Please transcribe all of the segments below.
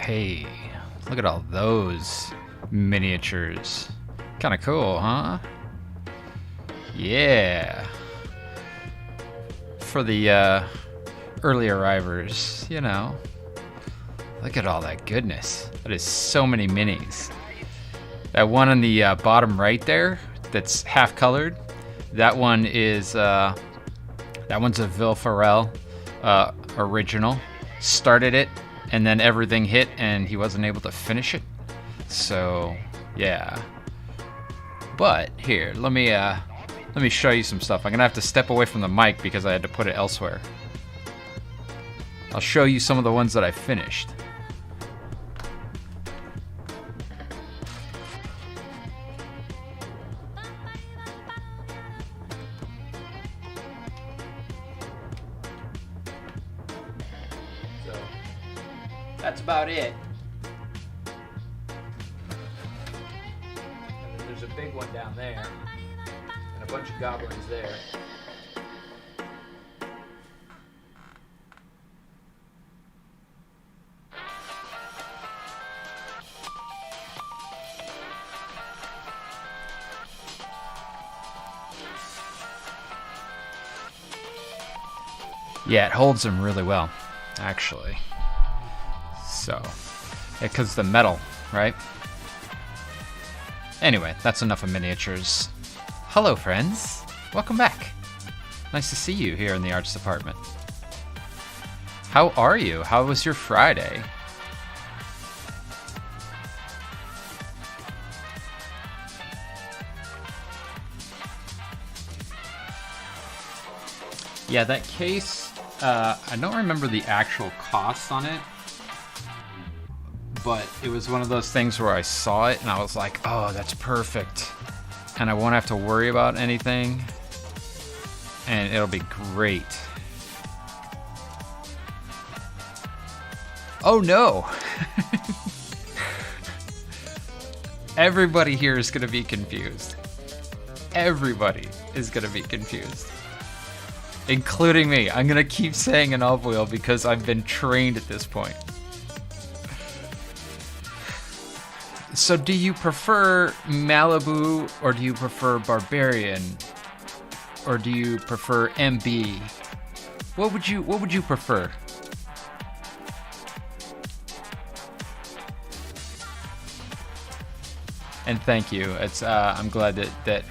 Hey, look at all those miniatures. Kind of cool, huh? Yeah. For the early arrivers, you know. Look at all that goodness. That is so many minis. That one on the bottom right there, that's half colored. That one is that one's a Vil Farrell original. Started it, and then everything hit, and he wasn't able to finish it. So yeah. But here, let me show you some stuff. I'm gonna have to step away from the mic because I had to put it elsewhere. I'll show you some of the ones that I finished. So that's about it. And then there's a big one down there. And a bunch of goblins there. Yeah, it holds them really well, actually. So, because the metal, right? Anyway, that's enough of miniatures. Hello, friends. Welcome back. Nice to see you here in the arts department. How are you? How was your Friday? Yeah, that case, I don't remember the actual cost on it, but it was one of those things where I saw it and I was like, oh, that's perfect. And I won't have to worry about anything, and it'll be great. Oh no! Everybody here is going to be confused. Everybody is going to be confused. Including me. I'm going to keep saying an elf wheel because I've been trained at this point. So do you prefer Malibu, or do you prefer Barbarian? Or do you prefer MB? What would you prefer? And thank you. It's I'm glad that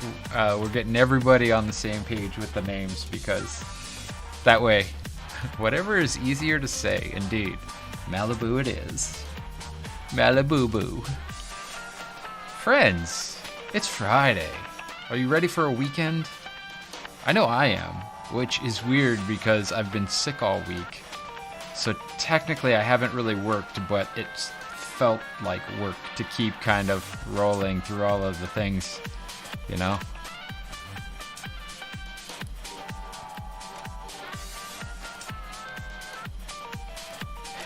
we're getting everybody on the same page with the names, because that way, whatever is easier to say, indeed. Malibu it is. Malibu boo. Friends, it's Friday. Are you ready for a weekend? I know I am, which is weird because I've been sick all week. So technically I haven't really worked, but it's felt like work to keep kind of rolling through all of the things, you know?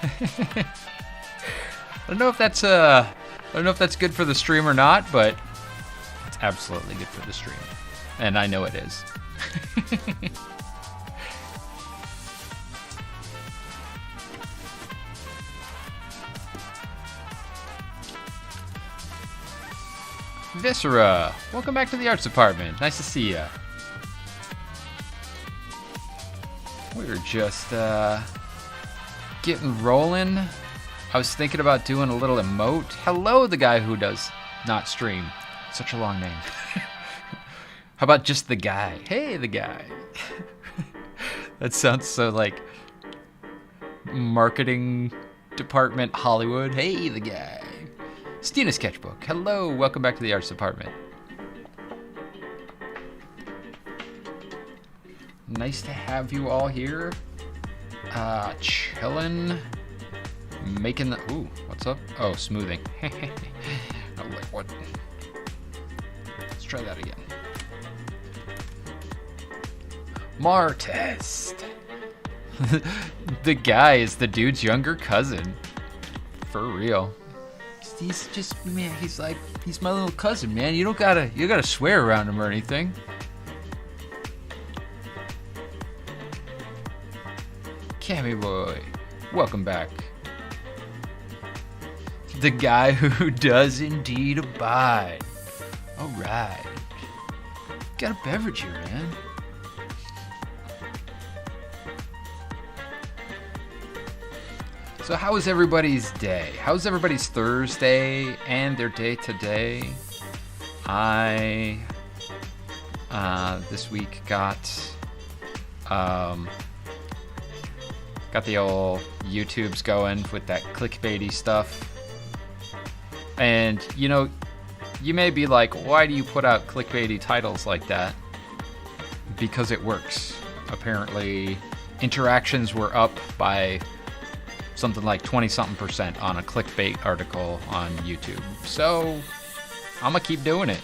I don't know if that's good for the stream or not, but it's absolutely good for the stream. And I know it is. Viscera, welcome back to the arts department. Nice to see ya. We're just getting rolling. I was thinking about doing a little emote. Hello, the guy who does not stream. Such a long name. How about just the guy? Hey, the guy. That sounds so like marketing department Hollywood. Hey, the guy. DnD Sketchbook. Hello, welcome back to the arts department. Nice to have you all here. Chillin'. Making the... Ooh, what's up? Oh, smoothing. Oh, wait, what? Let's try that again. Martest. The guy is the dude's younger cousin. For real. He's just, man, he's my little cousin, man. You gotta swear around him or anything. Cammy boy, welcome back. The guy who does indeed abide. All right. Got a beverage here, man. So how was everybody's day? How's everybody's Thursday and their day today? I this week got the old YouTubes going with that clickbaity stuff. And you know, you may be like, why do you put out clickbaity titles like that? Because it works. Apparently, interactions were up by something like 20-something% on a clickbait article on YouTube. So I'm gonna keep doing it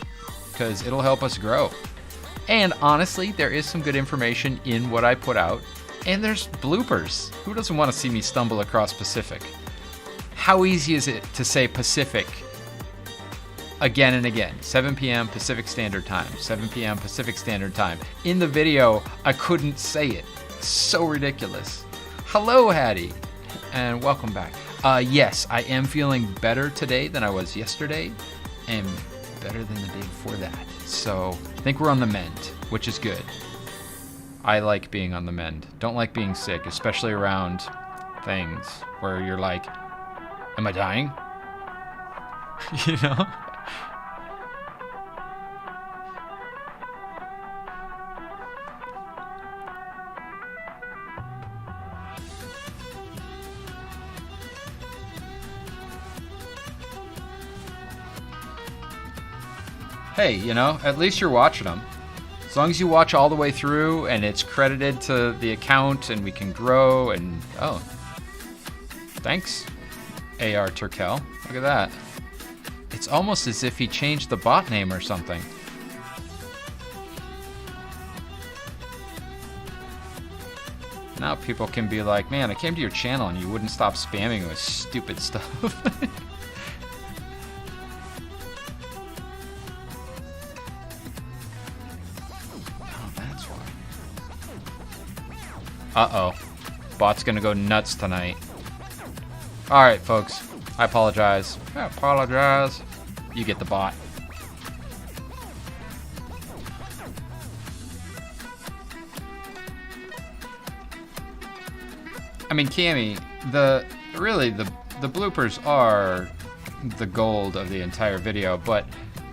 because it'll help us grow. And honestly, there is some good information in what I put out. And there's bloopers. Who doesn't want to see me stumble across Pacific? How easy is it to say Pacific again and again? 7 p.m. Pacific Standard Time. 7 p.m. Pacific Standard Time. In the video, I couldn't say it. So ridiculous. Hello, Hattie. And welcome back. Yes, I am feeling better today than I was yesterday. And better than the day before that. So I think we're on the mend, which is good. I like being on the mend. Don't like being sick, especially around things where you're like, am I dying? You know? Hey, you know, at least you're watching them. As long as you watch all the way through and it's credited to the account and we can grow and... Oh. Thanks, AR Turkel. Look at that. It's almost as if he changed the bot name or something. Now people can be like, man, I came to your channel and you wouldn't stop spamming with stupid stuff. Uh-oh. Bot's gonna go nuts tonight. Alright, folks. I apologize. I apologize. You get the bot. I mean, Cammy, the bloopers are the gold of the entire video, but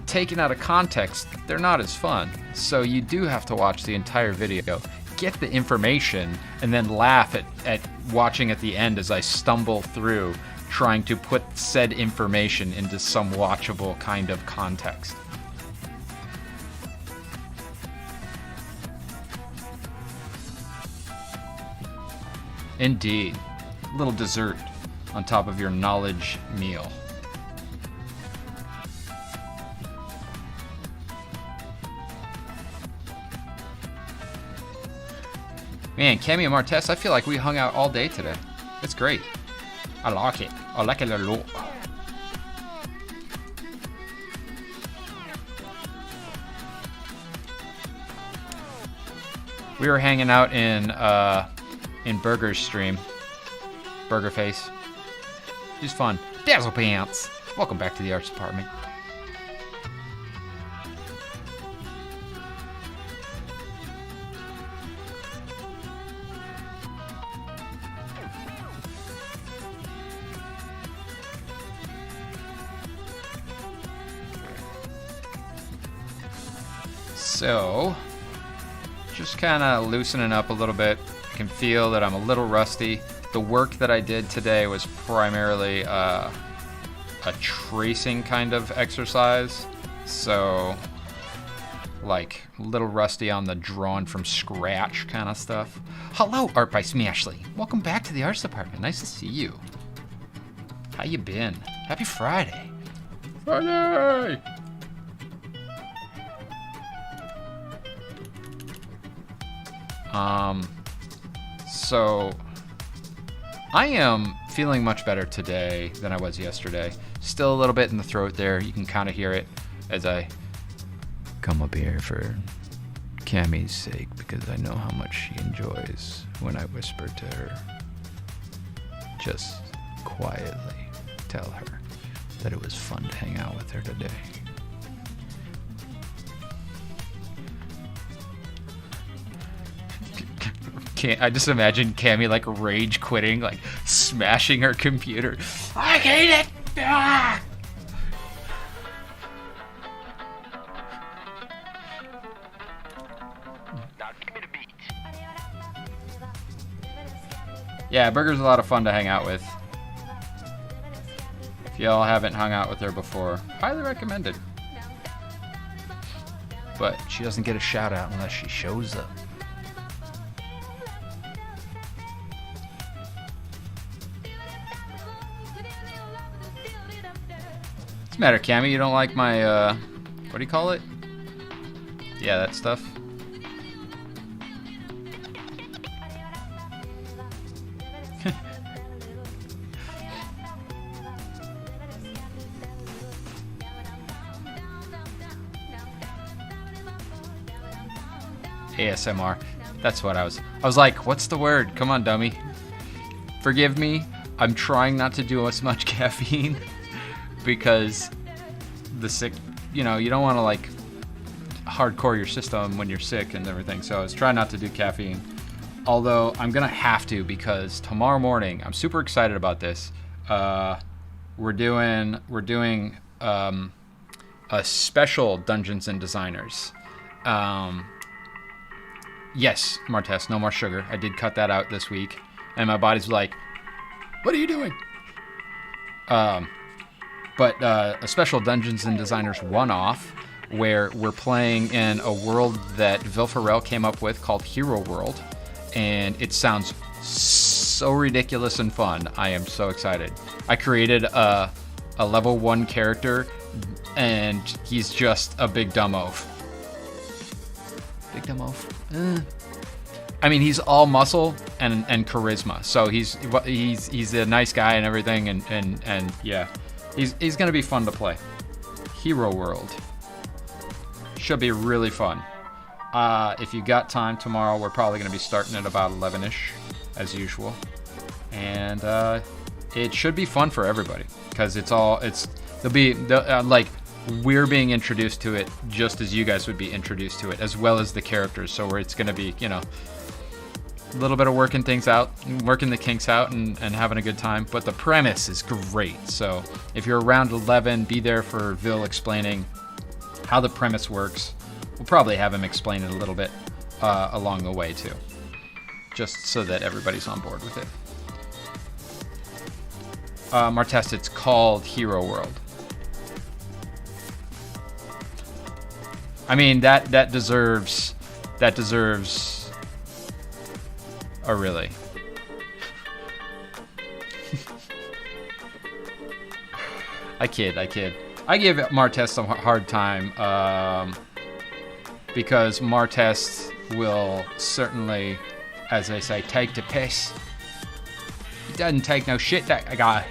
taken out of context, they're not as fun. So you do have to watch the entire video. Get the information and then laugh at watching at the end as I stumble through trying to put said information into some watchable kind of context. Indeed. A little dessert on top of your knowledge meal. Man, Cammy and Martez, I feel like we hung out all day today. It's great. I like it. I like it a lot. We were hanging out in Burger's stream. Burger Face. It was fun. Dazzle Pants. Welcome back to the Arts Department. So, just kind of loosening up a little bit. I can feel that I'm a little rusty. The work that I did today was primarily a tracing kind of exercise. So, like, a little rusty on the drawn from scratch kind of stuff. Hello, Art by Smashley. Welcome back to the Arts Department. Nice to see you. How you been? Happy Friday. Friday! So I am feeling much better today than I was yesterday. Still a little bit in the throat there. You can kind of hear it as I come up here for Cammy's sake, because I know how much she enjoys when I whisper to her. Just quietly tell her, that it was fun to hang out with her today. I just imagine Cammy like rage quitting, like smashing her computer. I hate it! Ah! Yeah, Burger's a lot of fun to hang out with. If y'all haven't hung out with her before, highly recommended. But she doesn't get a shout out unless she shows up. What's the matter, Cammy? You don't like my, what do you call it? Yeah, that stuff. ASMR. That's what I was like, what's the word? Come on, dummy. Forgive me. I'm trying not to do as much caffeine because the sick, you know, you don't want to like hardcore your system when you're sick and everything. So I was trying not to do caffeine. Although I'm going to have to because tomorrow morning, I'm super excited about this. We're doing a special Dungeons and Designers. Yes, Martess, no more sugar. I did cut that out this week. And my body's like, what are you doing? But a special Dungeons and Designers one-off where we're playing in a world that Vilfarel came up with called Hero World. And it sounds so ridiculous and fun. I am so excited. I created a level 1 character, and he's just a big dumb oaf. Big dumb oaf. I mean, he's all muscle and charisma, so he's a nice guy and everything, and yeah, he's gonna be fun to play. Hero World should be really fun. If you got time tomorrow, we're probably gonna be starting at about 11ish, as usual, and it should be fun for everybody because we're being introduced to it just as you guys would be introduced to it, as well as the characters. So where it's going to be, you know, a little bit of working things out, working the kinks out and having a good time. But the premise is great. So if you're around 11, be there for Vil explaining how the premise works. We'll probably have him explain it a little bit along the way too, just so that everybody's on board with it. Martest, it's called Hero World. I mean, that deserves a really. I kid. I give Martest a hard time because Martest will certainly, as they say, take the piss. He doesn't take no shit, that guy.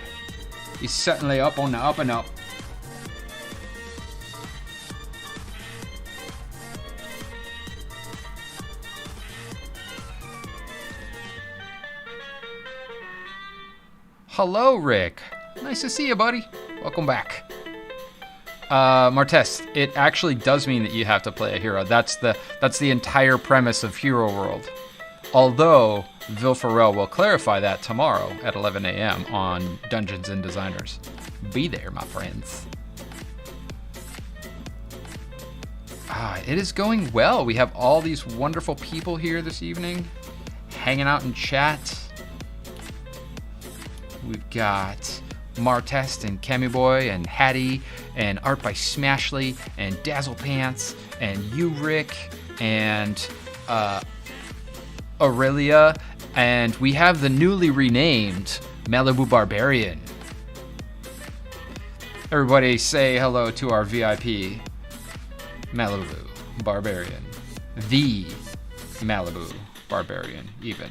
He's certainly up on the up and up. Hello, Rick. Nice to see you, buddy. Welcome back. Martest, it actually does mean that you have to play a hero. That's the entire premise of Hero World. Although Vilfarel will clarify that tomorrow at 11 a.m. on Dungeons and Designers. Be there, my friends. It is going well. We have all these wonderful people here this evening, hanging out in chat. We've got Martest and Cammy Boy and Hattie and Art by Smashly and Dazzle Pants and you, Rick, and Aurelia, and we have the newly renamed Malibu Barbarian. Everybody say hello to our VIP, Malibu Barbarian. The Malibu Barbarian, even.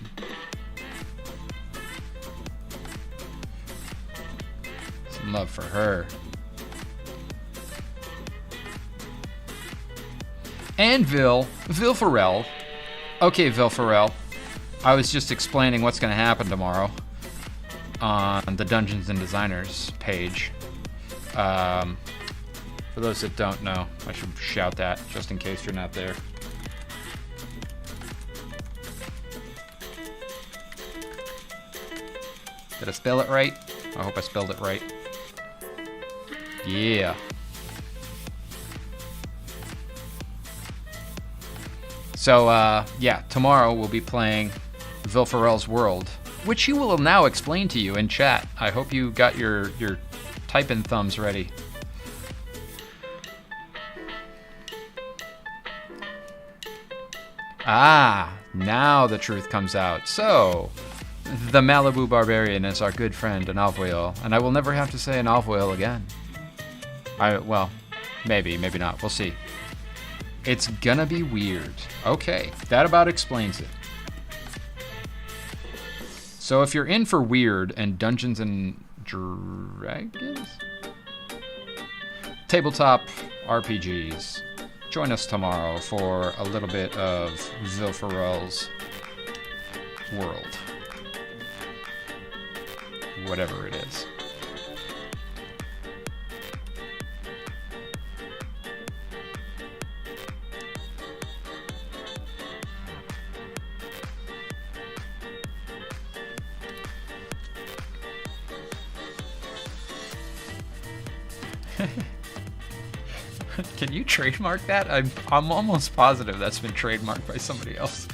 Some love for her. And Vilfarel. Okay, Vilfarel. I was just explaining what's going to happen tomorrow on the Dungeons and Designers page. For those that don't know, I should shout that just in case you're not there. Did I spell it right? I hope I spelled it right. Yeah. So, yeah, tomorrow we'll be playing Vilfarel's World, which he will now explain to you in chat. I hope you got your typing thumbs ready. Ah, now the truth comes out. So, the Malibu Barbarian is our good friend, an Alvoil, and I will never have to say an Alvoil again. Well, maybe not. We'll see. It's gonna be weird. Okay, that about explains it. So if you're in for weird and Dungeons and Dragons? Tabletop RPGs, join us tomorrow for a little bit of Vilfarel's World. Whatever it is. Can you trademark that? I'm almost positive that's been trademarked by somebody else.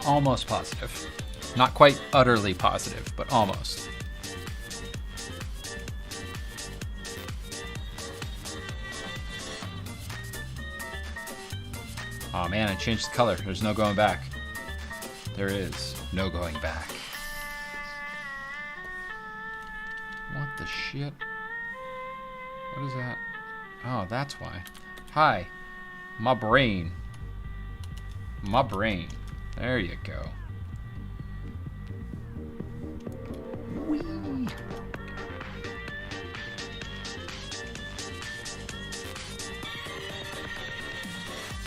Almost positive. Not quite utterly positive, but almost. Oh man, I changed the color. There's no going back. There is no going back. What the shit? What is that? Oh, that's why. Hi. My brain. My brain. There you go. Whee.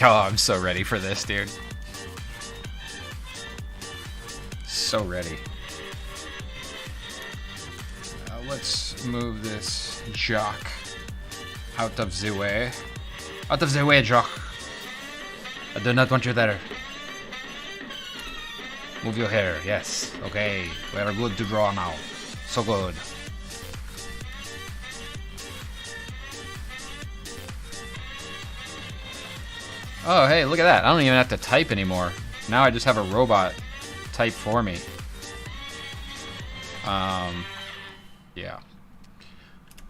Oh, I'm so ready for this, dude. So ready. Let's move this jock out of the way. Out of the way, jock. I do not want you there. Move your hair, yes. Okay, we are good to draw now. So good. Oh, hey, look at that. I don't even have to type anymore. Now I just have a robot type for me. Yeah.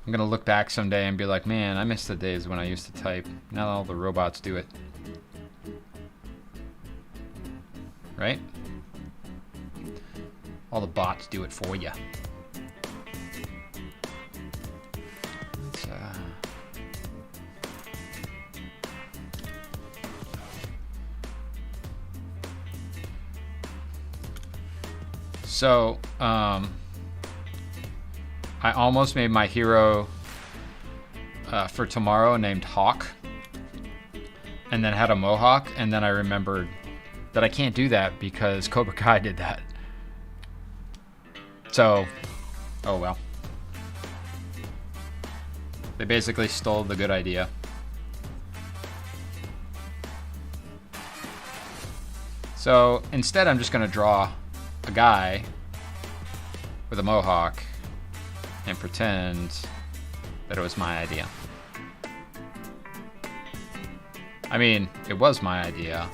I'm gonna look back someday and be like, man, I miss the days when I used to type. Now all the robots do it. Right? All the bots do it for you. So, I almost made my hero for tomorrow named Hawk, and then had a mohawk, and then I remembered that I can't do that because Cobra Kai did that. So, oh well. They basically stole the good idea. So instead I'm just gonna draw a guy with a mohawk and pretend that it was my idea. I mean, it was my idea.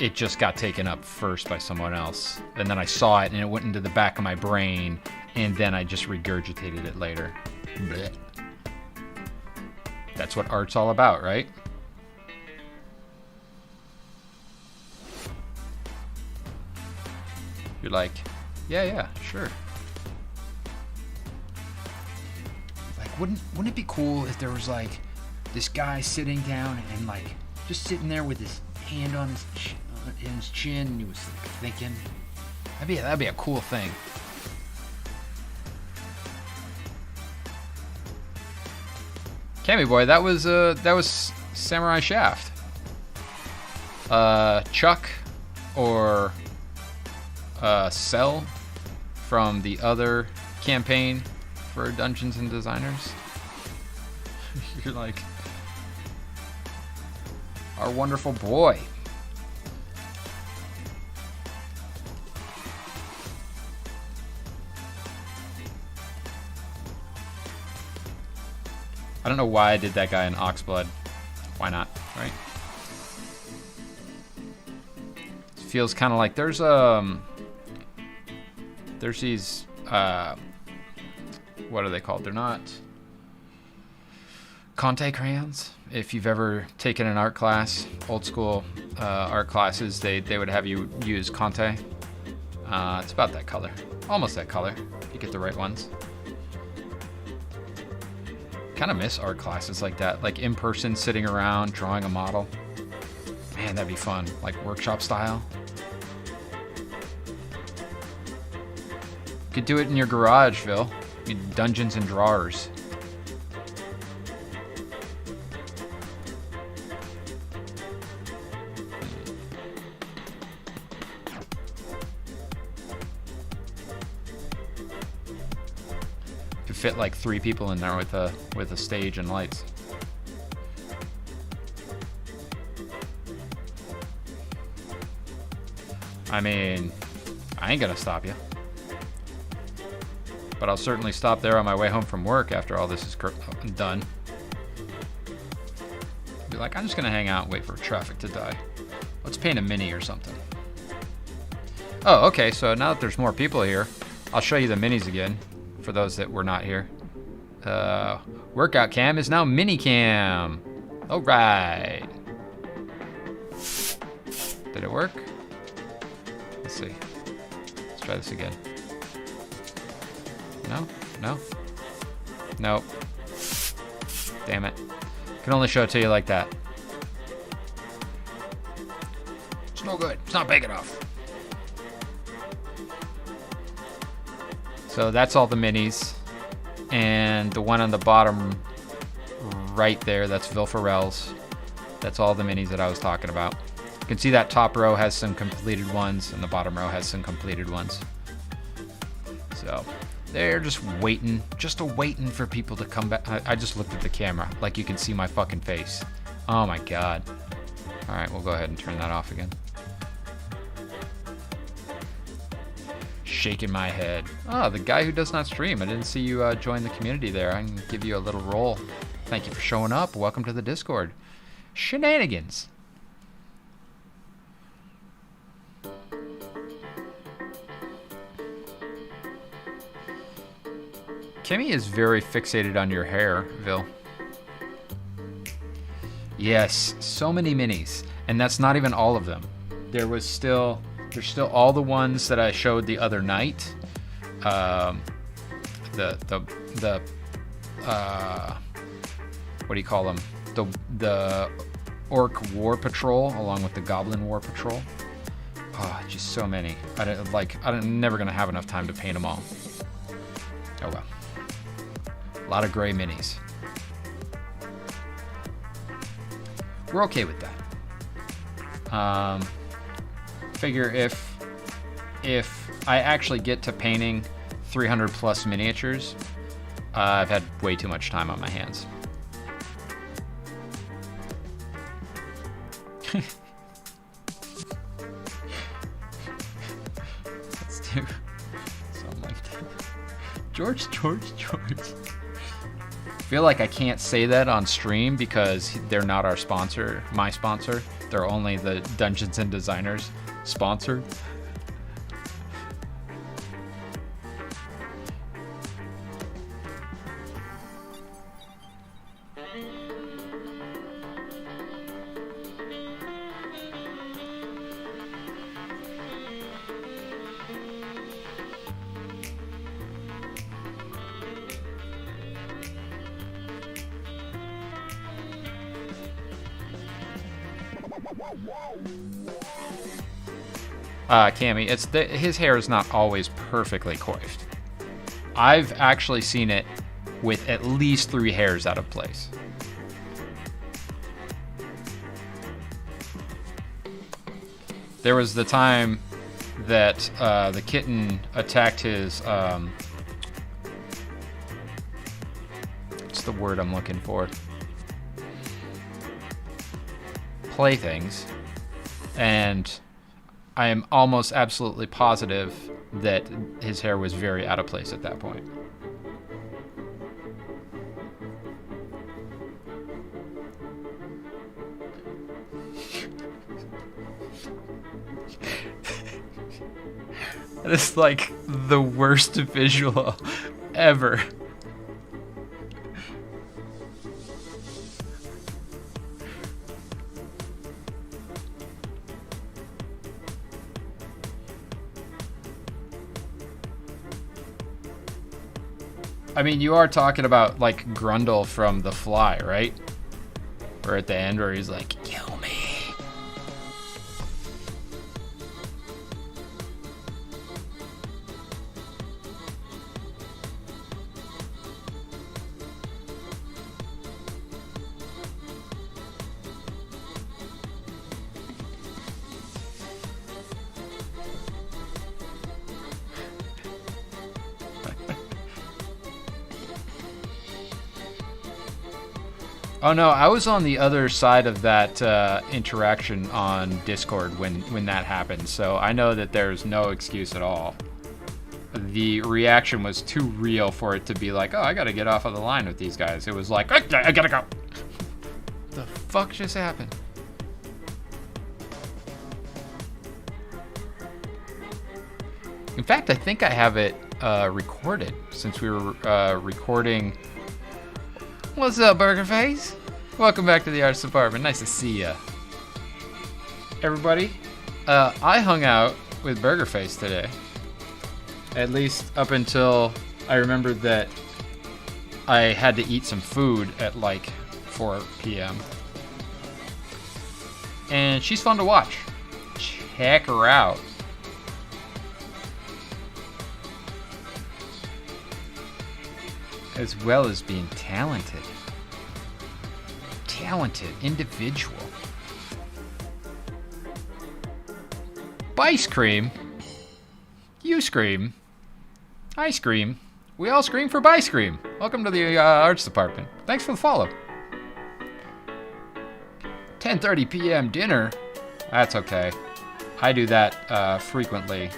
It just got taken up first by someone else. And then I saw it and it went into the back of my brain, and then I just regurgitated it later. Blech. That's what art's all about, right? You're like, yeah, sure. Like, wouldn't it be cool if there was like this guy sitting down and like just sitting there with his hand on his chin, and he was like thinking. That'd be a cool thing. Cammy boy, that was Samurai Shaft. Chuck or Cell from the other campaign for Dungeons and Designers. You're like, our wonderful boy. I don't know why I did that guy in Oxblood. Why not, right? It feels kind of like there's these what are they called? They're not Conte crayons. If you've ever taken an art class, old school art classes, they would have you use Conte. It's about that color, almost that color. You get the right ones. Kind of miss art classes like that, like in person, sitting around drawing a model. Man, that'd be fun, like workshop style. You could do it in your garage, Phil. Dungeons and Drawers. Could fit like 3 people in there with a stage and lights. I mean, I ain't gonna stop you. But I'll certainly stop there on my way home from work after all this is done. Be like, I'm just gonna hang out and wait for traffic to die. Let's paint a mini or something. Oh, okay, so now that there's more people here, I'll show you the minis again, for those that were not here. Workout cam is now mini cam. All right. Did it work? Let's see. Let's try this again. No? No? Nope. Damn it. Can only show it to you like that. It's no good. It's not big enough. So that's all the minis. And the one on the bottom right there, that's Vilfarel's. That's all the minis that I was talking about. You can see that top row has some completed ones and the bottom row has some completed ones. So they're just waiting for people to come back. I just looked at the camera, like you can see my fucking face. Oh my God. All right, we'll go ahead and turn that off again. Shaking my head. Oh, the guy who does not stream. I didn't see you join the community there. I can give you a little roll. Thank you for showing up. Welcome to the Discord. Shenanigans. Kimmy is very fixated on your hair, Vil. Yes, so many minis, and that's not even all of them. There's still all the ones that I showed the other night. The what do you call them? The Orc War Patrol along with the Goblin War Patrol. Oh, just so many. I'm never gonna have enough time to paint them all. Oh well. A lot of gray minis. We're okay with that. Figure if I actually get to painting 300 plus miniatures, I've had way too much time on my hands. Let's do something like that. George. I feel like I can't say that on stream because they're not our sponsor, my sponsor. They're only the Dungeons and Designers sponsor. Cammy, his hair is not always perfectly coiffed. I've actually seen it with at least 3 hairs out of place. There was the time that the kitten attacked his, what's the word I'm looking for? Playthings. And I am almost absolutely positive that his hair was very out of place at that point. That is like the worst visual ever. I mean, you are talking about like Grundle from The Fly, right? Or at the end where he's like, kill me. Oh no, I was on the other side of that interaction on Discord when that happened, so I know that there's no excuse at all. The reaction was too real for it to be like, oh, I gotta get off of the line with these guys. It was like, I gotta go. What the fuck just happened? In fact, I think I have it recorded since we were recording. What's up, Burger Face? Welcome back to the Arts Department. Nice to see ya. Everybody, I hung out with Burger Face today. At least up until I remembered that I had to eat some food at like 4 p.m. And she's fun to watch. Check her out. As well as being talented. Talented individual. Bice cream. You scream. I scream. We all scream for Bice cream. Welcome to the Arts Department. Thanks for the follow. 10:30 p.m. dinner. That's okay. I do that frequently,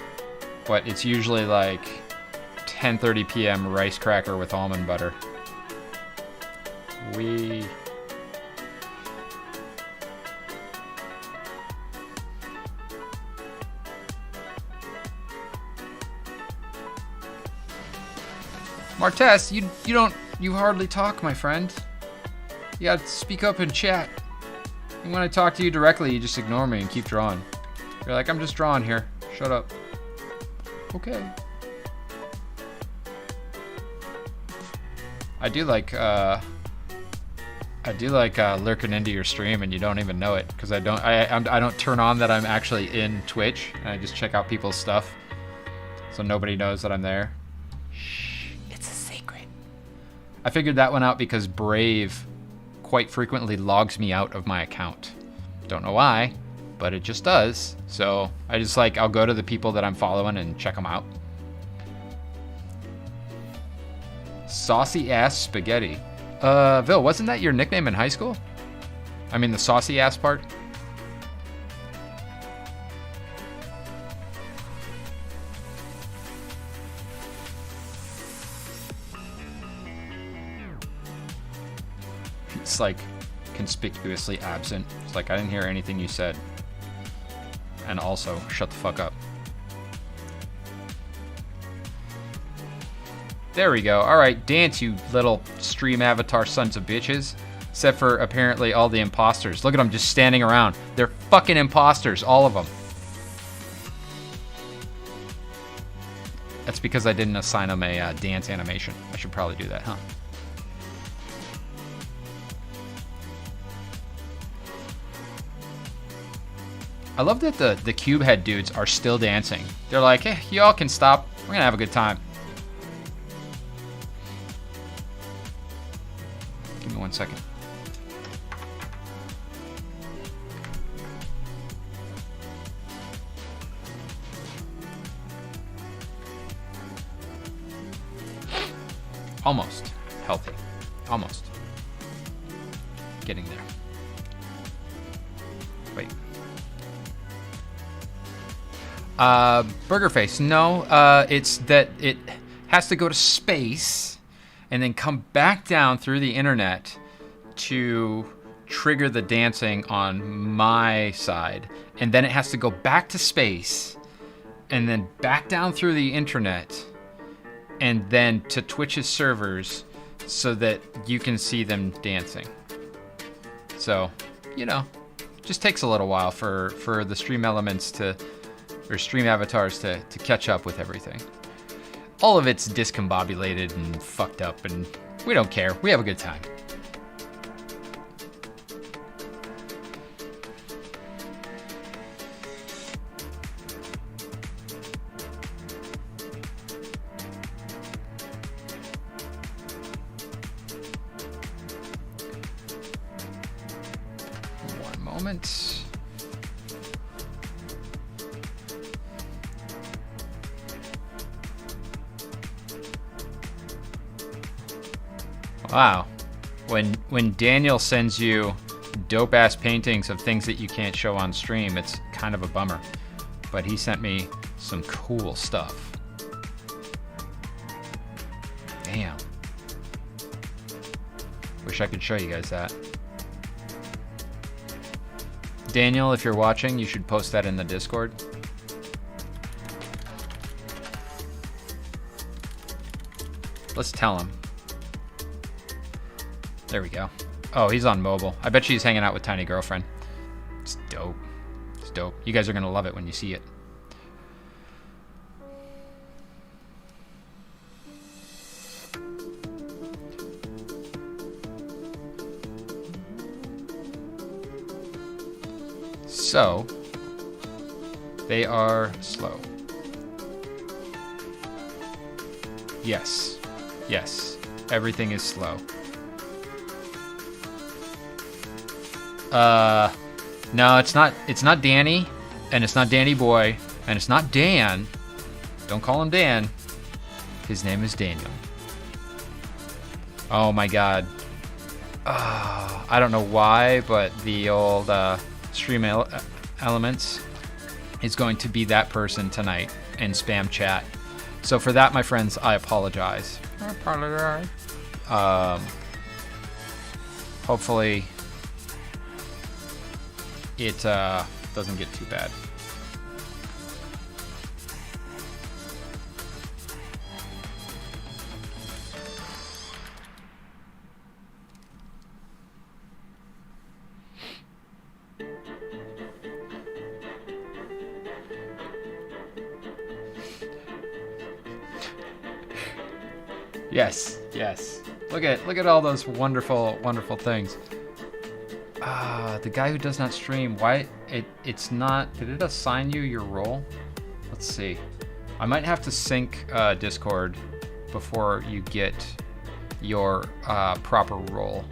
but it's usually like 10:30 p.m. rice cracker with almond butter. Martez, you hardly talk, my friend. You gotta speak up and chat. And when I talk to you directly, you just ignore me and keep drawing. You're like, I'm just drawing here. Shut up. Okay. I do like lurking into your stream and you don't even know it because I don't turn on that I'm actually in Twitch and I just check out people's stuff so nobody knows that I'm there. Shh, it's a secret. I figured that one out because Brave quite frequently logs me out of my account. Don't know why, but it just does. So I just I'll go to the people that I'm following and check them out. Saucy ass spaghetti. Vil, wasn't that your nickname in high school? I mean the saucy ass part? It's like conspicuously absent. It's like I didn't hear anything you said. And also, shut the fuck up. There we go. Alright, dance, you little stream avatar sons of bitches. Except for apparently all the imposters. Look at them just standing around. They're fucking imposters, all of them. That's because I didn't assign them a dance animation. I should probably do that, huh? I love that the cube head dudes are still dancing. They're like, hey, y'all can stop. We're gonna have a good time. Give me 1 second. almost healthy. Almost. Getting there. Wait. Burger face. No, it's that it has to go to space and then come back down through the internet to trigger the dancing on my side. And then it has to go back to space and then back down through the internet and then to Twitch's servers so that you can see them dancing. So, you know, just takes a little while for the stream elements to, or stream avatars to catch up with everything. All of it's discombobulated and fucked up, and we don't care. We have a good time. One moment. Wow. When Daniel sends you dope-ass paintings of things that you can't show on stream, it's kind of a bummer. But he sent me some cool stuff. Damn. Wish I could show you guys that. Daniel, if you're watching, you should post that in the Discord. Let's tell him. There we go. Oh, he's on mobile. I bet she's hanging out with Tiny Girlfriend. It's dope. It's dope. You guys are going to love it when you see it. So, they are slow. Yes. Yes. Everything is slow. No, it's not Danny, and it's not Danny Boy, and it's not Dan. Don't call him Dan. His name is Daniel. Oh my god. I don't know why, but the old stream elements is going to be that person tonight in spam chat. So for that, my friends, I apologize. Hopefully it doesn't get too bad. Yes, yes. Look at all those wonderful, wonderful things. The guy who does not stream, why it's not, did it assign you your role? Let's see. I might have to sync Discord before you get your proper role.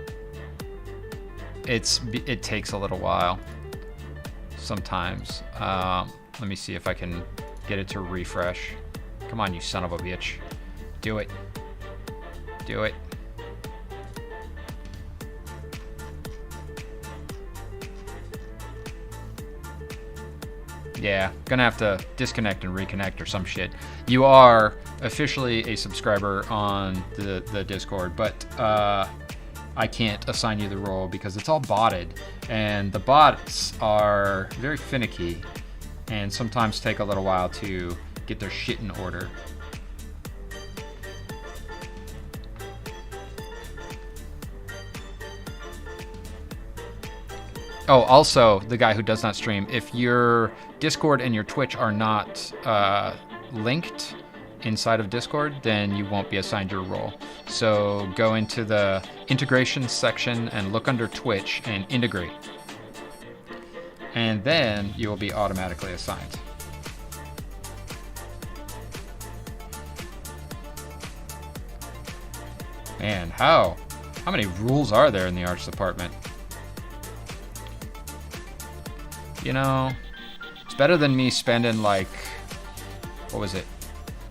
It takes a little while sometimes. Let me see if I can get it to refresh. Come on, you son of a bitch. Do it. Do it. Yeah, gonna have to disconnect and reconnect or some shit. You are officially a subscriber on the Discord, but I can't assign you the role because it's all botted, and the bots are very finicky and sometimes take a little while to get their shit in order. Oh, also, the guy who does not stream, if your Discord and your Twitch are not linked inside of Discord, then you won't be assigned your role. So go into the integration section and look under Twitch and integrate. And then you will be automatically assigned. Man, how many rules are there in the arts department? You know, it's better than me spending like, what was it?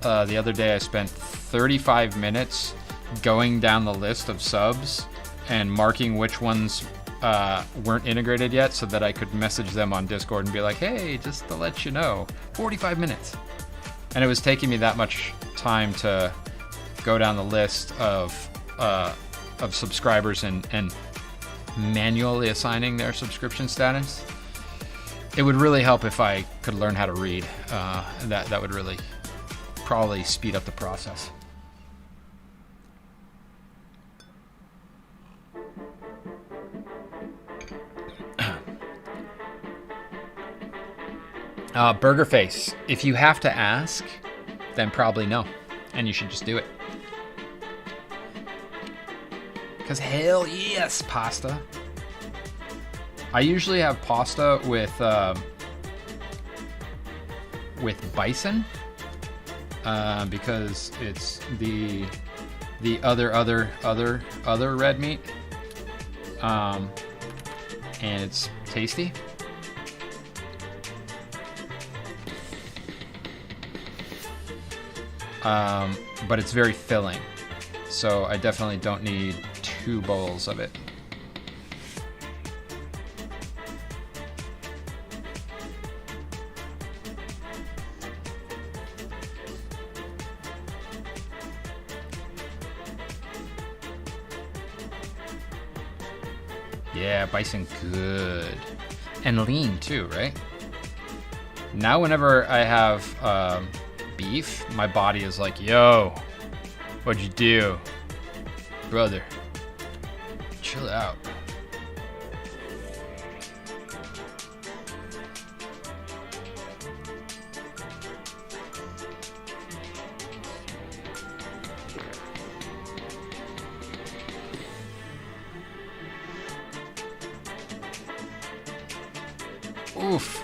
The other day I spent 35 minutes going down the list of subs and marking which ones weren't integrated yet so that I could message them on Discord and be like, hey, just to let you know, 45 minutes. And it was taking me that much time to go down the list of subscribers and manually assigning their subscription status. It would really help if I could learn how to read. That would really probably speed up the process. Burger Face, if you have to ask, then probably no. And you should just do it. Because hell yes, pasta. I usually have pasta with bison. Because it's the other red meat. And it's tasty. But it's very filling, so I definitely don't need 2 bowls of it. Yeah, bison good. And lean too, right? Now whenever I have beef, my body is like, yo, what'd you do? Brother, chill out. Oof.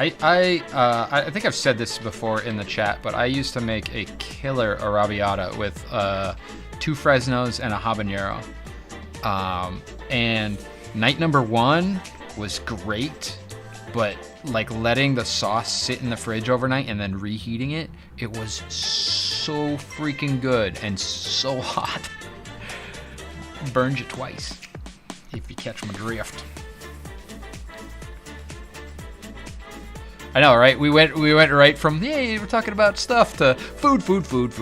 I think I've said this before in the chat, but I used to make a killer arrabbiata with 2 Fresnos and a habanero. And night number 1 was great, but like letting the sauce sit in the fridge overnight and then reheating it, it was so freaking good and so hot. Burned you twice, if you catch my drift. I know, right? We went right from, yay, we're talking about stuff to food.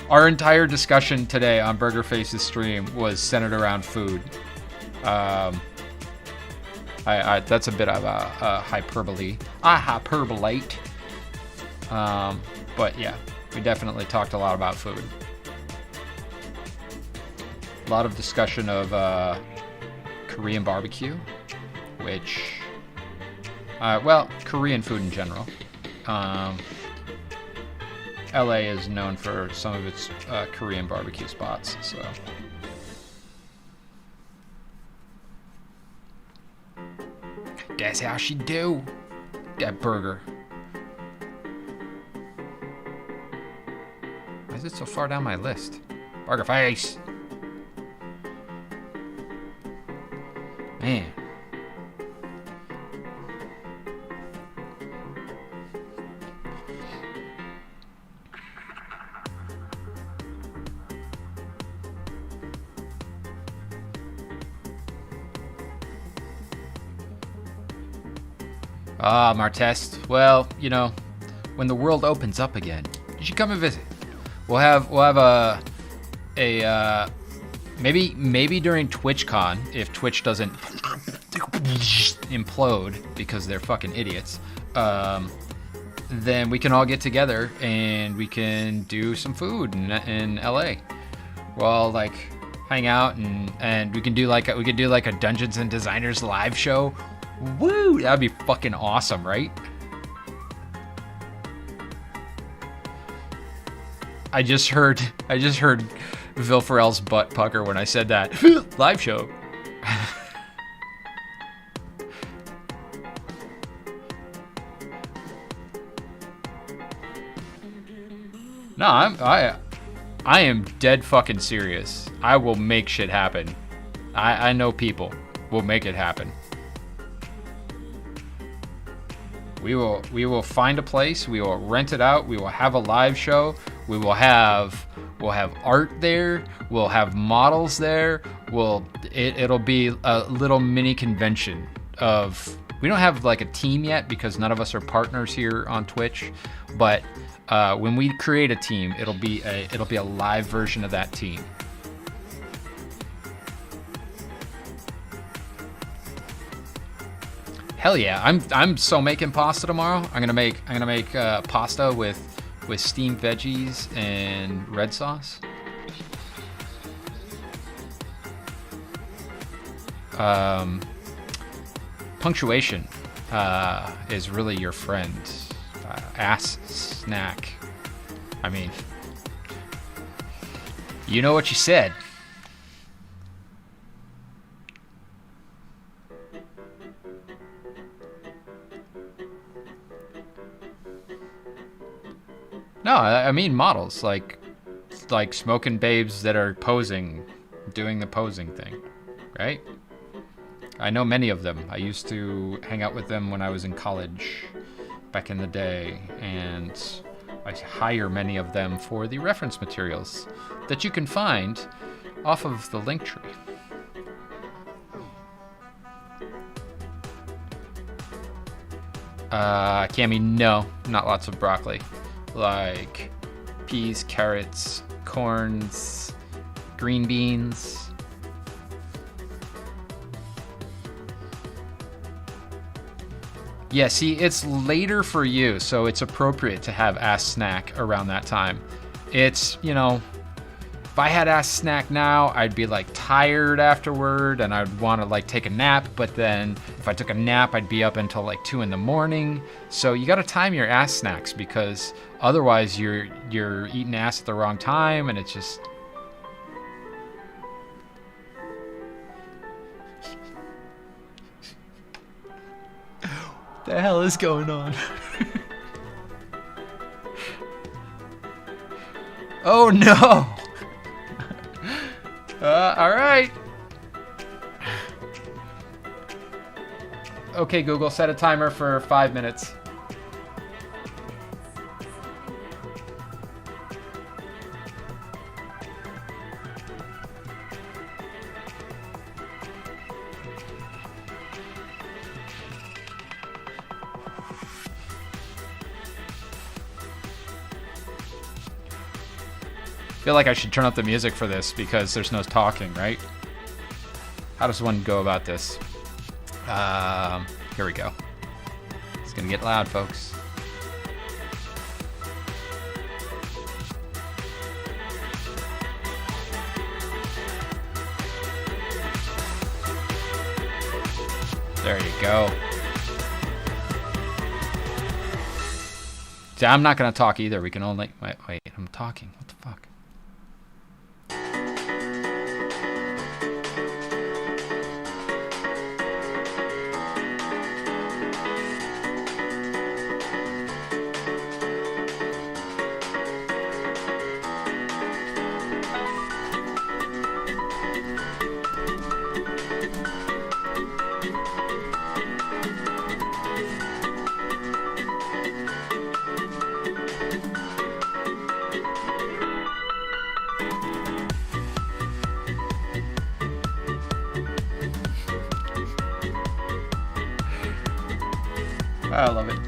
Our entire discussion today on Burger Face's stream was centered around food. That's a bit of a hyperbole. Hyperbolate. But yeah, we definitely talked a lot about food. A lot of discussion of Korean barbecue. Which, well, Korean food in general. LA is known for some of its Korean barbecue spots, so. That's how she do that burger. Why is it so far down my list? Burger Face. Man. Ah, Martest. Well, you know, when the world opens up again, you should come and visit. We'll have a maybe during TwitchCon, if Twitch doesn't implode because they're fucking idiots, then we can all get together and we can do some food in LA. We'll all like hang out and we can do like a Dungeons and Designers live show. Woo! That'd be fucking awesome, right? I just heard Vilfarel's butt pucker when I said that. Live show. No, I am dead fucking serious. I will make shit happen. I know people will make it happen. We will find a place. We will rent it out. We will have a live show. We'll have art there. We'll have models there. It'll be a little mini convention of. We don't have like a team yet because none of us are partners here on Twitch, but when we create a team, it'll be a live version of that team. Hell yeah! I'm so making pasta tomorrow. I'm gonna make pasta with steamed veggies and red sauce. Punctuation is really your friend. Ass snack. I mean, you know what you said. No, I mean models, like smoking babes that are posing, doing the posing thing, right? I know many of them. I used to hang out with them when I was in college back in the day, and I hire many of them for the reference materials that you can find off of the link tree. Cammy, no, not lots of broccoli. Like peas, carrots, corns, green beans. Yeah, see, it's later for you, so it's appropriate to have ass snack around that time. It's, you know, if I had ass snack now, I'd be like tired afterward and I'd want to like take a nap, but then if I took a nap, I'd be up until like 2 a.m. So you got to time your ass snacks because otherwise you're eating ass at the wrong time and it's just... What the hell is going on? Oh no! All right. Okay, Google, set a timer for 5 minutes. I feel like I should turn up the music for this because there's no talking, right? How does one go about this? Here we go. It's gonna get loud, folks. There you go. See, I'm not gonna talk either. We can only wait. I'm talking. What the fuck? I love it.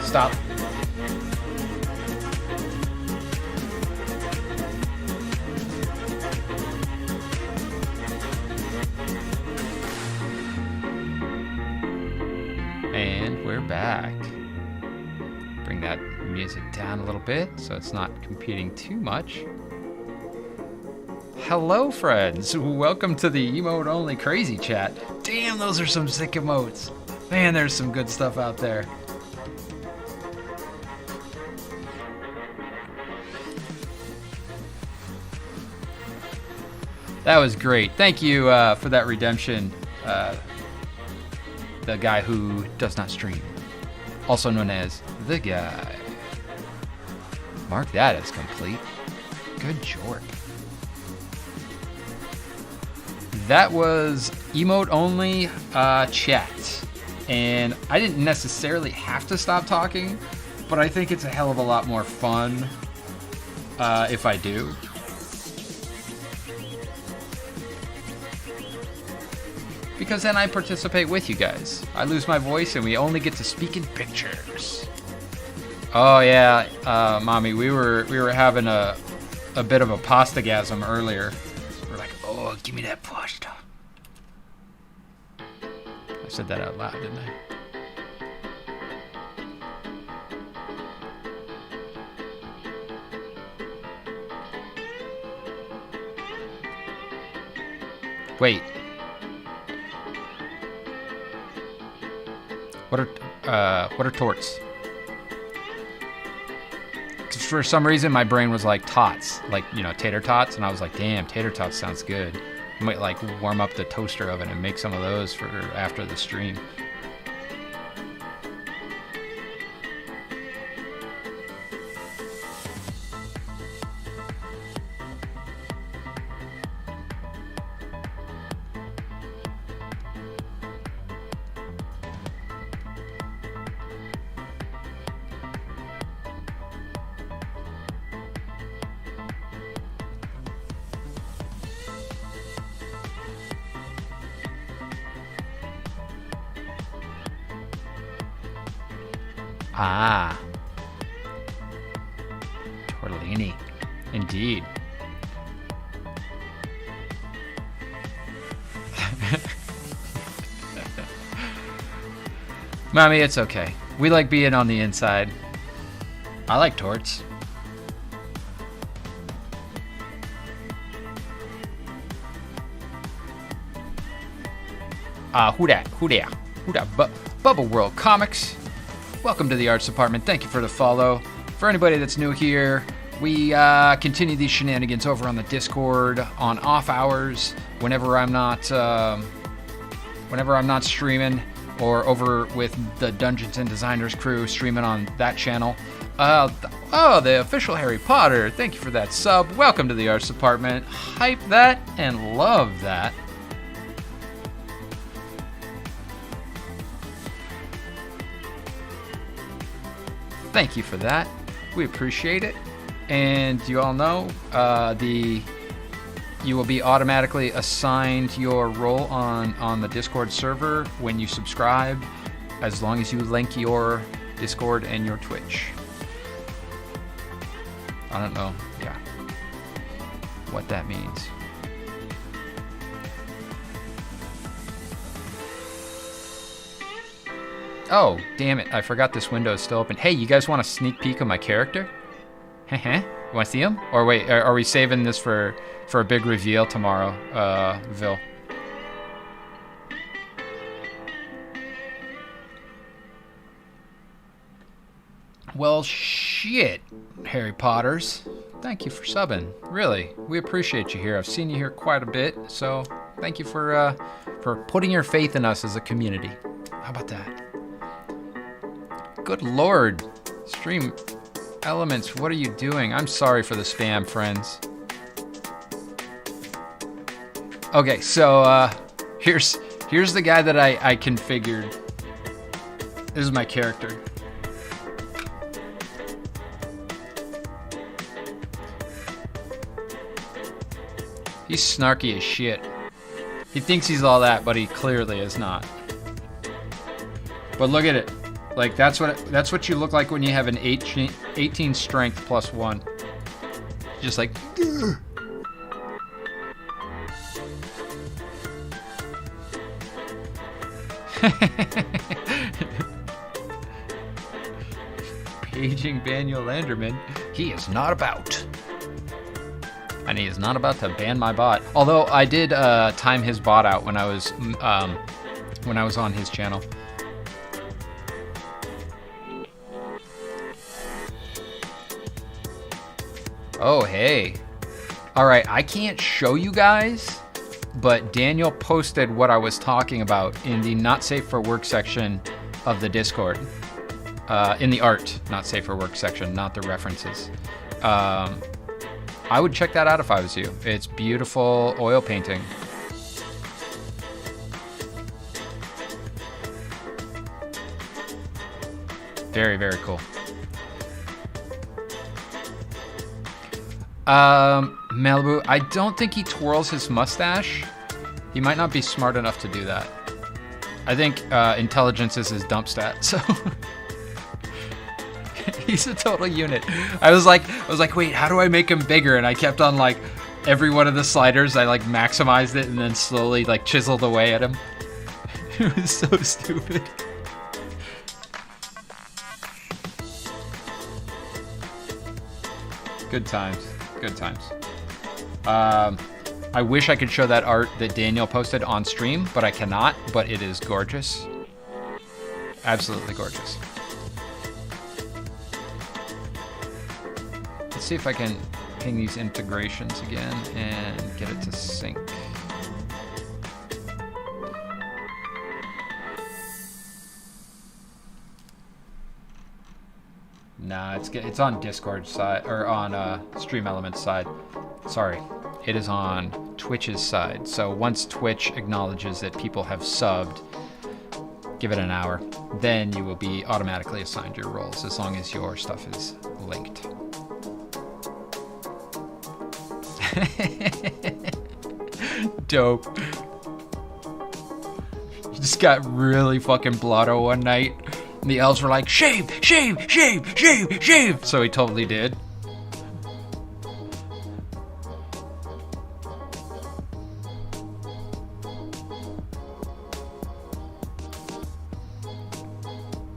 Stop. And we're back. Bring that music down a little bit so it's not competing too much. Hello, friends. Welcome to the emote only crazy chat. Damn, those are some sick emotes. Man, there's some good stuff out there. That was great. Thank you for that redemption. The guy who does not stream. Also known as the guy. Mark that as complete. Good jork. That was emote only chat. And I didn't necessarily have to stop talking, but I think it's a hell of a lot more fun if I do. Because then I participate with you guys. I lose my voice and we only get to speak in pictures. Oh yeah, mommy, we were having a bit of a pastagasm earlier. We're like, oh, give me that pasta. I said that out loud, didn't I? Wait. What are torts? 'Cause for some reason my brain was like tots, like, you know, tater tots, and I was like, damn, tater tots sounds good. I might like warm up the toaster oven and make some of those for after the stream. Ah. Tortellini. Indeed. Mommy, it's okay. We like being on the inside. I like torts. Who dat? Who there? Who dat? Bubble World Comics. Welcome to the arts department. Thank you for the follow. For anybody that's new here, we continue these shenanigans over on the Discord on off hours whenever I'm not streaming, or over with the Dungeons and Designers crew streaming on that channel. Oh, the official Harry Potter. Thank you for that sub. Welcome to the arts department. Hype that and love that. Thank you for that. We appreciate it. And you all know you will be automatically assigned your role on the Discord server when you subscribe, as long as you link your Discord and your Twitch. I don't know, what that means. Oh, damn it. I forgot this window is still open. Hey, you guys want a sneak peek of my character? You want to see him? Or wait, are we saving this for a big reveal tomorrow, Vil? Well, shit, Harry Potters. Thank you for subbing. Really, we appreciate you here. I've seen you here quite a bit, so thank you for putting your faith in us as a community. How about that? Good Lord, Stream Elements, what are you doing? I'm sorry for the spam, friends. Okay, so here's the guy that I configured. This is my character. He's snarky as shit. He thinks he's all that, but he clearly is not. But look at it. Like, that's what you look like when you have an 18 strength plus 1. Just like... Paging Daniel Landerman. He is not about. And he is not about to ban my bot. Although I did time his bot out when I was on his channel. Oh, hey. All right, I can't show you guys, but Daniel posted what I was talking about in the not safe for work section of the Discord. In the art, not safe for work section, not the references. I would check that out if I was you. It's beautiful oil painting. Very, very cool. Malibu, I don't think he twirls his mustache. He might not be smart enough to do that. I think intelligence is his dump stat, so he's a total unit. I was like, wait, how do I make him bigger? And I kept on like every one of the sliders. I like maximized it and then slowly like chiseled away at him. It was so stupid. Good times. Good times. I wish I could show that art that Daniel posted on stream, but I cannot. But it is gorgeous. Absolutely gorgeous. Let's see if I can ping these integrations again and get it to sync. Nah, it's on Discord side, or on Stream Elements side. Sorry, it is on Twitch's side. So once Twitch acknowledges that people have subbed, give it an hour, then you will be automatically assigned your roles as long as your stuff is linked. Dope. Just got really fucking blotto one night. And the elves were like, shave, shave, shave, shave, shave. So he totally did.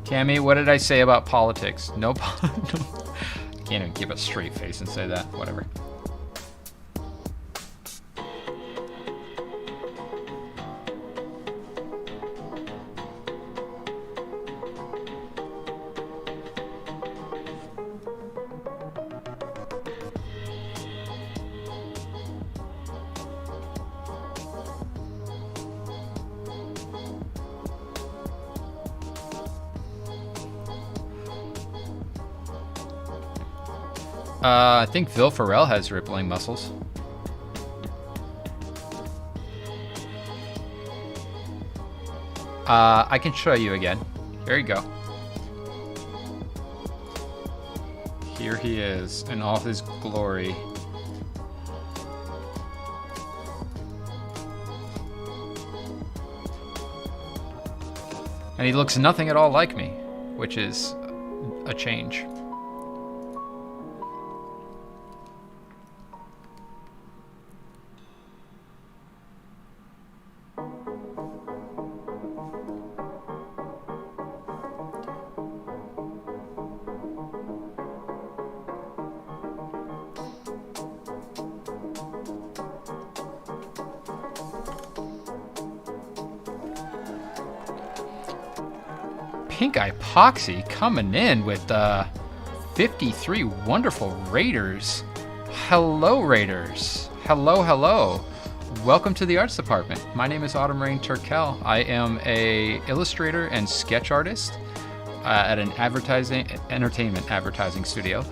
Cammy, what did I say about politics? No, can't even keep a straight face and say that. Whatever. I think Phil Farrell has rippling muscles. I can show you again. There you go. Here he is in all his glory. And he looks nothing at all like me, which is a change. Pink Epoxy coming in with 53 wonderful Raiders. Hello, Raiders. Hello, hello. Welcome to the Arts Department. My name is Autumn Rain Turkel. I am a illustrator and sketch artist at an entertainment advertising studio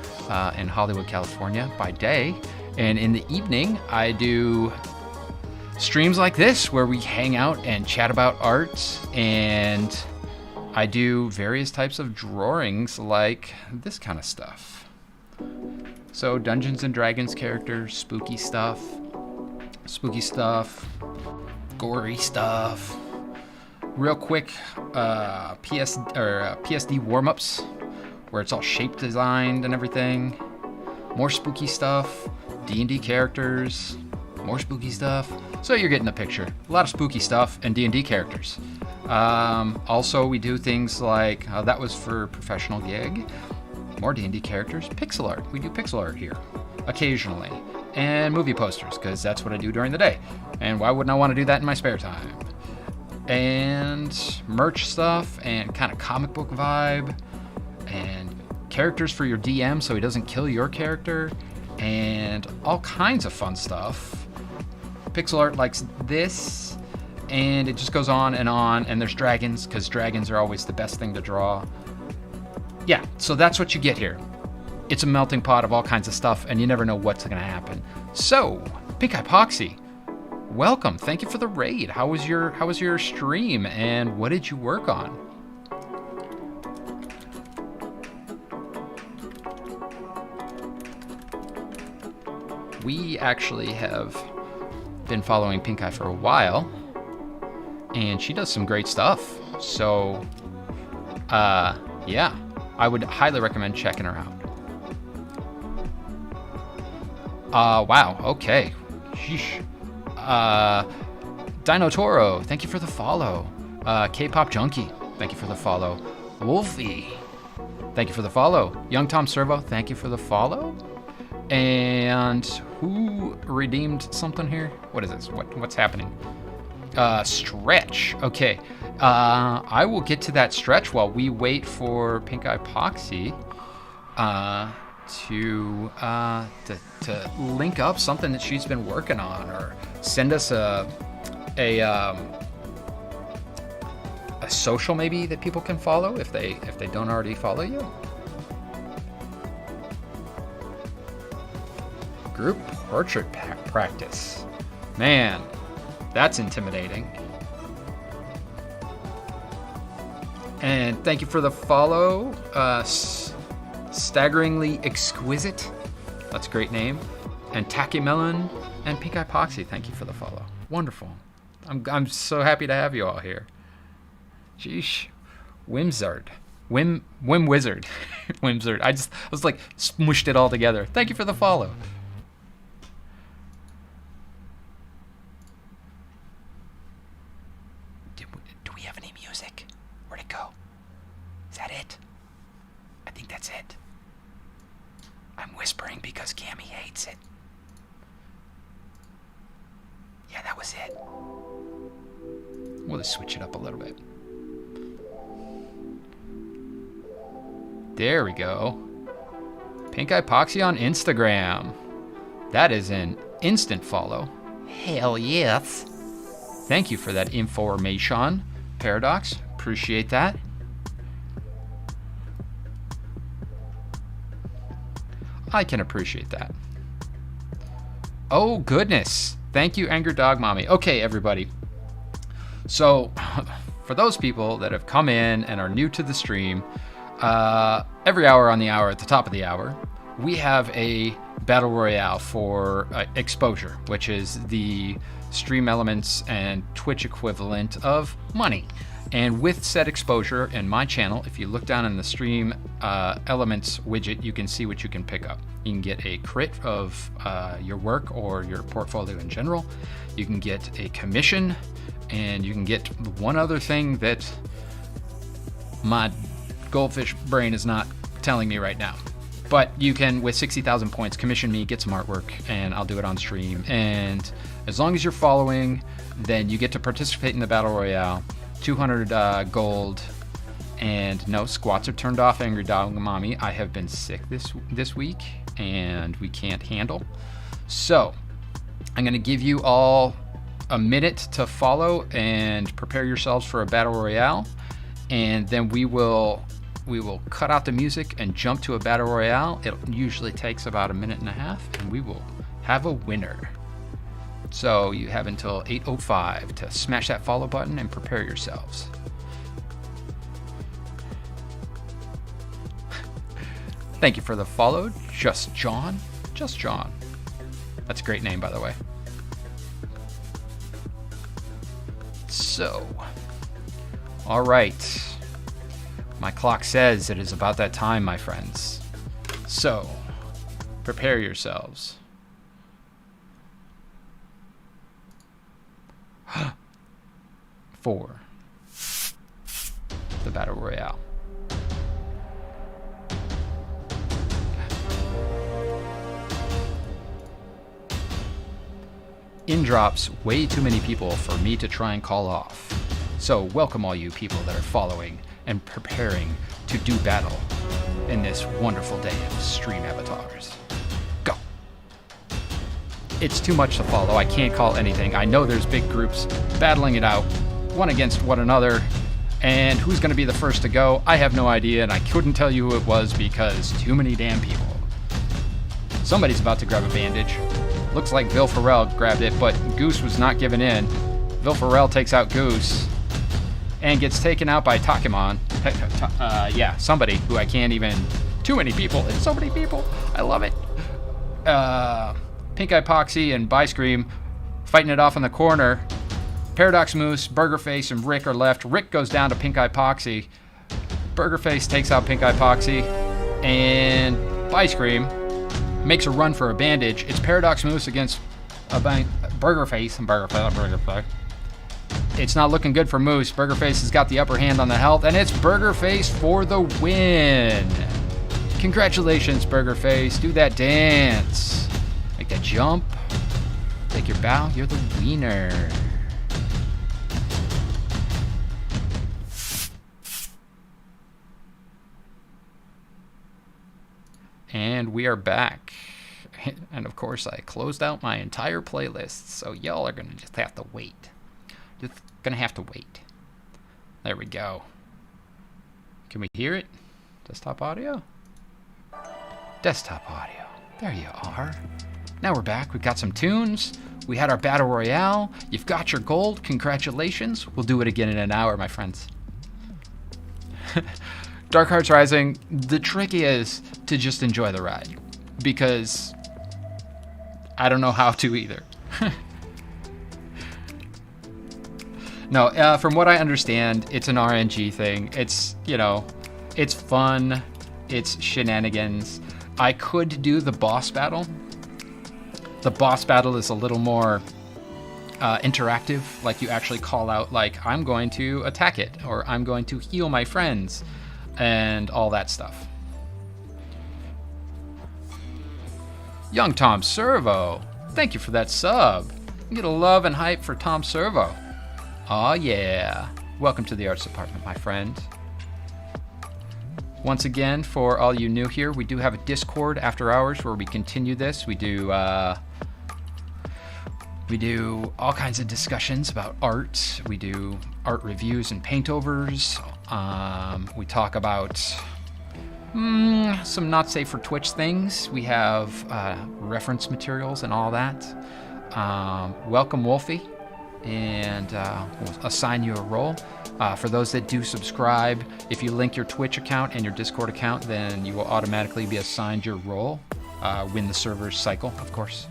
in Hollywood, California by day. And in the evening, I do streams like this where we hang out and chat about art, and I do various types of drawings like this kind of stuff. So Dungeons and Dragons characters, spooky stuff, spooky stuff, gory stuff. Real quick, PSD warm-ups, where it's all shape designed and everything. More spooky stuff, D&D characters, more spooky stuff. So you're getting the picture. A lot of spooky stuff and D&D characters. Also, we do things like, that was for professional gig. More D&D characters, pixel art. We do pixel art here, occasionally. And movie posters, because that's what I do during the day. And why wouldn't I want to do that in my spare time? And merch stuff, and kind of comic book vibe, and characters for your DM so he doesn't kill your character, and all kinds of fun stuff. Pixel art like this, and it just goes on, and there's dragons, because dragons are always the best thing to draw. Yeah, so that's what you get here. It's a melting pot of all kinds of stuff, and you never know what's going to happen. So, Pink Epoxy, welcome. Thank you for the raid. How was your stream, and what did you work on? We actually have been following Pink Eye for a while, and she does some great stuff. So, yeah, I would highly recommend checking her out. Wow, okay. Sheesh. Dino Toro, thank you for the follow. K-Pop Junkie, thank you for the follow. Wolfie, thank you for the follow. Young Tom Servo, thank you for the follow. And who redeemed something here? What is this? What's happening? Stretch. Okay. I will get to that stretch while we wait for Pink Epoxy to link up something that she's been working on, or send us a social maybe that people can follow if they don't already follow you. Group portrait practice. Man, that's intimidating. And thank you for the follow. Staggeringly Exquisite. That's a great name. And Tacky Melon and Pink Epoxy, thank you for the follow. Wonderful. I'm so happy to have you all here. Sheesh. Whimzard. Whim Wizard. Whimzard. I was like smushed it all together. Thank you for the follow. Do we have any music? Where'd it go? Is that it? I think that's it. I'm whispering because Cammy hates it. Yeah, that was it. We'll just switch it up a little bit. There we go. Pink Epoxy on Instagram. That is an instant follow. Hell yes. Thank you for that information, Paradox. Appreciate that. I can appreciate that. Oh, goodness. Thank you, Angry Dog Mommy. Okay, everybody. So, for those people that have come in and are new to the stream, every hour on the hour, at the top of the hour, we have a Battle Royale for exposure, which is the Stream Elements and Twitch equivalent of money. And with said exposure in my channel, if you look down in the Stream Elements widget, you can see what you can pick up. You can get a crit of your work or your portfolio in general. You can get a commission, and you can get one other thing that my goldfish brain is not telling me right now. But you can, with 60,000 points, commission me, get some artwork, and I'll do it on stream. And as long as you're following, then you get to participate in the Battle Royale. 200 gold, and no, squats are turned off, Angry Dog Mommy. I have been sick this week, and we can't handle. So, I'm going to give you all a minute to follow and prepare yourselves for a Battle Royale, and then we will cut out the music and jump to a Battle Royale. It usually takes about a minute and a half, and we will have a winner. So you have until 8:05 to smash that follow button and prepare yourselves. Thank you for the follow, Just John. Just John. That's a great name, by the way. So, all right. My clock says it is about that time, my friends. So, prepare yourselves. For the Battle Royale. In drops way too many people for me to try and call off. So welcome all you people that are following and preparing to do battle in this wonderful day of stream avatars. Go. It's too much to follow. I can't call anything. I know there's big groups battling it out, one against one another, and who's going to be the first to go, I have no idea, and I couldn't tell you who it was because too many damn people. Somebody's about to grab a bandage. Looks like Vil Farrell grabbed it, but Goose was not giving in. Vil Farrell takes out Goose and gets taken out by Takemon. Yeah, somebody who I can't even... Too many people. It's so many people. I love it. Pink Eye Poxy and Biscream fighting it off in the corner. Paradox Moose, Burgerface, and Rick are left. Rick goes down to Pink Eye Poxy. Burgerface takes out Pink Eye Poxy. And Biscream makes a run for a bandage. It's Paradox Moose against Burgerface. Burgerface. It's not looking good for Moose. Burgerface has got the upper hand on the health, and it's Burgerface for the win. Congratulations, Burgerface. Do that dance. Make that jump. Take your bow. You're the wiener. And we are back. And of course, I closed out my entire playlist, so y'all are going to just have to wait. Just going to have to wait. There we go. Can we hear it? Desktop audio? Desktop audio. There you are. Now we're back. We've got some tunes. We had our Battle Royale. You've got your gold. Congratulations. We'll do it again in an hour, my friends. Dark Hearts Rising, the trick is to just enjoy the ride. Because I don't know how to either. No, from what I understand, it's an RNG thing. It's, you know, it's fun. It's shenanigans. I could do the boss battle. The boss battle is a little more interactive. Like you actually call out, like, I'm going to attack it, or I'm going to heal my friends, and all that stuff. Young Tom Servo, thank you for that sub. You get a love and hype for Tom Servo. Aw, yeah. Welcome to the arts department, my friend. Once again, for all you new here, we do have a Discord after hours where we continue this. We do all kinds of discussions about art. We do art reviews and paintovers. We talk about some not safe for Twitch things. We have reference materials and all that. Welcome, Wolfie. And we'll assign you a role. For those that do subscribe, if you link your Twitch account and your Discord account, then you will automatically be assigned your role when the servers cycle, of course.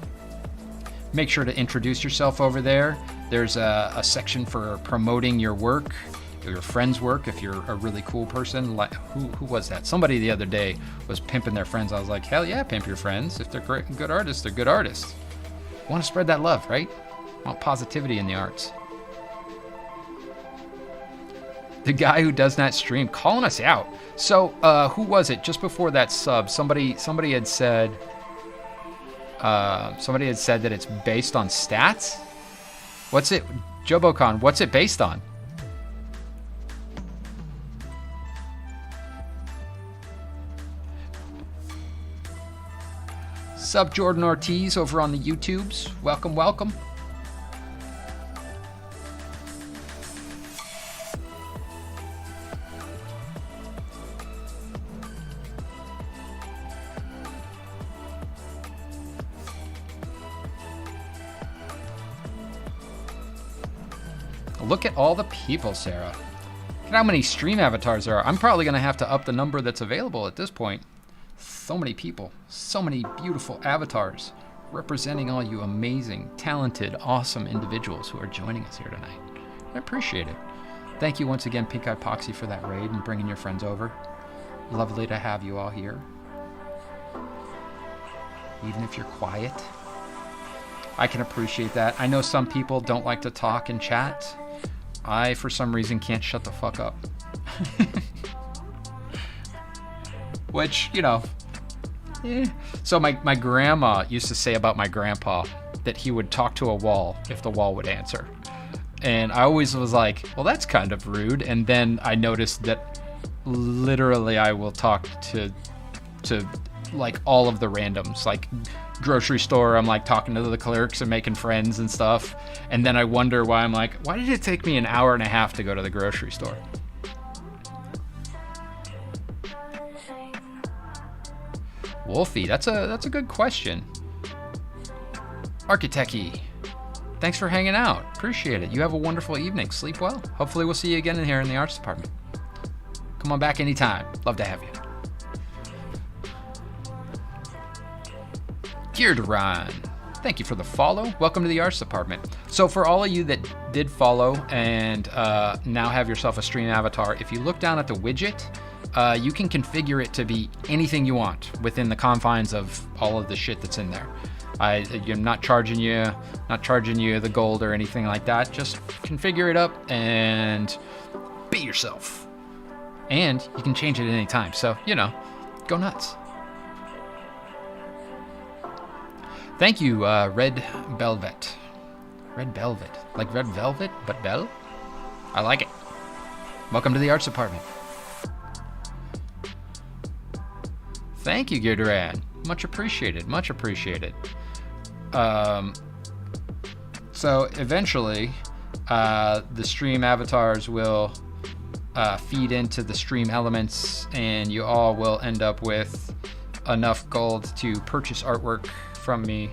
Make sure to introduce yourself over there. There's a section for promoting your work, your friends' work, if you're a really cool person. Like who was that? Somebody the other day was pimping their friends. I was like, hell yeah, pimp your friends. If they're good artists, they're good artists. Want to spread that love, right? Want positivity in the arts. The guy who does not stream calling us out. So who was it just before that sub? Somebody had said that it's based on stats. What's it, Jobocon? What's it based on? Sub Jordan Ortiz over on the YouTubes. Welcome, welcome. Look at all the people, Sarah. Look at how many stream avatars there are. I'm probably going to have to up the number that's available at this point. So many people. So many beautiful avatars representing all you amazing, talented, awesome individuals who are joining us here tonight. I appreciate it. Thank you once again, Pink Eye Poxy, for that raid and bringing your friends over. Lovely to have you all here. Even if you're quiet. I can appreciate that. I know some people don't like to talk in chat. I, for some reason, can't shut the fuck up. Which, you know, So my grandma used to say about my grandpa that he would talk to a wall if the wall would answer. And I always was like, well, that's kind of rude. And then I noticed that literally I will talk to like all of the randoms, like grocery store. I'm like talking to the clerks and making friends and stuff. And then I wonder why I'm like, why did it take me an hour and a half to go to the grocery store? Wolfie, that's a good question. Architecty, thanks for hanging out. Appreciate it. You have a wonderful evening. Sleep well. Hopefully we'll see you again in here in the arts department. Come on back anytime. Love to have you. Gearderon, thank you for the follow. Welcome to the arts department. So for all of you that did follow and now have yourself a stream avatar, if you look down at the widget, you can configure it to be anything you want within the confines of all of the shit that's in there. I'm not charging you the gold or anything like that. Just configure it up and be yourself. And you can change it at any time. So, you know, go nuts. Thank you, Red Velvet. Red Velvet. Like red velvet, but bell? I like it. Welcome to the arts department. Thank you, Gearderan. Much appreciated. Much appreciated. So eventually, the stream avatars will feed into the stream elements, and you all will end up with enough gold to purchase artwork from me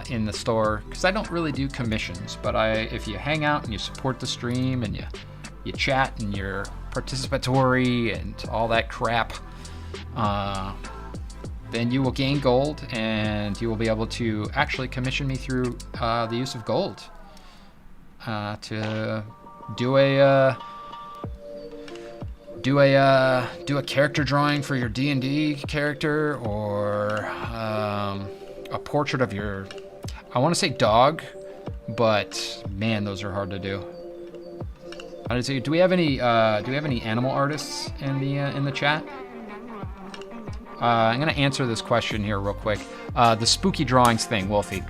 in the store, because I don't really do commissions, but if you hang out and you support the stream and you chat and you're participatory and all that crap, then you will gain gold, and you will be able to actually commission me through the use of gold to do a character drawing for your D&D character, or a portrait of your, I want to say dog, but man, those are hard to do. Do we have any animal artists in the chat? I'm gonna answer this question here real quick. The spooky drawings thing, Wolfie.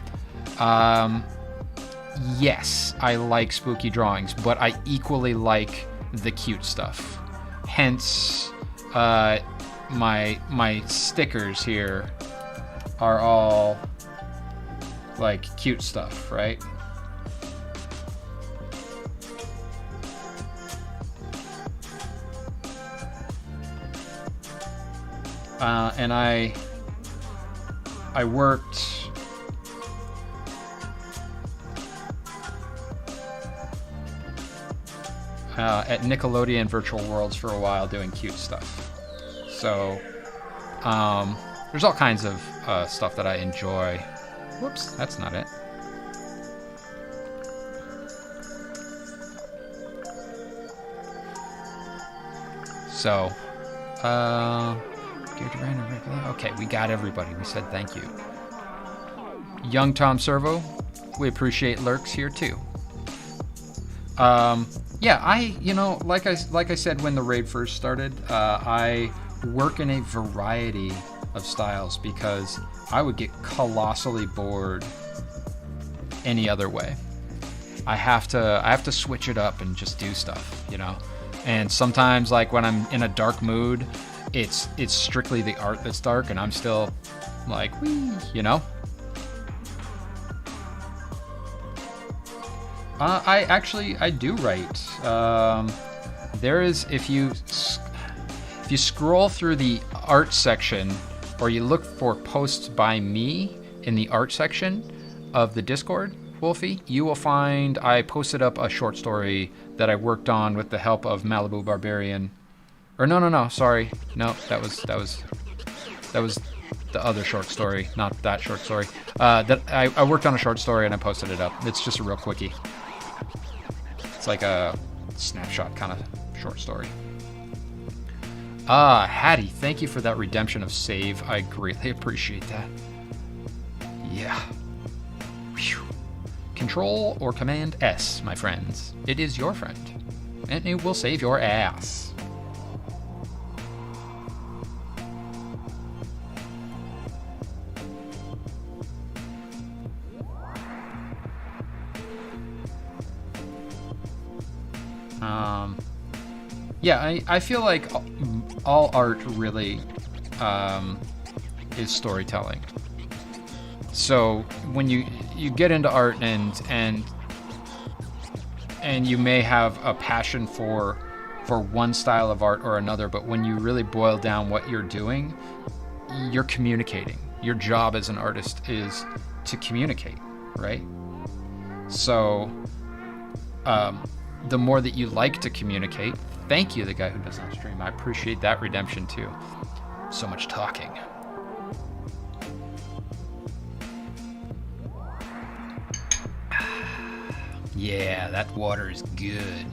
Yes, I like spooky drawings, but I equally like the cute stuff. Hence, my stickers here are all like cute stuff, right? And I worked at Nickelodeon Virtual Worlds for a while doing cute stuff. So there's all kinds of stuff that I enjoy. Whoops, that's not it. So, okay, we got everybody. We said thank you. Young Tom Servo, we appreciate lurks here too. Yeah, like I said when the raid first started, I work in a variety of styles because I would get colossally bored any other way. I have to switch it up and just do stuff, you know. And sometimes, like when I'm in a dark mood, it's strictly the art that's dark, and I'm still like, wee, you know. I do write. There is, if you scroll through the art section, or you look for posts by me in the art section of the Discord, Wolfie, you will find I posted up a short story that I worked on with the help of Malibu Barbarian. Or no, sorry. No, that was the other short story, not that short story. That I worked on a short story and I posted it up. It's just a real quickie. It's like a snapshot kind of short story. Hattie, thank you for that redemption of save. I greatly appreciate that. Yeah. Whew. Control or Command S, my friends. It is your friend, and it will save your ass. Yeah, I feel like all art really is storytelling. So when you get into art and you may have a passion for one style of art or another, but when you really boil down what you're doing, you're communicating. Your job as an artist is to communicate, right? So the more that you like to communicate, thank you, the guy who does not stream. I appreciate that redemption too. So much talking. Yeah, that water is good.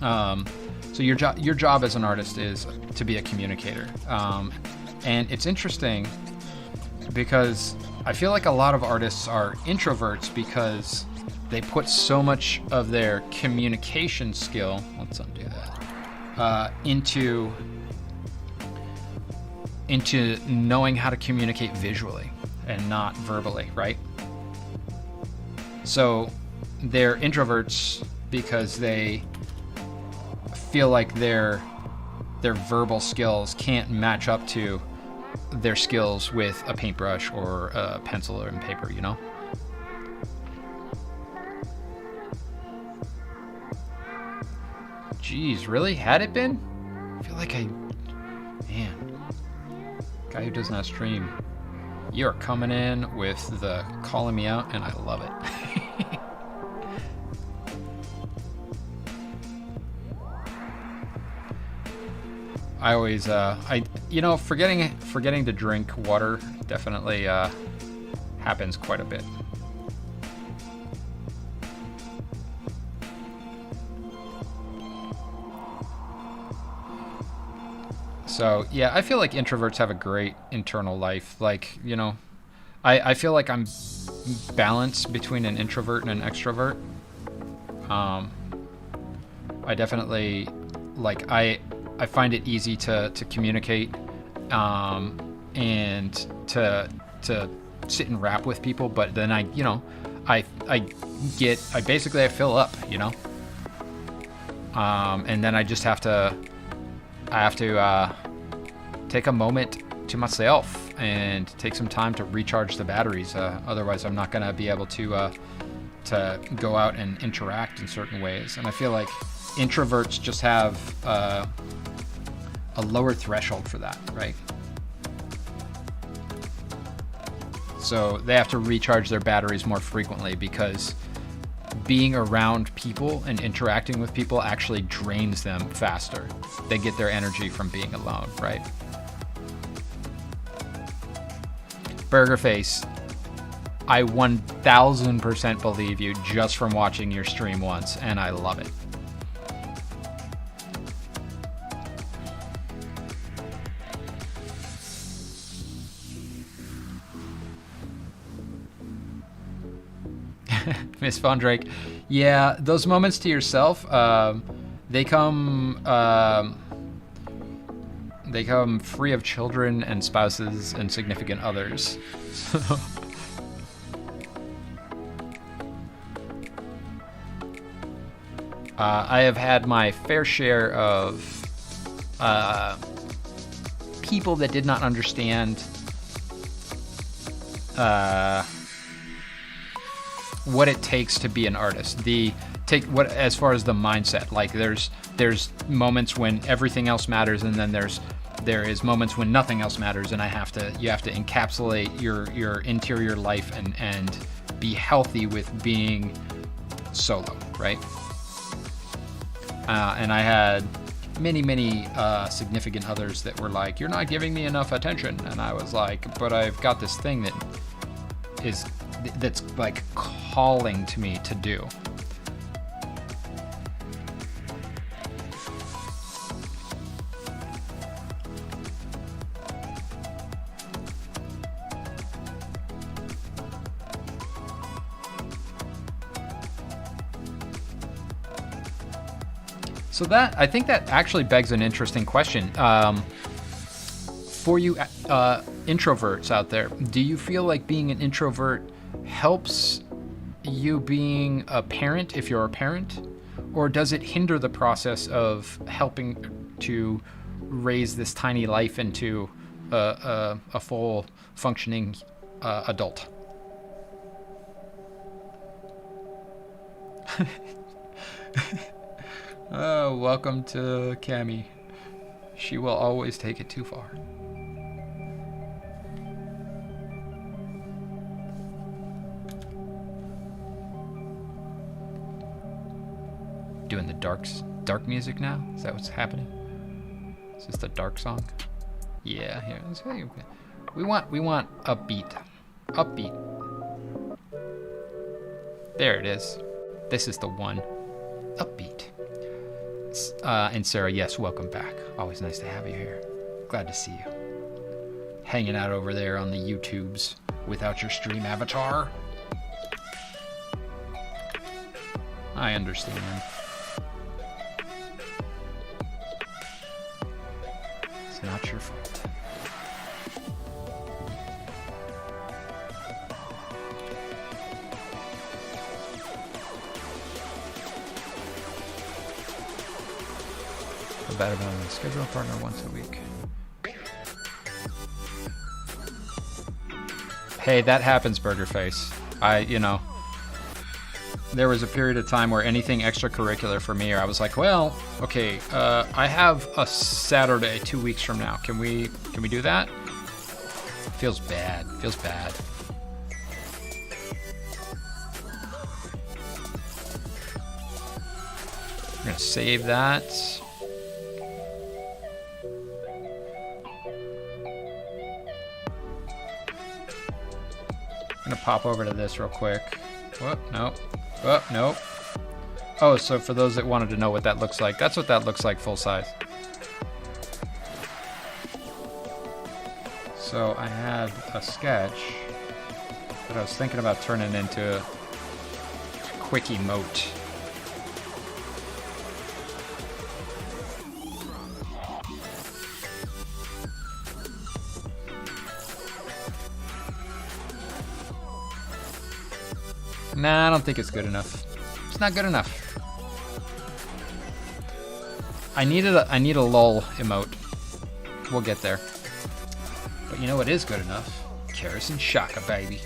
So your job as an artist is to be a communicator. And it's interesting because I feel like a lot of artists are introverts because they put so much of their communication skill, let's undo that, into knowing how to communicate visually and not verbally, right? So they're introverts because they feel like their verbal skills can't match up to their skills with a paintbrush or a pencil or paper, you know? Jeez, really? Had it been? I feel like man. Guy who does not stream. You're coming in with the calling me out, and I love it. I always, forgetting to drink water definitely happens quite a bit. So, yeah, I feel like introverts have a great internal life. Like, I feel like I'm balanced between an introvert and an extrovert. I definitely, I find it easy to communicate and to sit and rap with people, but then I fill up, and then I just have to take a moment to myself and take some time to recharge the batteries. Otherwise, I'm not going to be able to go out and interact in certain ways. And I feel like introverts just have a lower threshold for that, right? So they have to recharge their batteries more frequently because being around people and interacting with people actually drains them faster. They get their energy from being alone, right? Burgerface, I 1000% believe you just from watching your stream once, and I love it. Miss Von Drake, yeah, those moments to yourself, they come free of children and spouses and significant others. So. I have had my fair share of people that did not understand what it takes to be an artist. As far as the mindset, like there's moments when everything else matters, and then there is moments when nothing else matters, and you have to encapsulate your interior life and be healthy with being solo, right? And I had many significant others that were like, "You're not giving me enough attention," and I was like, "But I've got this thing that's like calling to me to do." So that, I think that actually begs an interesting question. For you introverts out there, do you feel like being an introvert helps you being a parent if you're a parent? Or does it hinder the process of helping to raise this tiny life into a full functioning adult? Oh, welcome to Cammy. She will always take it too far. Doing the dark music now? Is that what's happening? Is this the dark song? Yeah, here. We want upbeat. There it is. This is the one. Upbeat. And Sarah, yes, welcome back. Always nice to have you here. Glad to see you. Hanging out over there on the YouTubes without your stream avatar. I understand. It's not your fault. Bad about it. Schedule a partner once a week. Hey, that happens, Burgerface. There was a period of time where anything extracurricular for me, or I was like, well, okay, I have a Saturday 2 weeks from now. Can we do that? Feels bad. Feels bad. I'm gonna save that. I'm gonna pop over to this real quick. Whoop, nope. Whoop, nope. Oh, so for those that wanted to know what that looks like, that's what that looks like full size. So I had a sketch that I was thinking about turning into a quick emote. Nah, I don't think it's good enough. It's not good enough. I need a lull emote. We'll get there. But you know what is good enough? Karis and Shaka, baby.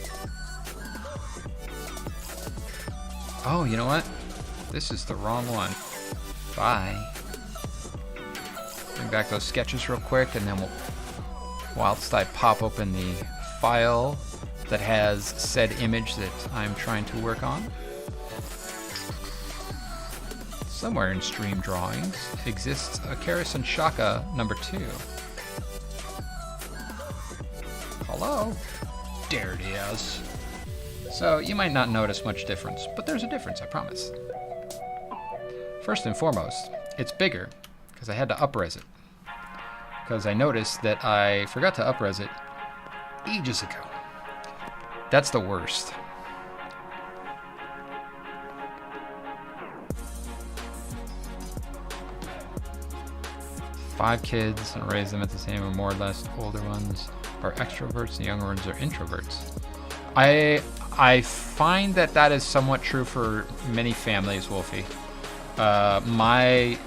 Oh, you know what? This is the wrong one. Bye. Bring back those sketches real quick, and then whilst I pop open the file that has said image that I'm trying to work on. Somewhere in Stream Drawings exists a Karis and Shaka number 2. Hello? There it is. So you might not notice much difference, but there's a difference, I promise. First and foremost, it's bigger because I had to up-res it. Because I noticed that I forgot to up-res it ages ago. That's the worst. Five kids and raise them at the same or more or less. Older ones are extroverts, the younger ones are introverts. I find that is somewhat true for many families, Wolfie. My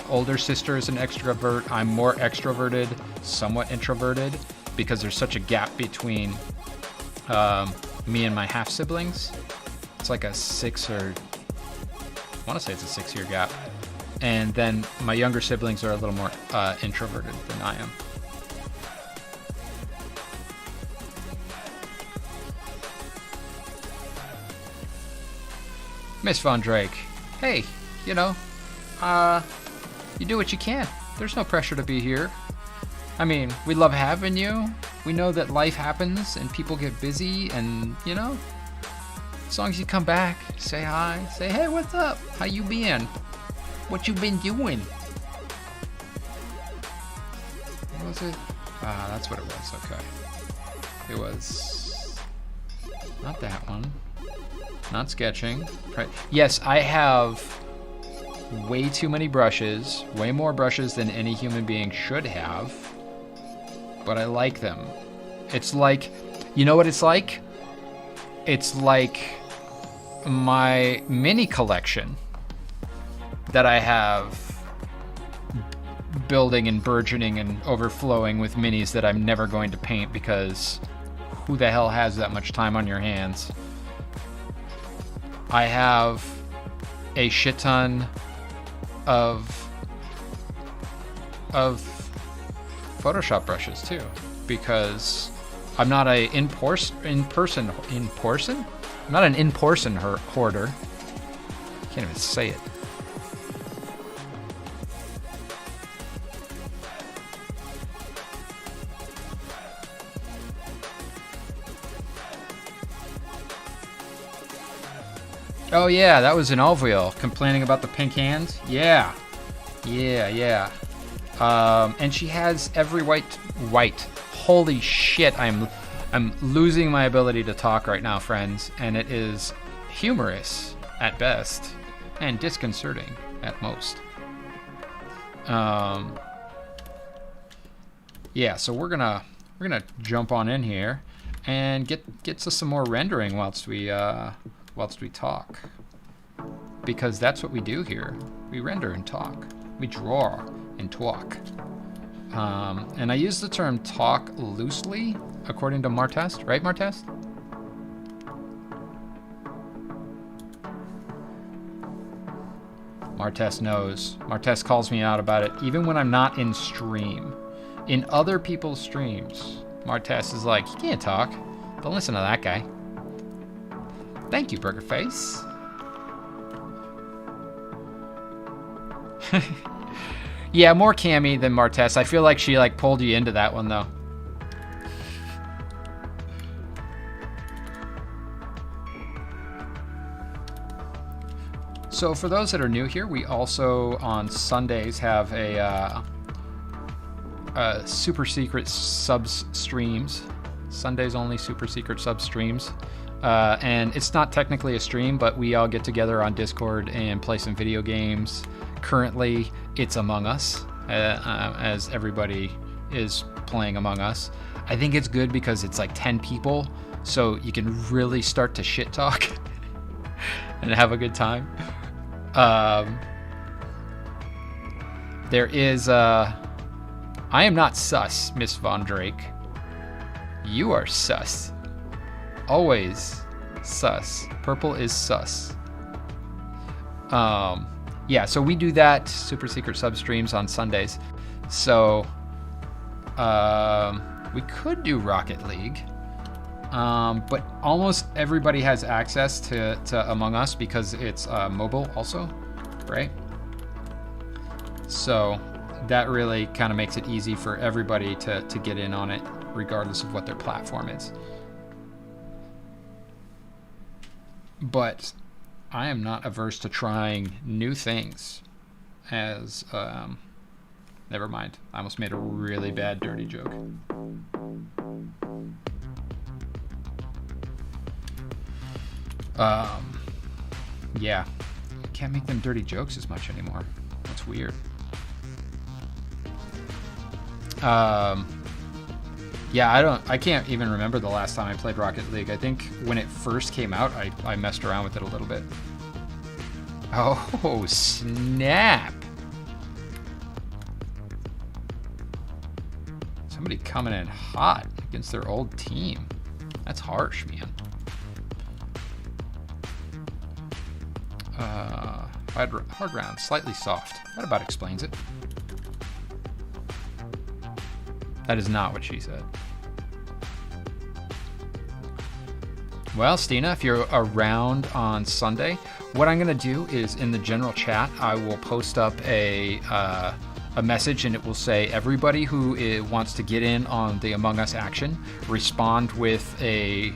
older sister is an extrovert. I'm more extroverted, somewhat introverted, because there's such a gap between me and my half siblings. It's like a 6 or I want to say it's a 6-year gap. And then my younger siblings are a little more introverted than I am. Miss Von Drake, hey, you know, you do what you can. There's no pressure to be here. I mean, we love having you. We know that life happens and people get busy and, you know, as long as you come back, say hi, say, hey, what's up? How you been? What you been doing? What was it? Ah, that's what it was, okay. It was not that one. Not sketching. Right. Yes, I have way too many brushes, way more brushes than any human being should have, but I like them. It's like, you know what it's like? It's like my mini collection that I have building and burgeoning and overflowing with minis that I'm never going to paint, because who the hell has that much time on your hands? I have a shit ton of Photoshop brushes too, because I'm not a in-person hoarder. Can't even say it. Oh yeah, that was an Alveol complaining about the pink hands. Yeah. And she has every white. Holy shit, I'm losing my ability to talk right now, friends, and it is humorous at best and disconcerting at most. Yeah, so we're gonna jump on in here and get to some more rendering whilst we talk, because that's what we do here. We render and talk. We draw and talk. And I use the term talk loosely, according to Martest, right, Martest? Martest knows. Martest calls me out about it, even when I'm not in stream. In other people's streams, Martest is like, you can't talk. Don't listen to that guy. Thank you, Burger Face. Yeah, more Cammy than Martest. I feel like she pulled you into that one though. So for those that are new here, we also on Sundays have a super secret subs streams. Sundays only super secret sub streams. And it's not technically a stream, but we all get together on Discord and play some video games. Currently, it's Among Us, as everybody is playing Among Us. I think it's good because it's like 10 people, so you can really start to shit talk and have a good time. There is, I am not sus, Miss Von Drake. You are sus. Always sus. Purple is sus. Yeah, so we do that, super secret sub streams on Sundays. So we could do Rocket League, but almost everybody has access to Among Us because it's mobile also, right? So that really kind of makes it easy for everybody to get in on it, regardless of what their platform is. But I am not averse to trying new things, as never mind, I almost made a really bad dirty joke. Yeah, can't make them dirty jokes as much anymore. That's weird. Yeah, I can't even remember the last time I played Rocket League. I think when it first came out, I messed around with it a little bit. Oh, snap. Somebody coming in hot against their old team. That's harsh, man. Hard round, slightly soft. That about explains it. That is not what she said. Well, Stina, if you're around on Sunday, what I'm going to do is in the general chat, I will post up a message, and it will say everybody who wants to get in on the Among Us action, respond with an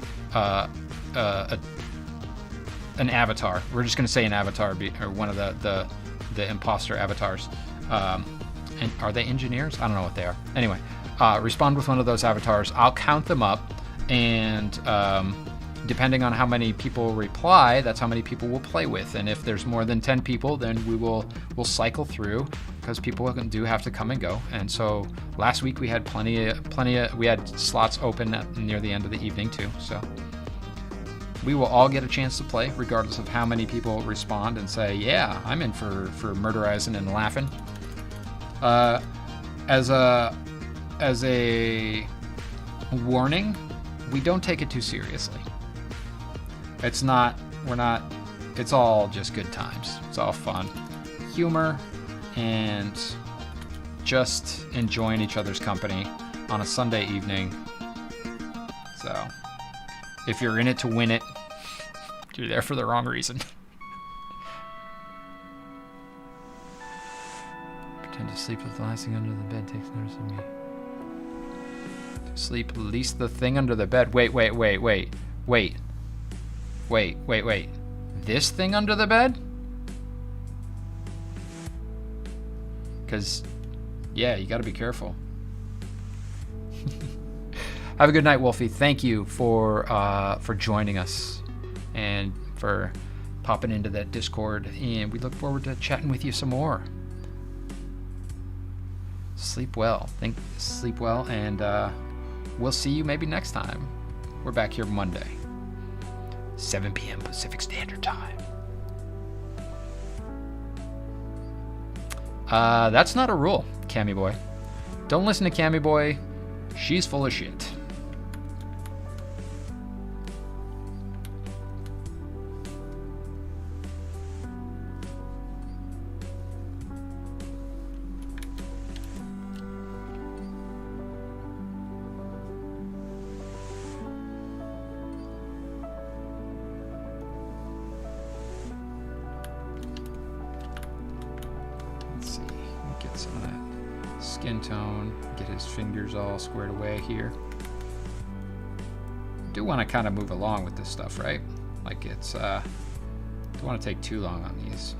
avatar. We're just going to say an avatar, or one of the imposter avatars. And are they engineers? I don't know what they are. Anyway, respond with one of those avatars. I'll count them up, and depending on how many people reply, that's how many people we'll play with. And if there's more than 10 people, then we'll cycle through, because people do have to come and go. And so last week we had plenty of we had slots open near the end of the evening too. So we will all get a chance to play, regardless of how many people respond and say, yeah, I'm in for murderizing and laughing. As a warning, we don't take it too seriously. It's all just good times. It's all fun, humor, and just enjoying each other's company on a Sunday evening. So if you're in it to win it, you're there for the wrong reason. Pretend to sleep with the last thing under the bed takes notice of me. Sleep, least the thing under the bed. Wait. This thing under the bed? Because, yeah, you got to be careful. Have a good night, Wolfie. Thank you for joining us and for popping into that Discord. And we look forward to chatting with you some more. Sleep well. Sleep well, and we'll see you maybe next time. We're back here Monday, 7 p.m. Pacific Standard Time. That's not a rule, Cammy Boy. Don't listen to Cammy Boy. She's full of shit. Fingers all squared away here. Do want to kind of move along with this stuff, right? Like it's don't want to take too long on these.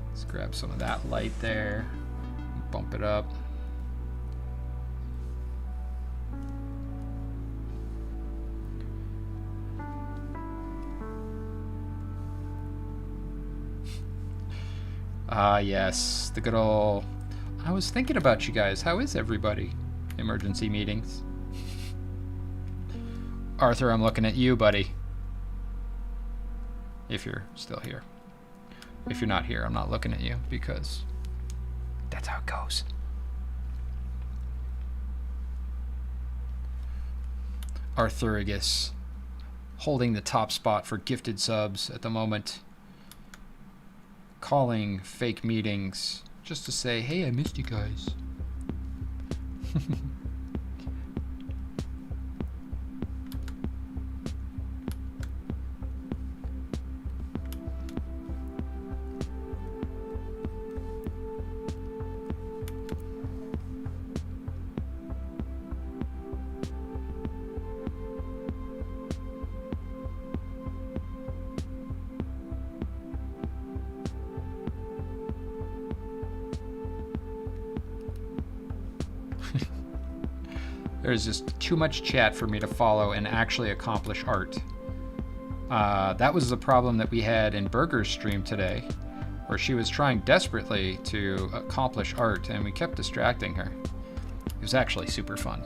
Let's grab some of that light there, bump it up. Yes, the good old. I was thinking about you guys. How is everybody? Emergency meetings. Arthur, I'm looking at you, buddy. If you're still here. If you're not here, I'm not looking at you, because that's how it goes. Arthurigus holding the top spot for gifted subs at the moment. Calling fake meetings. Just to say, hey, I missed you guys. There's just too much chat for me to follow and actually accomplish art. That was the problem that we had in Burger's stream today, where she was trying desperately to accomplish art and we kept distracting her. It was actually super fun.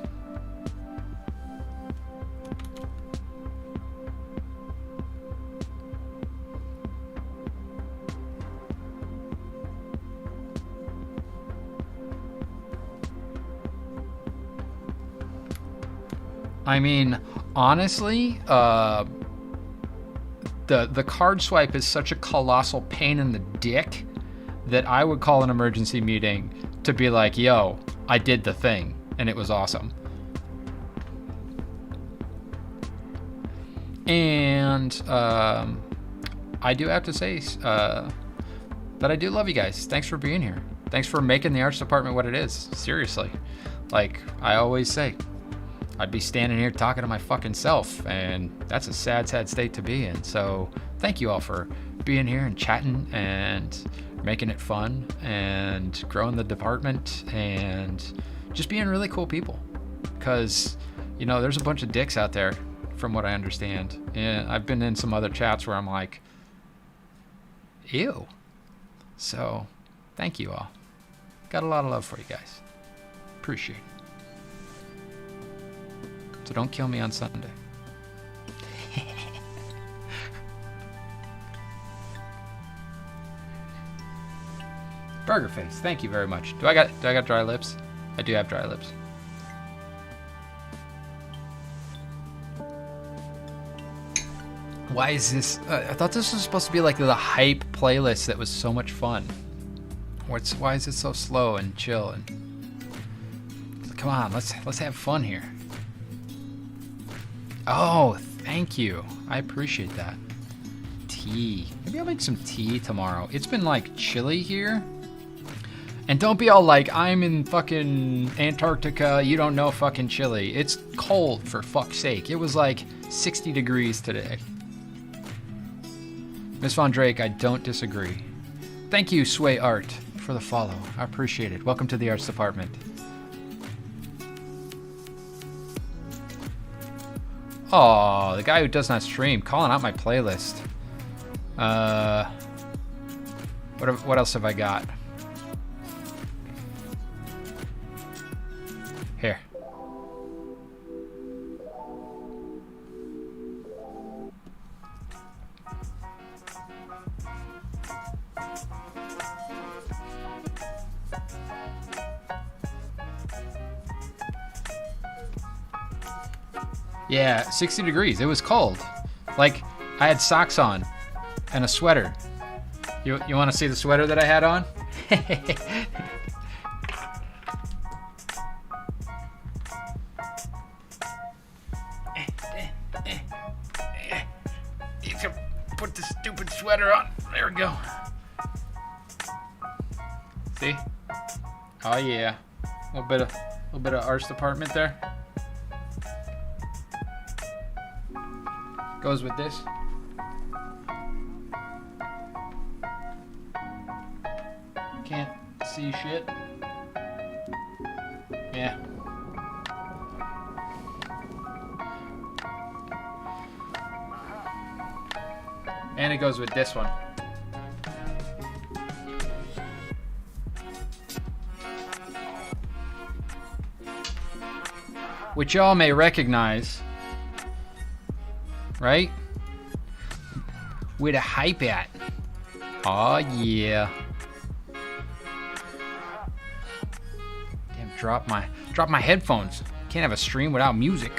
I mean, honestly, the card swipe is such a colossal pain in the dick that I would call an emergency meeting to be like, yo, I did the thing, and it was awesome. And I do have to say that I do love you guys. Thanks for being here. Thanks for making the arts department what it is. Seriously. Like I always say, I'd be standing here talking to my fucking self, and that's a sad, sad state to be in. So thank you all for being here and chatting and making it fun and growing the department and just being really cool people. Because, you know, there's a bunch of dicks out there from what I understand. And I've been in some other chats where I'm like, ew. So, thank you all. Got a lot of love for you guys. Appreciate it. So don't kill me on Sunday. Burger face, thank you very much. Do I got dry lips? I do have dry lips. Why is this? I thought this was supposed to be like the hype playlist that was so much fun. Why is it so slow and chill? And come on, let's have fun here. Oh, thank you. I appreciate that. Tea. Maybe I'll make some tea tomorrow. It's been like chilly here. And don't be all like, I'm in fucking Antarctica, you don't know fucking Chile. It's cold, for fuck's sake. It was like 60 degrees today. Miss Von Drake, I don't disagree. Thank you, Sway Art, for the follow. I appreciate it. Welcome to the arts department. Oh, the guy who does not stream, calling out my playlist. What else have I got? Here. Yeah, 60 degrees. It was cold. Like, I had socks on and a sweater. You want to see the sweater that I had on? You can put the stupid sweater on. There we go. See? Oh yeah. A little bit of arts department there. Goes with this. Can't see shit. Yeah. And it goes with this one. Which y'all may recognize. Right? Where the hype at? Aw, yeah. Damn, drop my headphones. Can't have a stream without music.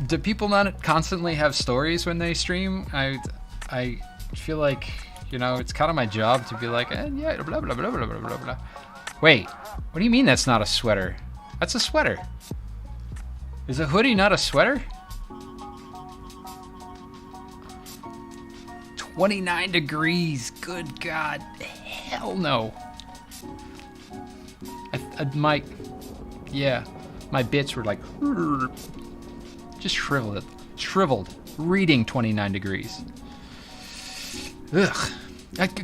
Do people not constantly have stories when they stream? I feel like, you know, it's kind of my job to be like, yeah, blah, blah, blah, blah, blah, blah, blah. Wait, what do you mean that's not a sweater? That's a sweater. Is a hoodie not a sweater? 29 degrees, good God, hell no. My bits were like, just shriveled, reading 29 degrees. Ugh,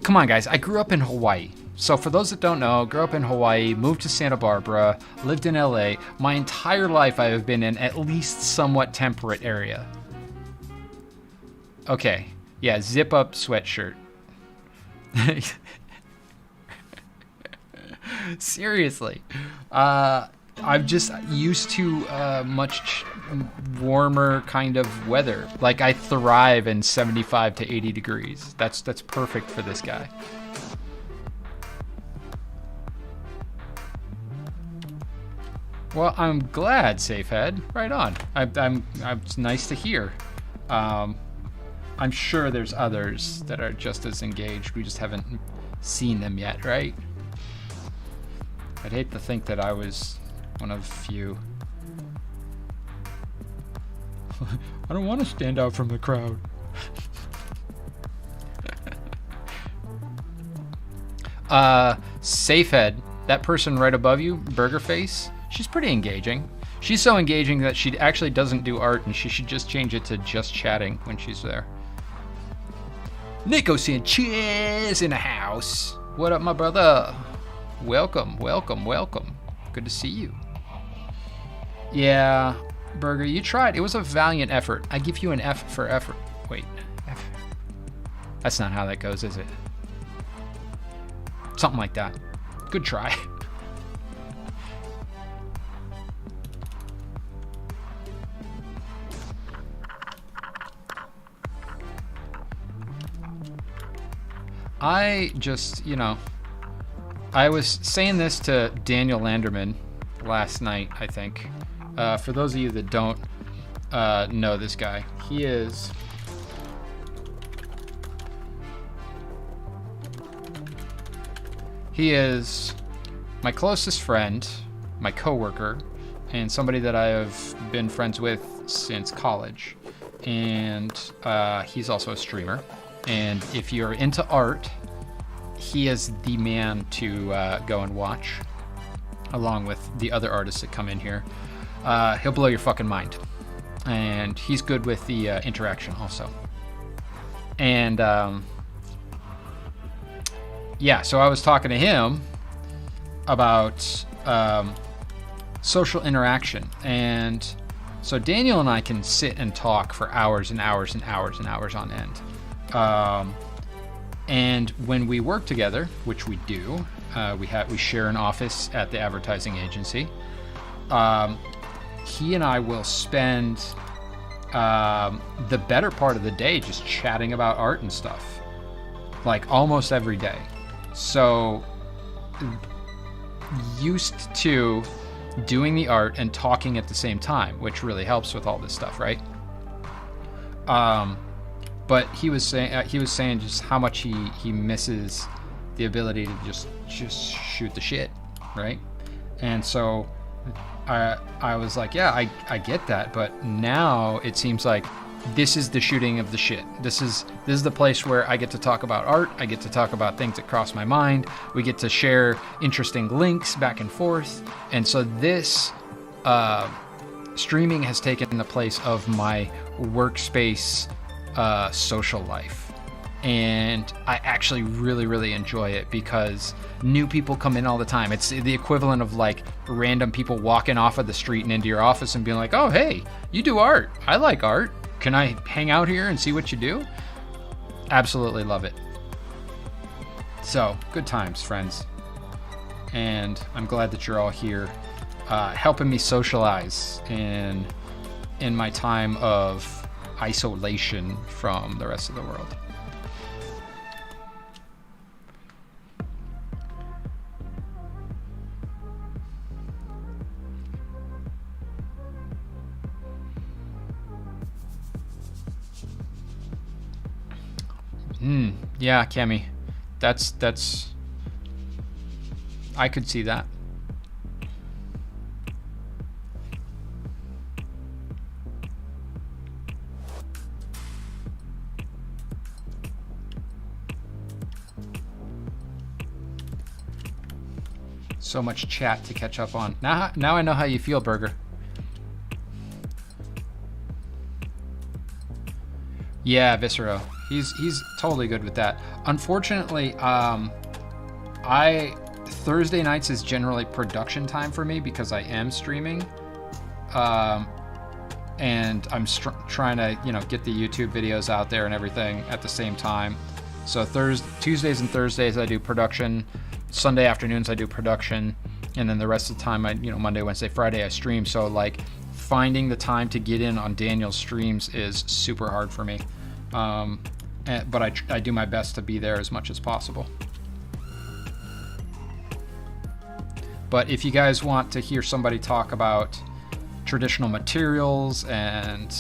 come on guys, I grew up in Hawaii. So for those that don't know, grew up in Hawaii, moved to Santa Barbara, lived in LA. My entire life I have been in at least somewhat temperate area. Okay, yeah, zip up sweatshirt. Seriously. I'm just used to much warmer kind of weather. Like I thrive in 75 to 80 degrees. That's perfect for this guy. Well, I'm glad, Safehead. Right on. It's nice to hear. I'm sure there's others that are just as engaged. We just haven't seen them yet, right? I'd hate to think that I was one of few. I don't want to stand out from the crowd. Safehead, that person right above you, Burger Face, she's pretty engaging. She's so engaging that she actually doesn't do art, and she should just change it to just chatting when she's there. Nico Sanchez in the house. What up, my brother? Welcome, welcome, welcome. Good to see you. Yeah, Burger, you tried. It was a valiant effort. I give you an F for effort. Wait, F. That's not how that goes, is it? Something like that. Good try. I just, I was saying this to Daniel Landerman last night, I think. For those of you that don't know this guy, he is my closest friend, my coworker, and somebody that I have been friends with since college. And he's also a streamer. And if you're into art, he is the man to go and watch, along with the other artists that come in here. He'll blow your fucking mind. And he's good with the interaction also. And yeah, so I was talking to him about social interaction. And so Daniel and I can sit and talk for hours and hours and hours and hours on end. And when we work together, which we do, we share an office at the advertising agency. He and I will spend the better part of the day just chatting about art and stuff, like almost every day. So used to doing the art and talking at the same time, which really helps with all this stuff, right? But he was saying just how much he misses the ability to just shoot the shit, right? And so I was like, yeah, I get that, but now it seems like this is the shooting of the shit. This is the place where I get to talk about art. I get to talk about things that cross my mind. We get to share interesting links back and forth. And so this streaming has taken the place of my workspace social life, and I actually really enjoy it because new people come in all the time. It's the equivalent of like random people walking off of the street and into your office and being like, oh hey, you do art, I like art, can I hang out here and see what you do? Absolutely love it. So good times, friends, and I'm glad that you're all here helping me socialize in my time of isolation from the rest of the world. Yeah, Kemi, that's I could see that. So much chat to catch up on. Now I know how you feel, Burger. Yeah, Viscero. He's totally good with that. Unfortunately, Thursday nights is generally production time for me because I am streaming. And I'm trying to, get the YouTube videos out there and everything at the same time. So Tuesdays and Thursdays I do production. Sunday afternoons I do production, and then the rest of the time Monday, Wednesday, Friday I stream. So like finding the time to get in on Daniel's streams is super hard for me. But I do my best to be there as much as possible. But if you guys want to hear somebody talk about traditional materials and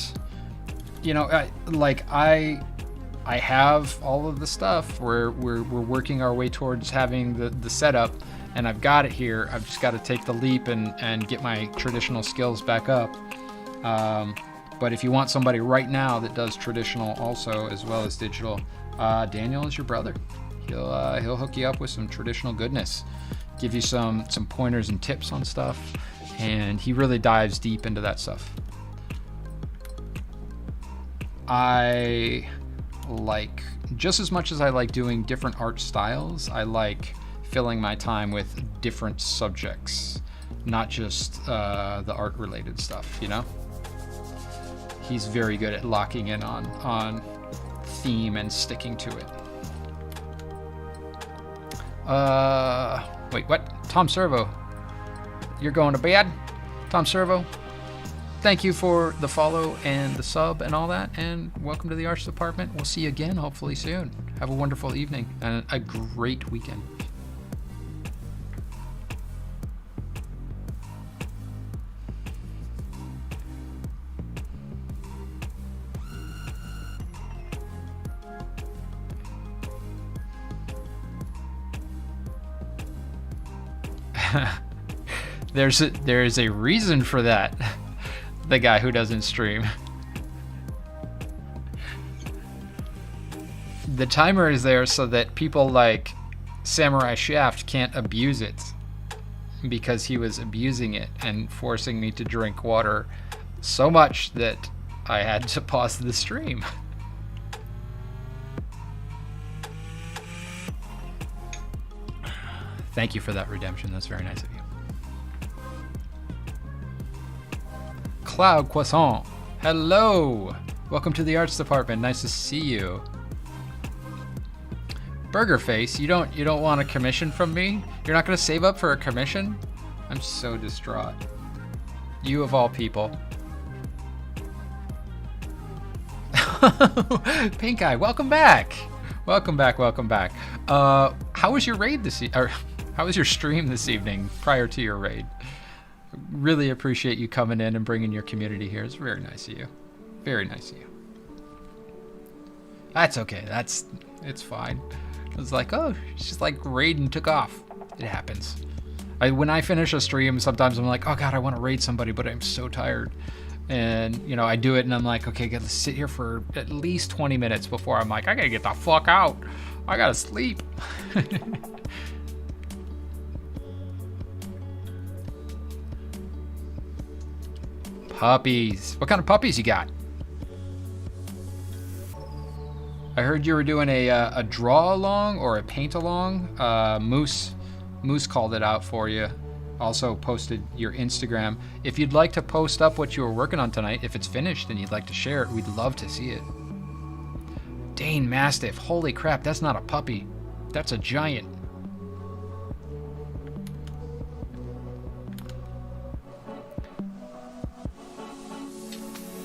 I have all of the stuff. We're working our way towards having the setup, and I've got it here. I've just got to take the leap and get my traditional skills back up. But if you want somebody right now that does traditional also as well as digital, Daniel is your brother. He'll hook you up with some traditional goodness, give you some pointers and tips on stuff, and he really dives deep into that stuff. I like, just as much as I like doing different art styles, I like filling my time with different subjects, not just the art-related stuff, you know? He's very good at locking in on theme and sticking to it. Wait, what? Tom Servo. You're going to bed? Tom Servo, thank you for the follow and the sub and all that, and welcome to the Arts Department. We'll see you again hopefully soon. Have a wonderful evening and a great weekend. There's a reason for that. The guy who doesn't stream. The timer is there so that people like Samurai Shaft can't abuse it, because he was abusing it and forcing me to drink water so much that I had to pause the stream. Thank you for that redemption. That's very nice of you. Cloud Croissant, hello! Welcome to the Arts Department. Nice to see you. Burger Face, you don't want a commission from me? You're not gonna save up for a commission? I'm so distraught. You of all people. Pink Eye, welcome back. Welcome back. How was your raid how was your stream this evening prior to your raid? Really appreciate you coming in and bringing your community here. It's very nice of you. Very nice of you. That's okay. It's fine. It was like, oh, it's just like raid and took off. It happens. When I finish a stream, sometimes I'm like, oh god, I want to raid somebody, but I'm so tired. And, you know, I do it and I'm like, okay, I gotta sit here for at least 20 minutes before I'm like, I gotta get the fuck out. I gotta sleep. Puppies. What kind of puppies you got? I heard you were doing a draw along or a paint along. Moose called it out for you. Also posted your Instagram. If you'd like to post up what you were working on tonight, if it's finished and you'd like to share it, we'd love to see it. Dane Mastiff. Holy crap, that's not a puppy. That's a giant.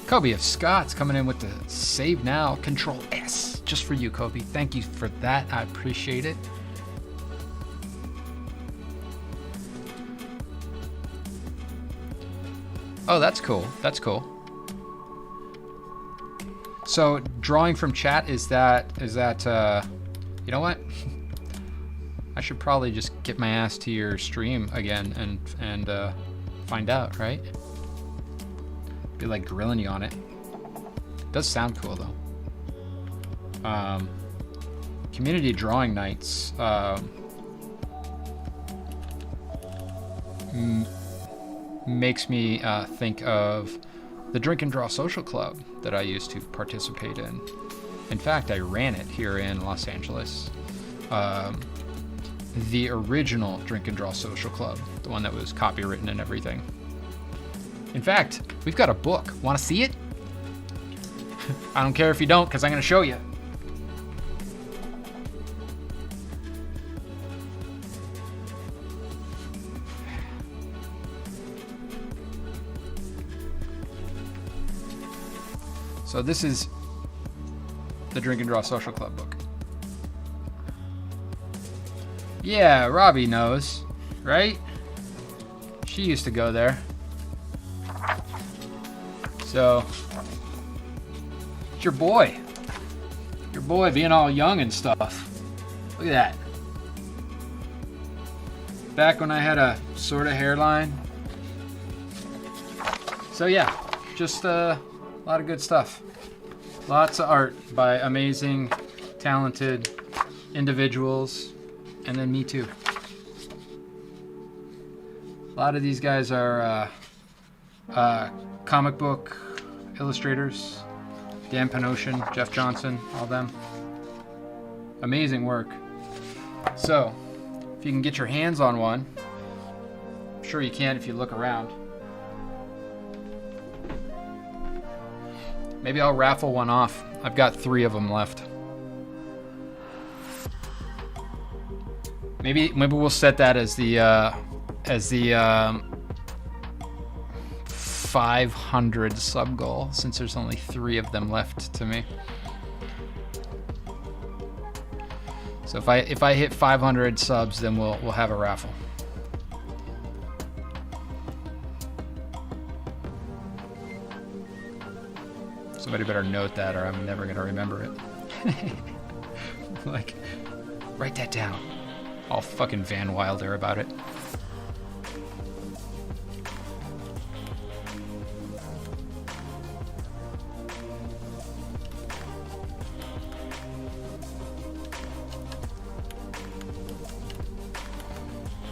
Kobe of Scott's coming in with the save now, Control S, just for you, Kobe. Thank you for that. I appreciate it. Oh, that's cool. That's cool. So, drawing from chat, is that you know what? I should probably just get my ass to your stream again and find out, right? Be like grilling you on it. Does sound cool though. Community drawing nights makes me think of the Drink and Draw Social Club that I used to participate in. In fact, I ran it here in Los Angeles. The original Drink and Draw Social Club, the one that was copywritten and everything. In fact, we've got a book. Want to see it? I don't care if you don't, because I'm going to show you. So this is the Drink and Draw Social Club book. Yeah, Robbie knows, right? She used to go there. So, it's your boy. Your boy being all young and stuff. Look at that. Back when I had a sort of hairline. So yeah, just a lot of good stuff. Lots of art by amazing, talented individuals. And then me too. A lot of these guys are comic book illustrators. Dan Panosian, Jeff Johnson, all them. Amazing work. So, If you can get your hands on one. I'm sure you can if you look around. Maybe I'll raffle one off. I've got 3 of them left. Maybe we'll set that as the 500 sub goal, since there's only 3 of them left to me. So if I hit 500 subs, then we'll have a raffle. Somebody better note that, or I'm never gonna remember it. Like, write that down. All fucking Van Wilder about it.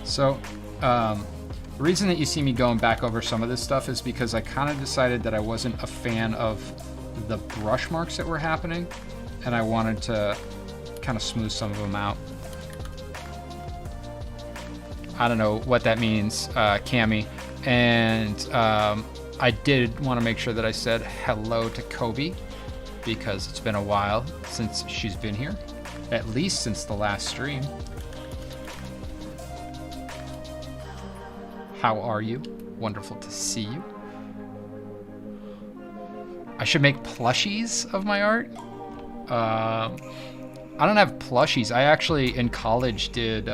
So, the reason that you see me going back over some of this stuff is because I kind of decided that I wasn't a fan of the brush marks that were happening, and I wanted to kind of smooth some of them out. I don't know what that means, Cammy. And I did want to make sure that I said hello to Kobe, because it's been a while since she's been here, at least since the last stream. How are you? Wonderful to see you. I should make plushies of my art. I don't have plushies. I actually, in college, did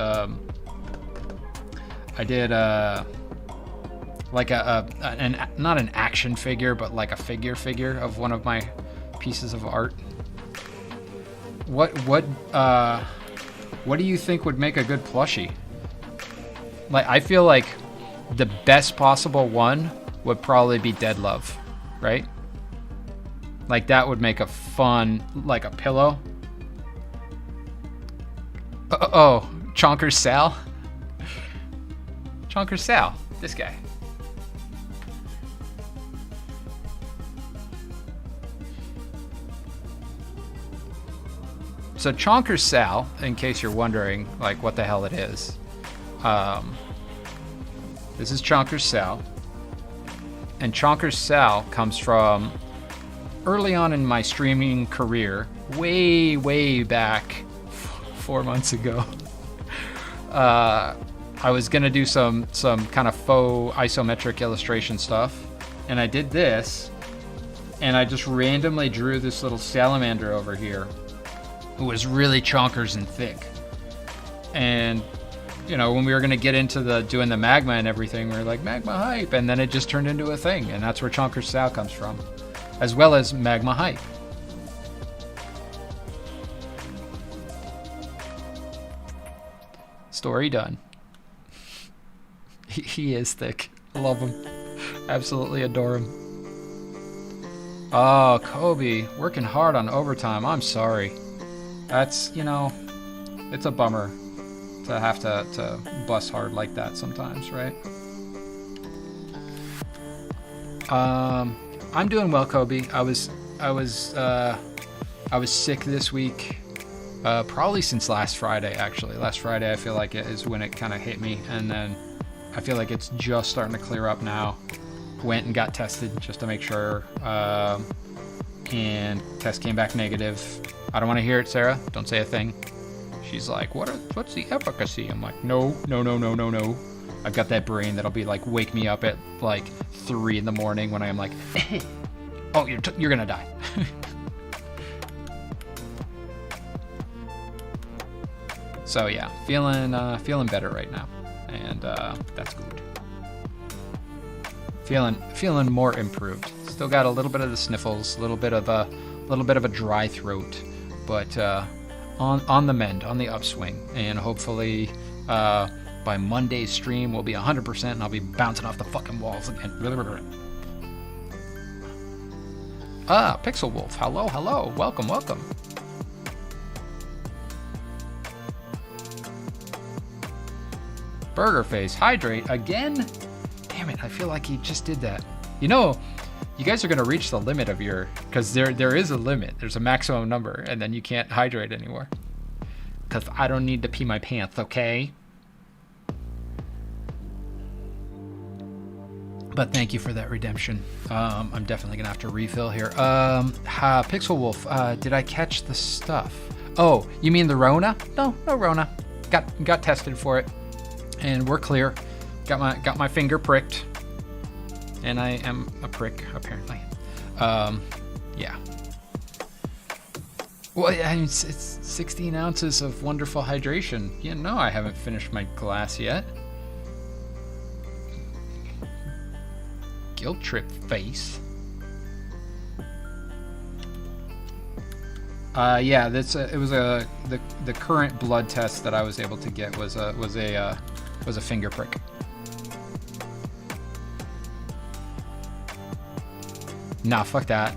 like not an action figure, but like a figure of one of my pieces of art. What do you think would make a good plushie? Like, I feel like the best possible one would probably be Dead Love, right? Like, that would make a fun, like a pillow. Oh, Chonker Sal. Chonker Sal, this guy. So Chonker Sal, in case you're wondering, like, what the hell it is. This is Chonker Sal. And Chonker Sal comes from early on in my streaming career, way back 4 months ago. I was gonna do some kind of faux isometric illustration stuff, and I did this, and I just randomly drew this little salamander over here who was really chonkers and thick. And you know, when we were gonna get into doing the magma and everything, we were like, magma hype, and then it just turned into a thing, and that's where Chonker Sal comes from, as well as magma hype. Story done. He is thick. I love him. Absolutely adore him. Oh, Kobe, working hard on overtime. I'm sorry. That's, you know, it's a bummer to have to bust hard like that sometimes, right? I'm doing well, Kobe. I was sick this week, probably since last Friday, actually. Last Friday, I feel like it is when it kind of hit me, and then I feel like it's just starting to clear up now. Went and got tested just to make sure, and test came back negative. I don't want to hear it, Sarah. Don't say a thing. She's like, what's the efficacy? I'm like, no. I've got that brain that'll be like, wake me up at like 3 in the morning when I am like, oh, you're gonna die. So yeah, feeling better right now, and that's good. Feeling more improved. Still got a little bit of the sniffles, a little bit of a dry throat, but on the mend, on the upswing, and hopefully by Monday's stream we'll be 100% and I'll be bouncing off the fucking walls again. Ah, Pixel Wolf, hello, welcome. Burger Face, hydrate again? Damn it, I feel like he just did that. You know, you guys are gonna reach the limit of because there is a limit. There's a maximum number, and then you can't hydrate anymore. Because I don't need to pee my pants, okay? But thank you for that redemption. I'm definitely gonna have to refill here. Pixel Wolf, did I catch the stuff? Oh, you mean the Rona? No Rona. Got tested for it, and we're clear. Got my finger pricked, and I am a prick apparently. Yeah. Well, I mean, it's 16 ounces of wonderful hydration. You know, I haven't finished my glass yet. Guilt trip face. Yeah, it was the current blood test that I was able to get was a finger prick. Nah, fuck that.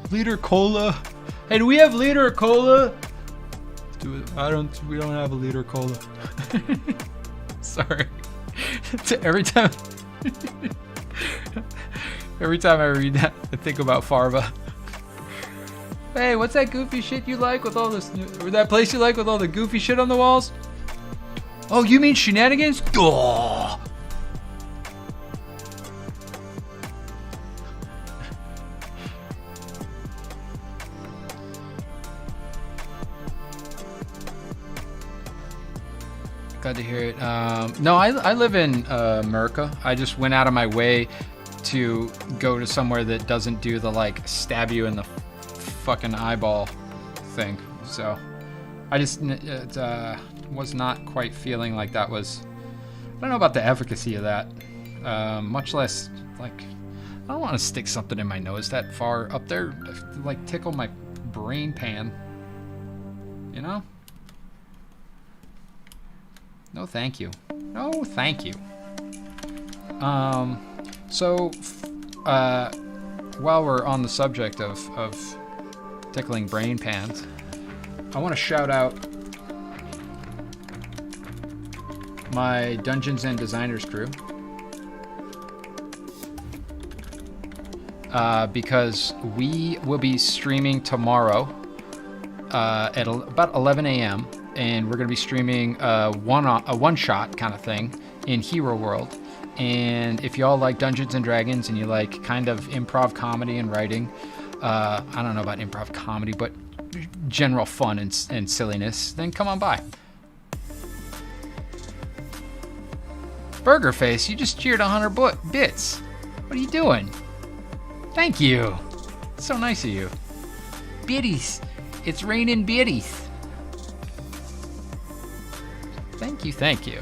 Liter cola. Hey, do we have liter cola? We don't have a liter cola. Sorry. Every time I read that, I think about Farva. Hey, what's that goofy shit you like with all this, or that place you like with all the goofy shit on the walls? Oh, you mean shenanigans? Oh. Glad to hear it. No, I live in America. I just went out of my way to go to somewhere that doesn't do the like stab you in the fucking eyeball thing. So I just was not quite feeling like that was. I don't know about the efficacy of that. Much less like I don't want to stick something in my nose that far up there, to, like tickle my brain pan. You know. No, thank you. No, thank you. So, while we're on the subject of tickling brain pans, I want to shout out my Dungeons and Designers crew. Because we will be streaming tomorrow at about 11 a.m. and we're going to be streaming a one-shot kind of thing in Hero World. And if y'all like Dungeons and Dragons and you like kind of improv comedy and writing, I don't know about improv comedy, but general fun and silliness, then come on by. Burger Face, you just cheered 100 bits. What are you doing? Thank you. It's so nice of you. Biddies. It's raining biddies. Thank you, thank you.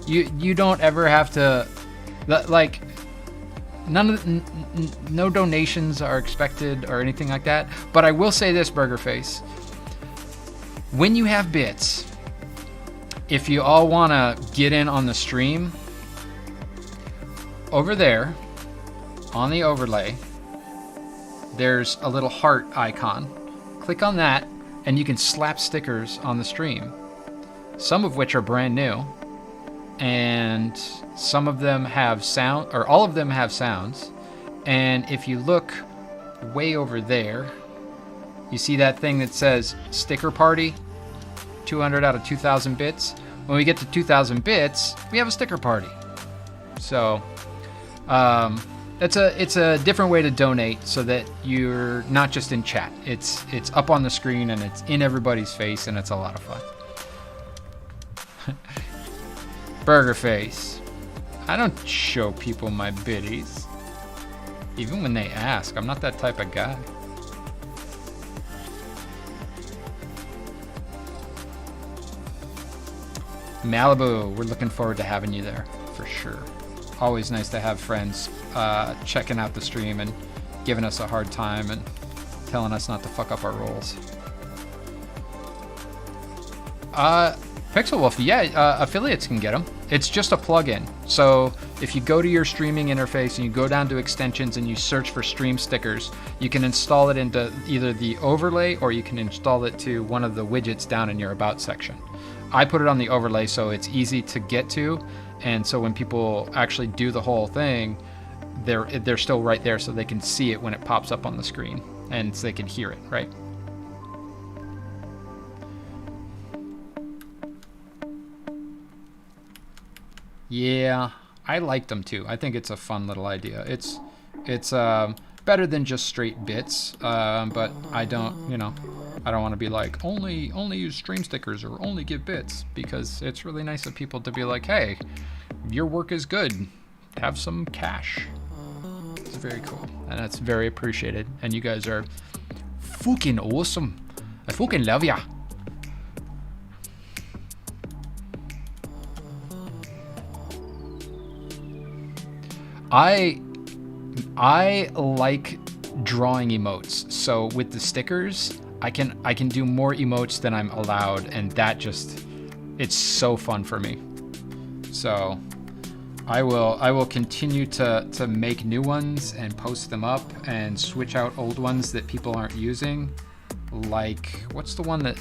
You don't ever have to, like, no donations are expected or anything like that. But I will say this, Burger Face. When you have bits, if you all want to get in on the stream, over there on the overlay, there's a little heart icon. Click on that, and you can slap stickers on the stream. Some of which are brand new, and some of them have sound, or all of them have sounds. And if you look way over there, you see that thing that says sticker party, 200 out of 2,000 bits. When we get to 2,000 bits, we have a sticker party. So it's a different way to donate so that you're not just in chat. It's up on the screen and it's in everybody's face, and it's a lot of fun. Burger Face. I don't show people my biddies. Even when they ask, I'm not that type of guy. Malibu, we're looking forward to having you there, for sure. Always nice to have friends checking out the stream and giving us a hard time and telling us not to fuck up our rolls. Pixel Wolf, yeah, affiliates can get them. It's just a plugin. So if you go to your streaming interface and you go down to extensions and you search for stream stickers, you can install it into either the overlay or you can install it to one of the widgets down in your about section. I put it on the overlay so it's easy to get to, and so when people actually do the whole thing, they're still right there so they can see it when it pops up on the screen and so they can hear it, right? Yeah, I liked them too. I think it's a fun little idea. It's better than just straight bits, but I don't, you know, I don't want to be like only use stream stickers or only give bits, because it's really nice of people to be like, hey, your work is good. Have some cash. It's very cool, and that's very appreciated. And you guys are fucking awesome. I fucking love ya. I like drawing emotes. So with the stickers, I can do more emotes than I'm allowed, and that just, it's so fun for me. So I will continue to make new ones and post them up and switch out old ones that people aren't using. Like, what's the one that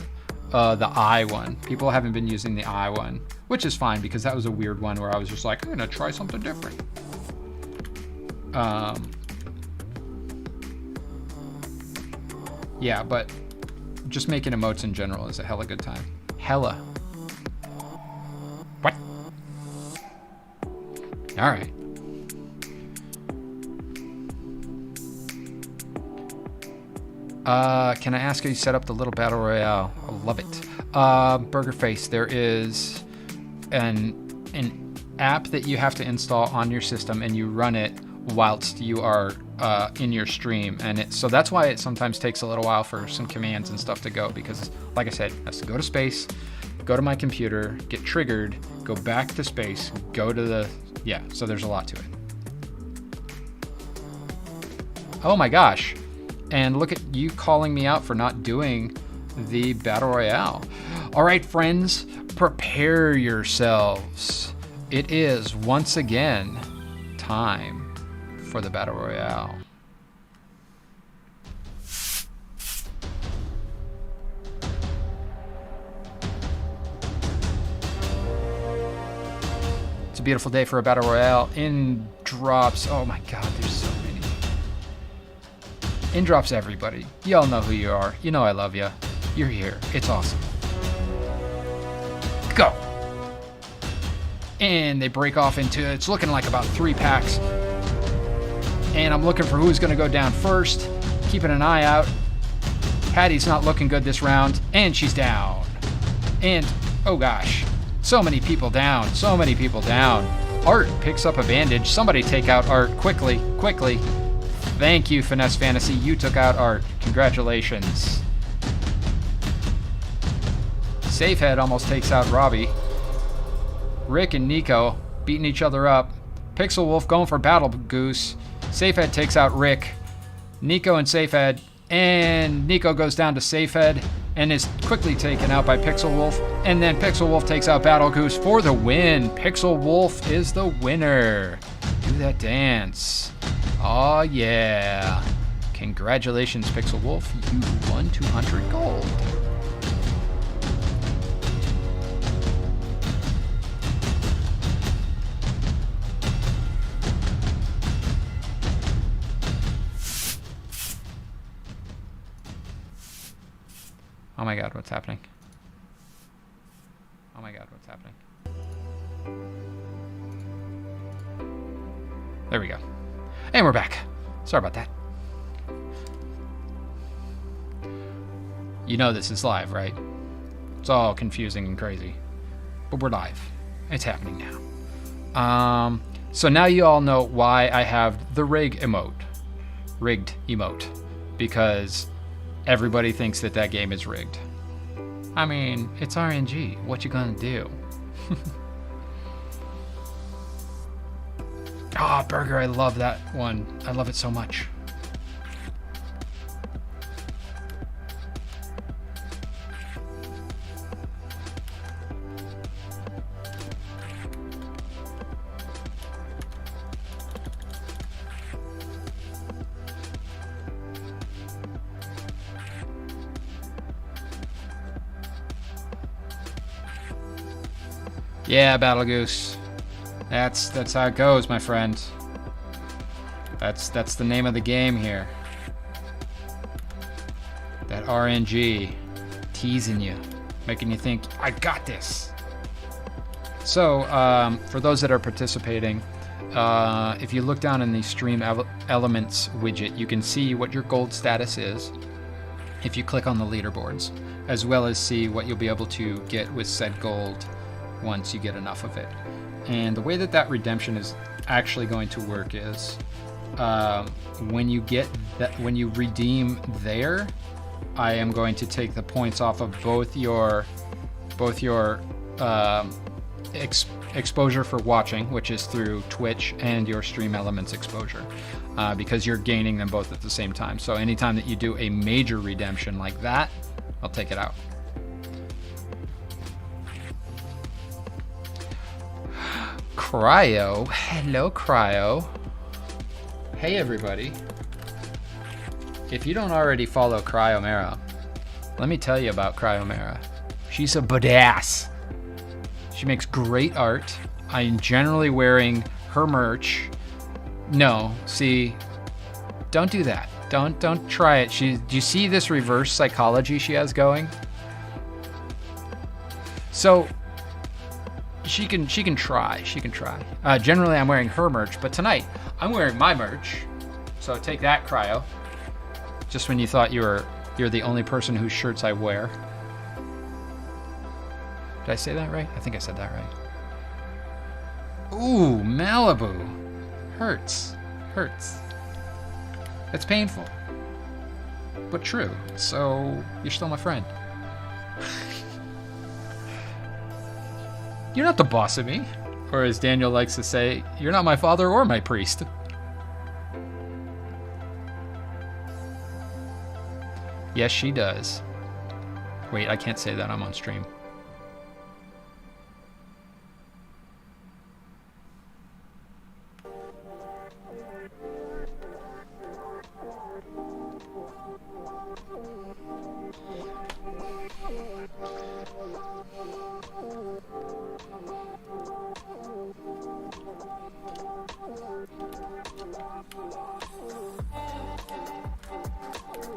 the eye one? People haven't been using the eye one, which is fine because that was a weird one where I was just like, I'm gonna try something different. Yeah, but just making emotes in general is a hella good time. Hella. What? All right. Can I ask you to set up the little battle royale? I love it. Burger Face, there is an app that you have to install on your system, and you run it whilst you are in your stream, and so that's why it sometimes takes a little while for some commands and stuff to go, because like I said, it has to go to space, go to my computer, get triggered, go back to space, go to the, yeah, so there's a lot to it. Oh my gosh, and look at you calling me out for not doing the battle royale. All right, friends, prepare yourselves. It is once again time for the battle royale. It's a beautiful day for a battle royale. In drops, oh my god, there's so many. In drops everybody. Y'all know who you are. You know I love you. You're here. It's awesome. Go. And they break off into, it's looking like about 3 packs. And I'm looking for who's going to go down first. Keeping an eye out. Hattie's not looking good this round. And she's down. And, oh gosh. So many people down. So many people down. Art picks up a bandage. Somebody take out Art quickly. Quickly. Thank you, Finesse Fantasy. You took out Art. Congratulations. Safehead almost takes out Robbie. Rick and Nico beating each other up. Pixel Wolf going for Battle Goose. Safehead takes out Rick. Nico and Safehead. And Nico goes down to Safehead and is quickly taken out by Pixel Wolf. And then Pixel Wolf takes out Battle Goose for the win. Pixel Wolf is the winner. Do that dance. Oh yeah. Congratulations, Pixel Wolf. You won 200 gold. Oh my god, what's happening? Oh my god, what's happening? There we go. And we're back. Sorry about that. You know this is live, right? It's all confusing and crazy. But we're live. It's happening now. So now you all know why I have the rigged emote. Because everybody thinks that that game is rigged. I mean, it's RNG. What you gonna do? Ah, Burger, I love that one. I love it so much. Yeah, Battle Goose. That's how it goes, my friend. That's the name of the game here. That RNG teasing you, making you think I got this. So, for those that are participating, if you look down in the Stream Elements widget, you can see what your gold status is if you click on the leaderboards, as well as see what you'll be able to get with said gold once you get enough of it. And the way that that redemption is actually going to work is when you redeem there, I am going to take the points off of both your exposure for watching, which is through Twitch, and your Stream Elements exposure, because you're gaining them both at the same time. So anytime that you do a major redemption like that, I'll take it out. Cryo, hello Cryo. Hey everybody. If you don't already follow Cryomera, let me tell you about Cryomera. She's a badass. She makes great art. I'm generally wearing her merch. No, see, don't do that. Don't try it. Do you see this reverse psychology she has going? So she can try. Generally, I'm wearing her merch, but tonight I'm wearing my merch. So take that, Cryo. Just when you thought you're the only person whose shirts I wear. Did I say that right? I think I said that right. Ooh, Malibu. Hurts. It's painful, but true. So you're still my friend. You're not the boss of me. Or as Daniel likes to say, you're not my father or my priest. Yes, she does. Wait, I can't say that. I'm on stream.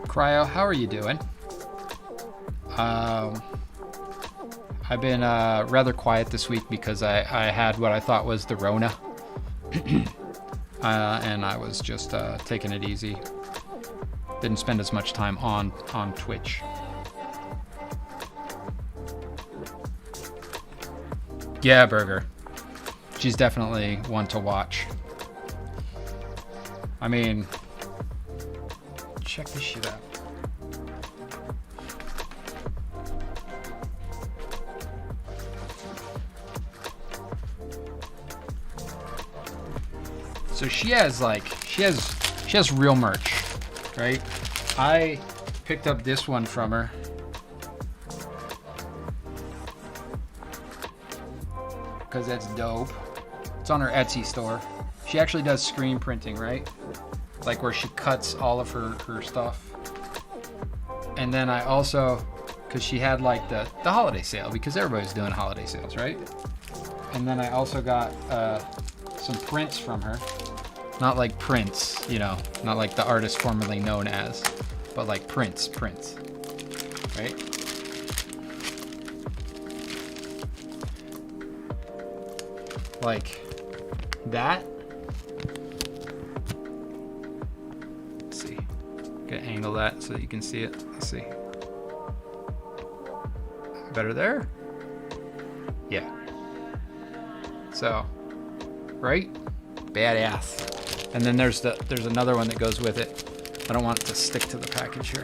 Cryo, how are you doing? I've been rather quiet this week because I had what I thought was the Rona. And I was just taking it easy. Didn't spend as much time on Twitch. Yeah, Burger. She's definitely one to watch. I mean, check this shit out. So she has real merch, right? I picked up this one from her. Because that's dope. It's on her Etsy store. She actually does screen printing, right? Like where she cuts all of her stuff. And then I also, because she had like the holiday sale, because everybody's doing holiday sales, right? And then I also got some prints from her. Not like Prince, you know, not like the artist formerly known as, but like Prince, right? Like that. Let's see. Gotta angle that so that you can see it. Let's see. Better there? Yeah. So, right? Badass. And then there's another one that goes with it. I don't want it to stick to the package here.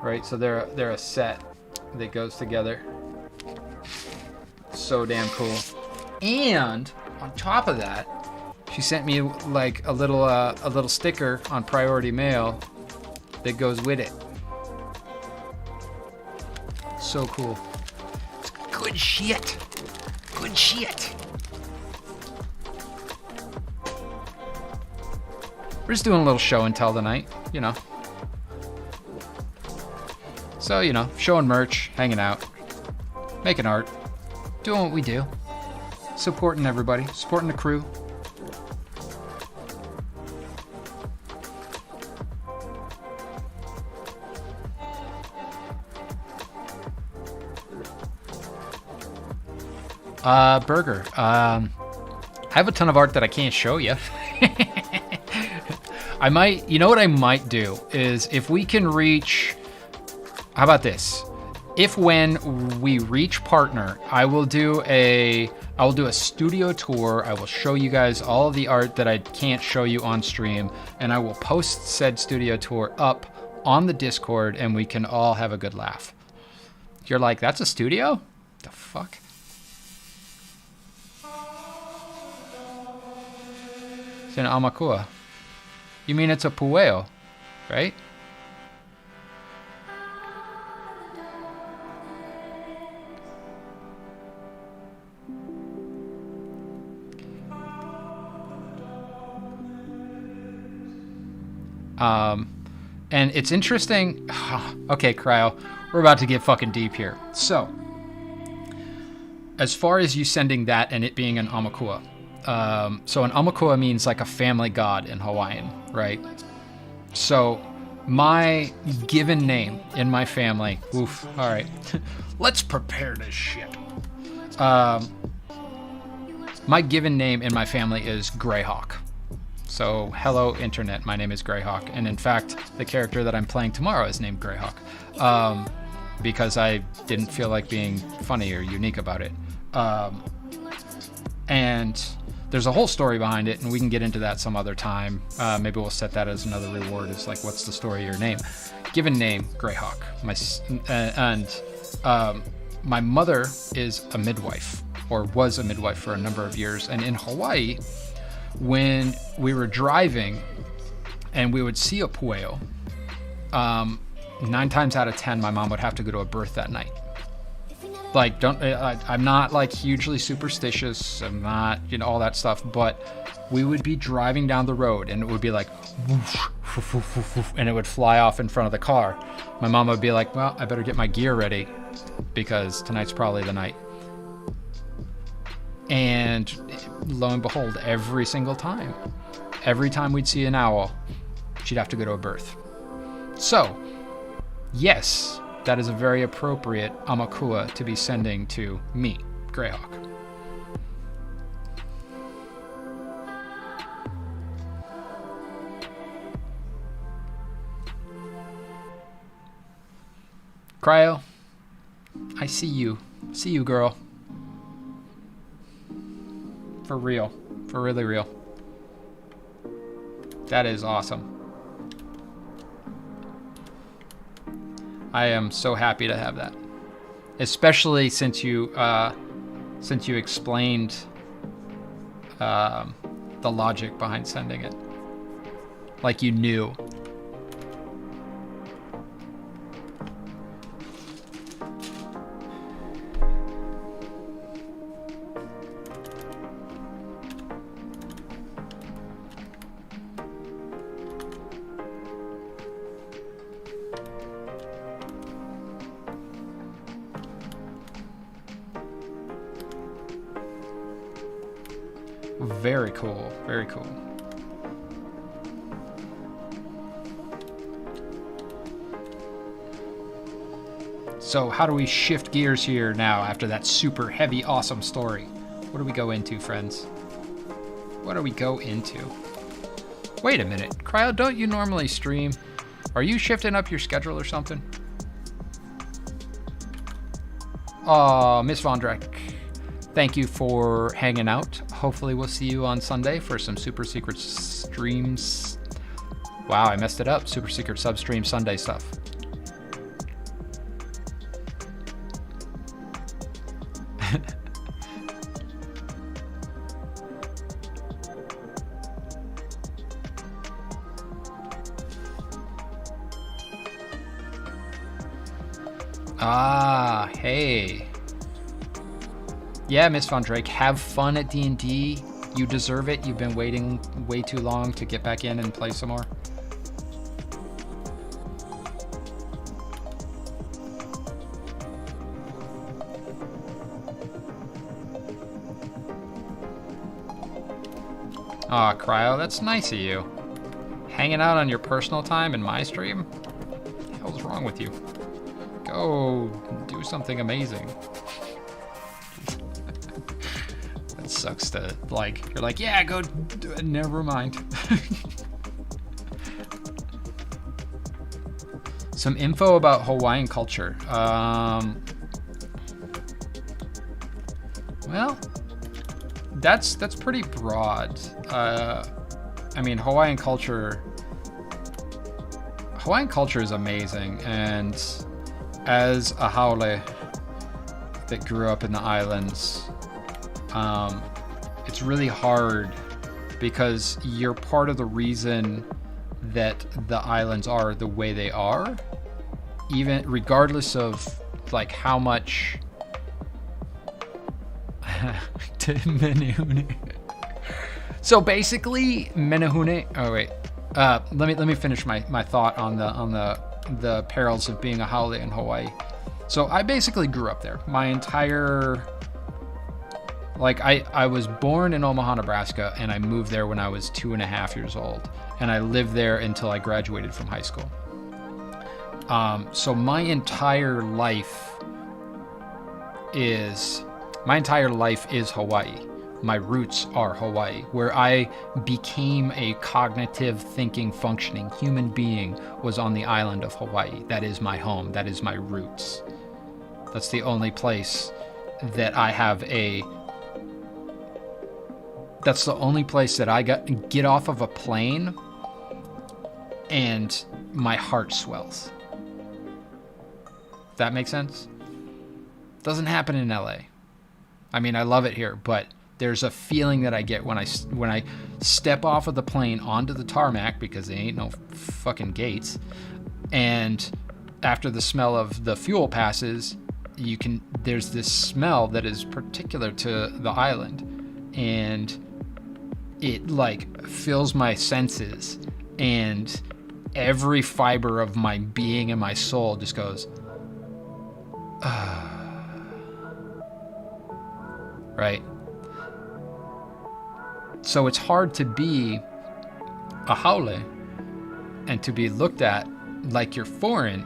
Right, so they're a set that goes together. So damn cool. And on top of that, she sent me like a little sticker on priority mail that goes with it. So cool. It's good shit. Good shit. We're just doing a little show and tell tonight, you know. So, you know, showing merch, hanging out, making art, doing what we do, supporting everybody, supporting the crew. Burger. I have a ton of art that I can't show you. I might, you know what I might do is if we can reach, how about this? If when we reach partner, I will do a studio tour. I will show you guys all of the art that I can't show you on stream, and I will post said studio tour up on the Discord, and we can all have a good laugh. You're like, that's a studio? The fuck? It's an Amakua. You mean it's a pueo, right? And it's interesting. Okay, Cryo, we're about to get fucking deep here. So, as far as you sending that and it being an Amakua, so an Amakua means like a family god in Hawaiian, right? So, my given name in my family, oof, all right, let's prepare this shit. My given name in my family is Greyhawk. So, hello, Internet. My name is Greyhawk. And in fact, the character that I'm playing tomorrow is named Greyhawk. Because I didn't feel like being funny or unique about it. And there's a whole story behind it, and we can get into that some other time. Maybe we'll set that as another reward. It's like, what's the story of your name? Given name, Greyhawk. My mother is a midwife, or was a midwife for a number of years. And in Hawaii, when we were driving and we would see a pueo, 9 times out of 10, my mom would have to go to a birth that night. Like, I'm not like hugely superstitious. I'm not, all that stuff. But we would be driving down the road and it would be like, whoosh, whoosh, whoosh, whoosh, whoosh, and it would fly off in front of the car. My mom would be like, well, I better get my gear ready because tonight's probably the night. And lo and behold, every single time we'd see an owl, she'd have to go to a birth. So, yes, that is a very appropriate Amakua to be sending to me, Greyhawk. Cryo, I see you. See you, girl. For real. For really real. That is awesome. I am so happy to have that. Especially since you explained the logic behind sending it. Like you knew. Very cool. Very cool. So how do we shift gears here now after that super heavy, awesome story? What do we go into, friends? What do we go into? Wait a minute. Cryo, don't you normally stream? Are you shifting up your schedule or something? Oh, Miss Von Dreck. Thank you for hanging out. Hopefully we'll see you on Sunday for some super secret streams. Wow, I messed it up. Super secret substream Sunday stuff. Ah, hey. Yeah, Miss Von Drake, have fun at D&D. You deserve it. You've been waiting way too long to get back in and play some more. Aw, Cryo, that's nice of you. Hanging out on your personal time in my stream? What the hell's wrong with you? Go do something amazing. sucks to like. You're like, yeah, go. Never mind. Some info about Hawaiian culture. Well, that's pretty broad. I mean, Hawaiian culture is amazing, and as a haole that grew up in the islands, it's really hard because you're part of the reason that the islands are the way they are, even regardless of like how much Menehune. So basically, Menehune. Oh wait, let me finish my thought on the perils of being a haole in Hawaii. So I basically grew up there. My entire I was born in Omaha, Nebraska, and I moved there when I was 2.5 years old, and I lived there until I graduated from high school. So my entire life is Hawaii. My roots are Hawaii. Where I became a cognitive, thinking, functioning human being was on the island of Hawaii. That is my home. That is my roots. That's the only place that I have that's the only place that I get off of a plane and my heart swells. That makes sense? Doesn't happen in LA. I mean, I love it here, but there's a feeling that I get when I step off of the plane onto the tarmac, because there ain't no fucking gates, and after the smell of the fuel passes, there's this smell that is particular to the island, and it like fills my senses, and every fiber of my being and my soul just goes, right? So it's hard to be a haole and to be looked at like you're foreign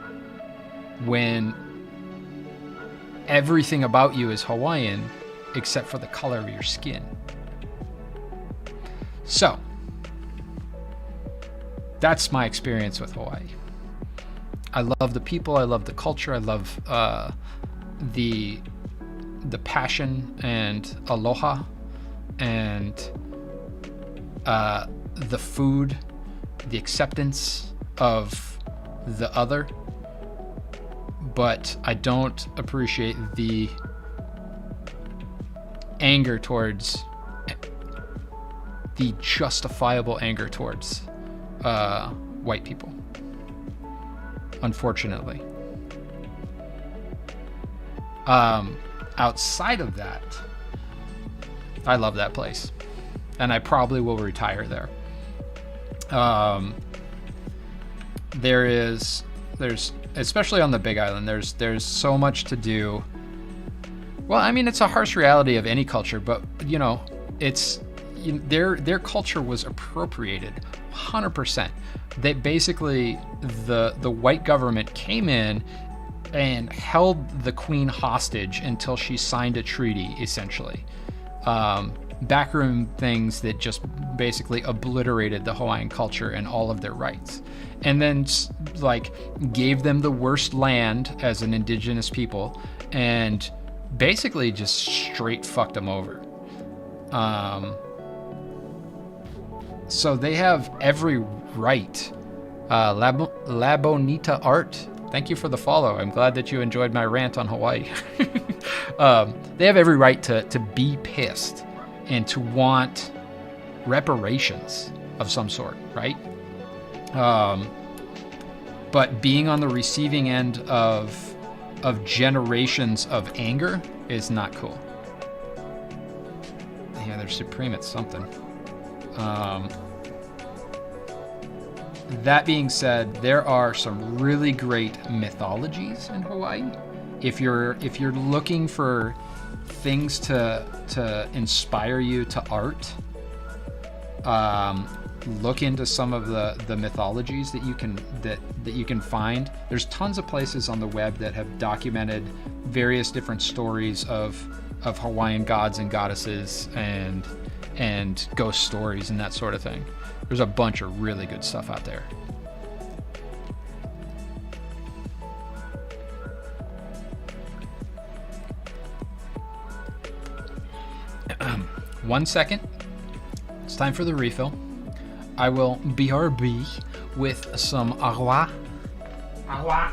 when everything about you is Hawaiian except for the color of your skin. So that's my experience with Hawaii. I love the people, I love the culture, I love the passion and aloha, and the food, the acceptance of the other, but I don't appreciate the anger towards, the justifiable anger towards white people, unfortunately. Outside of that, I love that place, and I probably will retire there. There's especially on the Big Island, there's so much to do. Well, I mean, it's a harsh reality of any culture, but you know, their culture was appropriated 100%. They basically, the white government came in and held the queen hostage until she signed a treaty, essentially. Backroom things that just basically obliterated the Hawaiian culture and all of their rights. And then like gave them the worst land as an indigenous people and basically just straight fucked them over. So they have every right. La Bonita Art, thank you for the follow. I'm glad that you enjoyed my rant on Hawaii. They have every right to be pissed and to want reparations of some sort, right? But being on the receiving end of generations of anger is not cool. Yeah, they're supreme at something. That being said, there are some really great mythologies in Hawaii. If you're looking for things to inspire you to art, look into some of the mythologies that you can find. There's tons of places on the web that have documented various different stories of of Hawaiian gods and goddesses and ghost stories and that sort of thing. There's a bunch of really good stuff out there. One second. It's time for the refill. I will BRB with some agua. Agua.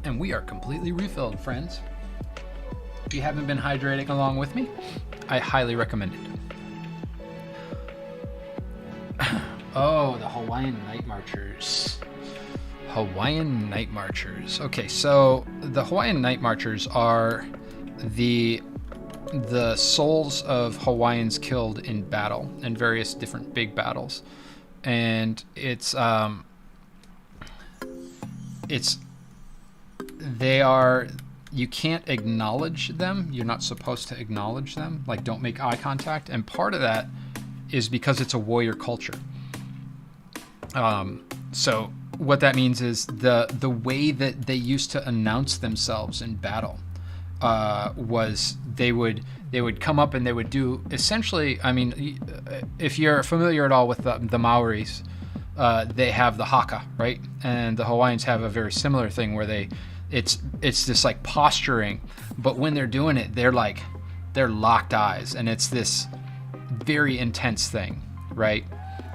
And we are completely refilled, friends. If you haven't been hydrating along with me, I highly recommend it. Oh, the Hawaiian Night Marchers. Hawaiian Night Marchers. Okay, so the Hawaiian Night Marchers are the souls of Hawaiians killed in battle, in various different big battles. And you can't acknowledge them. You're not supposed to acknowledge them. Like, don't make eye contact. And part of that is because it's a warrior culture. So what that means is the way that they used to announce themselves in battle was they would come up and they would do essentially, I mean, if you're familiar at all with the Maoris, they have the haka, right? And the Hawaiians have a very similar thing where it's this like posturing, but when they're doing it, they're locked eyes, and it's this very intense thing, right?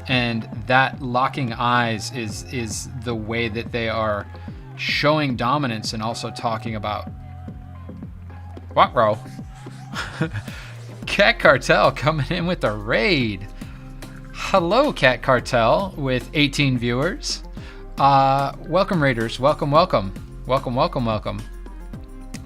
And that locking eyes is the way that they are showing dominance and also talking about what, bro? Cat Cartel coming in with a raid. Hello, Cat Cartel with 18 viewers. Welcome, Raiders. Welcome.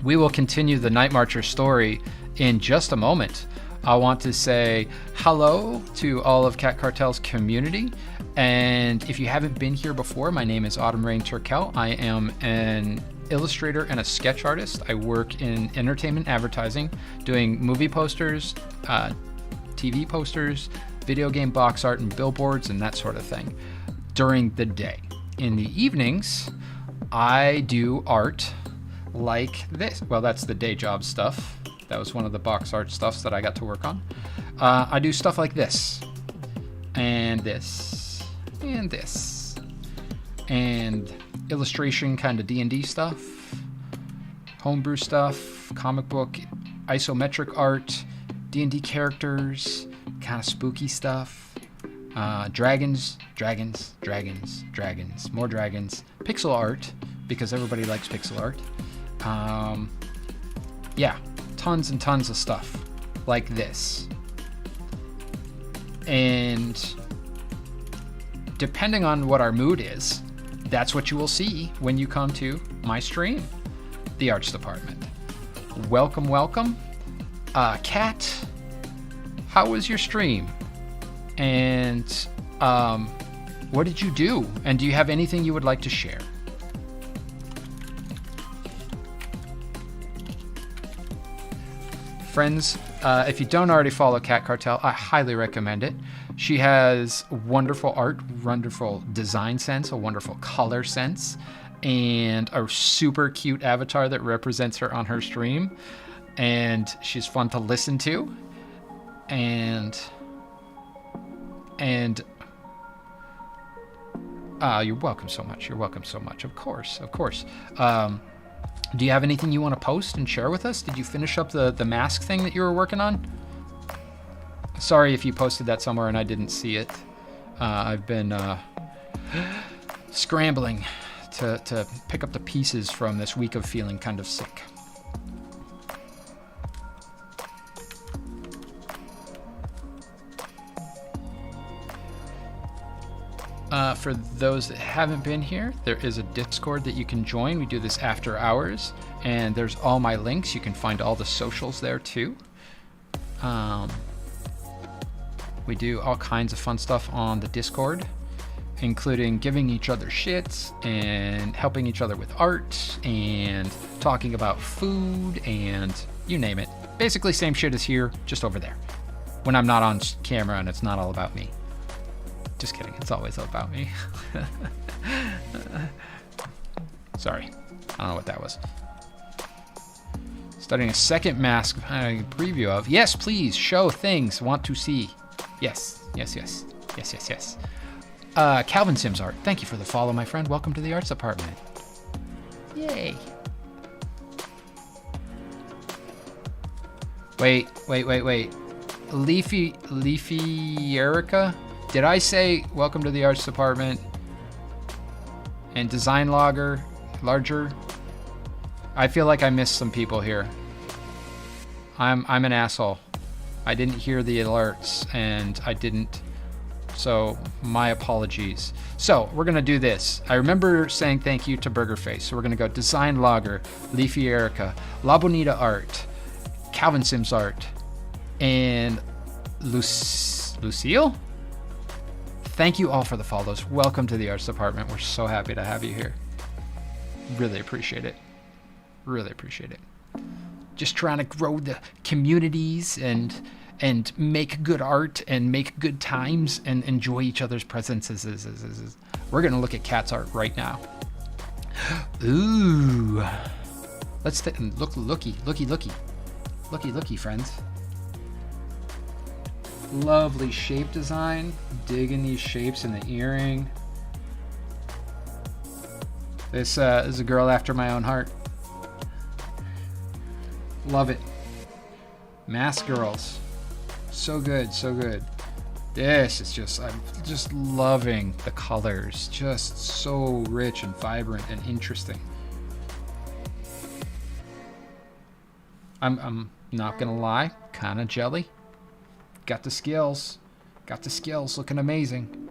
We will continue the Night Marcher story in just a moment. I want to say hello to all of Cat Cartel's community. And if you haven't been here before, my name is Autumn Rain Turkel. I am an illustrator and a sketch artist. I work in entertainment advertising, doing movie posters, TV posters, video game box art and billboards and that sort of thing during the day. In the evenings, I do art like this. Well, that's the day job stuff. That was one of the box art stuffs that I got to work on. I do stuff like this, and this, and this, and illustration kind of D&D stuff, homebrew stuff, comic book, isometric art, D&D characters, kind of spooky stuff, dragons, more dragons, pixel art, because everybody likes pixel art. Yeah, tons and tons of stuff like this. And depending on what our mood is, that's what you will see when you come to my stream, the arts department. Welcome. Kat, how was your stream? And what did you do? And do you have anything you would like to share? Friends, if you don't already follow Cat Cartel, I highly recommend it. She has wonderful art, wonderful design sense, a wonderful color sense, and a super cute avatar that represents her on her stream. And she's fun to listen to. And you're welcome so much. Of course. Do you have anything you want to post and share with us? Did you finish up the mask thing that you were working on? Sorry if you posted that somewhere and I didn't see it. I've been scrambling to pick up the pieces from this week of feeling kind of sick. For those that haven't been here, there is a Discord that you can join. We do this after hours, and there's all my links. You can find all the socials there too. We do all kinds of fun stuff on the Discord, including giving each other shit and helping each other with art and talking about food and you name it. Basically same shit as here, just over there. When I'm not on camera and it's not all about me. Just kidding, it's always all about me. Sorry, I don't know what that was. Starting a second mask preview of. Yes, please, show things, want to see. Yes, yes, yes, yes, yes, yes. Calvin Sims Art, thank you for the follow, my friend. Welcome to the arts department. Yay. Wait. Leafy Erica? Did I say welcome to the arts department? And design larger? I feel like I missed some people here. I'm an asshole. I didn't hear the alerts and I didn't. So my apologies. So we're gonna do this. I remember saying thank you to Burgerface. So we're gonna go Design Lager, Leafy Erica, La Bonita Art, Calvin Sims Art, and Lucille? Thank you all for the follows. Welcome to the arts department. We're so happy to have you here. Really appreciate it. Really appreciate it. Just trying to grow the communities and make good art and make good times and enjoy each other's presences. We're gonna look at Cat's art right now. Ooh. Let's looky, friends. Lovely shape design. Digging these shapes in the earring. This is a girl after my own heart. Love it. Mask girls. So good, so good. This is just, I'm just loving the colors. Just so rich and vibrant and interesting. I'm not gonna lie, kinda jelly. Got the skills. Looking amazing.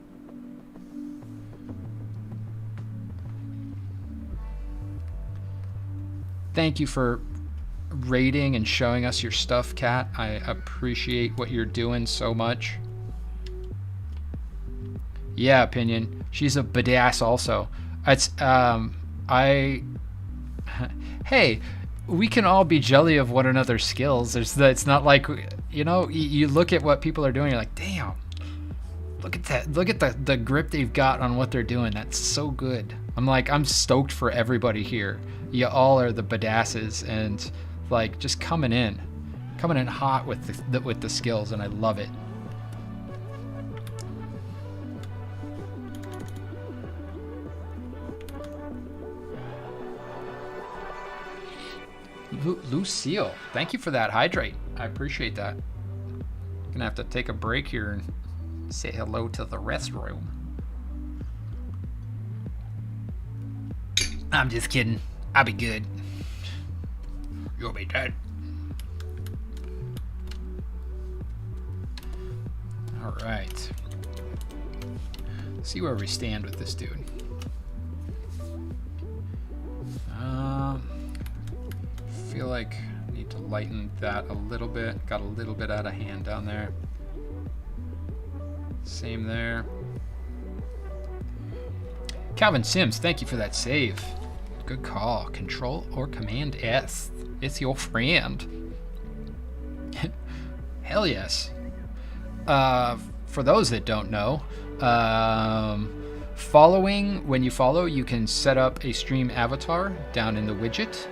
Thank you for rating and showing us your stuff, Kat. I appreciate what you're doing so much. Yeah, Opinion. She's a badass also. It's hey, we can all be jelly of one another's skills. It's not like, you know, you look at what people are doing, you're like, damn. Look at that. Look at the grip they've got on what they're doing. That's so good. I'm stoked for everybody here. You all are the badasses and like just coming in hot with the skills, and I love it. Lucille, thank you for that hydrate. I appreciate that. Gonna have to take a break here and say hello to the restroom. I'm just kidding. I'll be good. You'll be dead. All right. See where we stand with this dude. Feel like I need to lighten that a little bit. Got a little bit out of hand down there. Same there. Calvin Sims, thank you for that save. Good call. Control or Command S. It's your friend. Hell yes. For those that don't know, when you follow, you can set up a stream avatar down in the widget.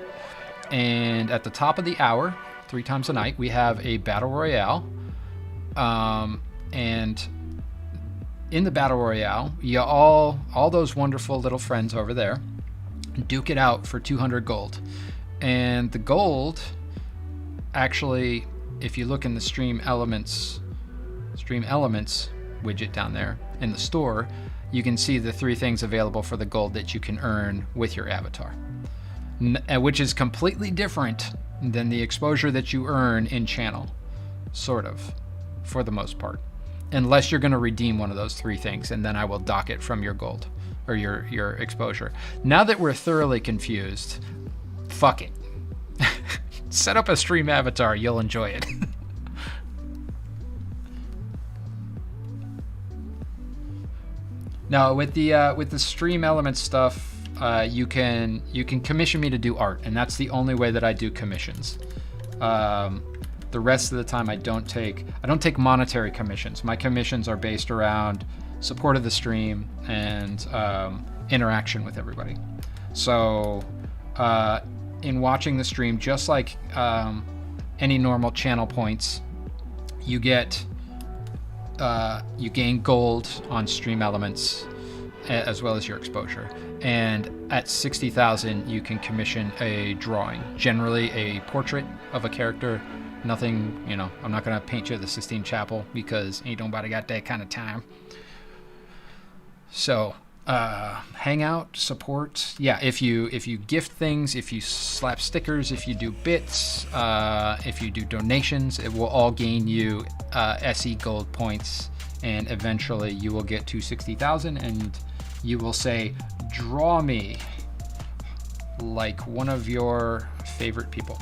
And at the top of the hour, 3 times a night, we have a battle royale. And in the battle royale, you all those wonderful little friends over there duke it out for 200 gold. And the gold, actually, if you look in the stream elements widget down there in the store, you can see the 3 things available for the gold that you can earn with your avatar, which is completely different than the exposure that you earn in channel, sort of, for the most part, unless you're going to redeem one of those 3 things, and then I will dock it from your gold or your exposure. Now that we're thoroughly confused, fuck it. Set up a stream avatar, you'll enjoy it. No, with the stream element stuff, you can commission me to do art, and that's the only way that I do commissions. The rest of the time, I don't take monetary commissions. My commissions are based around support of the stream and interaction with everybody. So, in watching the stream, just like any normal channel points, you get you gain gold on stream elements as well as your exposure. And at 60,000, you can commission a drawing, generally a portrait of a character. Nothing, you know, I'm not going to paint you the Sistine Chapel because ain't nobody got that kind of time. So, hangout, support. Yeah, if you gift things, if you slap stickers, if you do bits, if you do donations, it will all gain you SE gold points, and eventually you will get to 60,000 and you will say, draw me like one of your favorite people.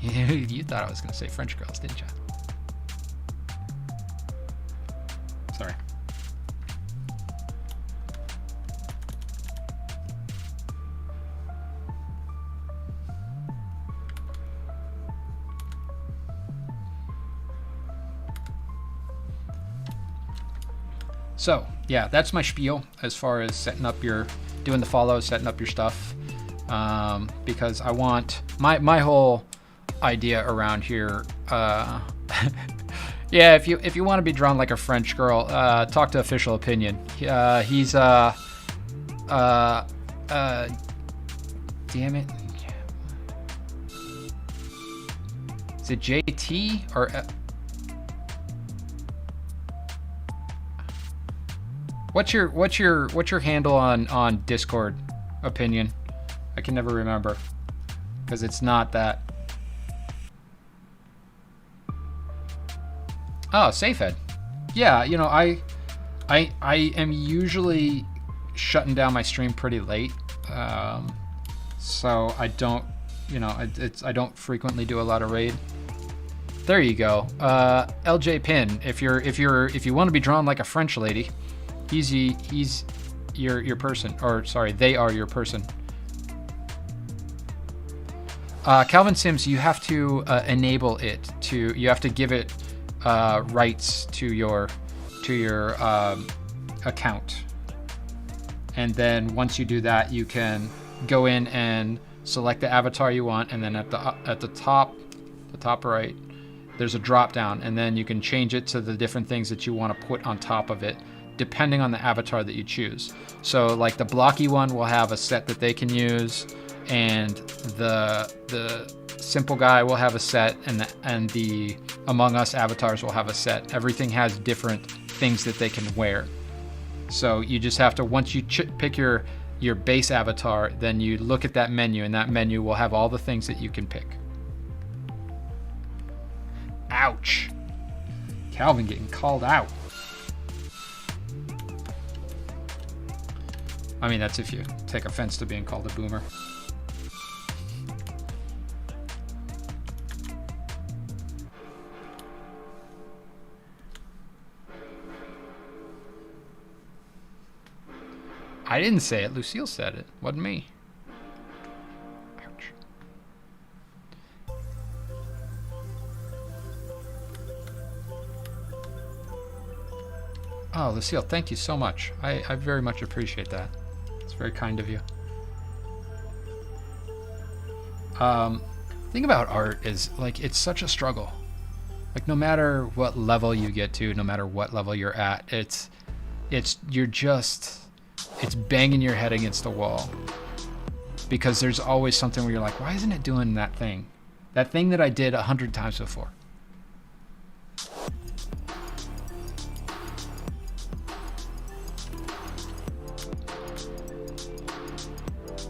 You thought I was going to say French girls, didn't you? Sorry. So, yeah, that's my spiel as far as setting up doing the follows, setting up your stuff. Because I want, my whole idea around here, yeah, if you want to be drawn like a French girl, talk to Official Opinion. He's, damn it. Is it JT or... What's your handle on Discord, Opinion? I can never remember because it's not that. Oh, SafeEd. Yeah, you know, I am usually shutting down my stream pretty late, so I don't, you know, I don't frequently do a lot of raid. There you go, LJ Pin. If you want to be drawn like a French lady, he's your person, or sorry, they are your person. Calvin Sims, you have to enable it you have to give it rights to your account, and then once you do that, you can go in and select the avatar you want, and then at the top right, there's a drop down, and then you can change it to the different things that you want to put on top of it, depending on the avatar that you choose. So like the blocky one will have a set that they can use, and the simple guy will have a set, and the Among Us avatars will have a set. Everything has different things that they can wear. So you just have to, once you pick your base avatar, then you look at that menu, and that menu will have all the things that you can pick. Ouch. Calvin getting called out. I mean, that's if you take offense to being called a boomer. I didn't say it. Lucille said it. Wasn't me. Ouch. Oh, Lucille, thank you so much. I very much appreciate that. It's very kind of you. Thing about art is, like, it's such a struggle. Like, no matter what level you get to, no matter what level you're at, it's banging your head against the wall, because there's always something where you're like, why isn't it doing that thing that I did 100 times before?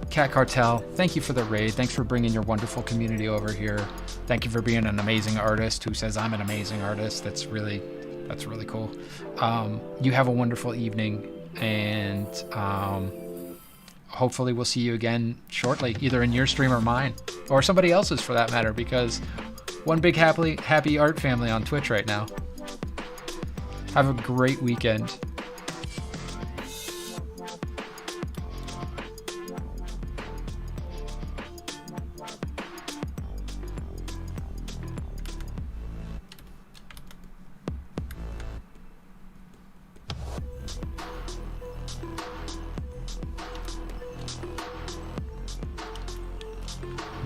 Cat Cartel, thank you for the raid. Thanks for bringing your wonderful community over here. Thank you for being an amazing artist who says I'm an amazing artist. That's really cool. You have a wonderful evening, and hopefully we'll see you again shortly, either in your stream or mine, or somebody else's for that matter, because one big happy art family on Twitch right now. Have a great weekend.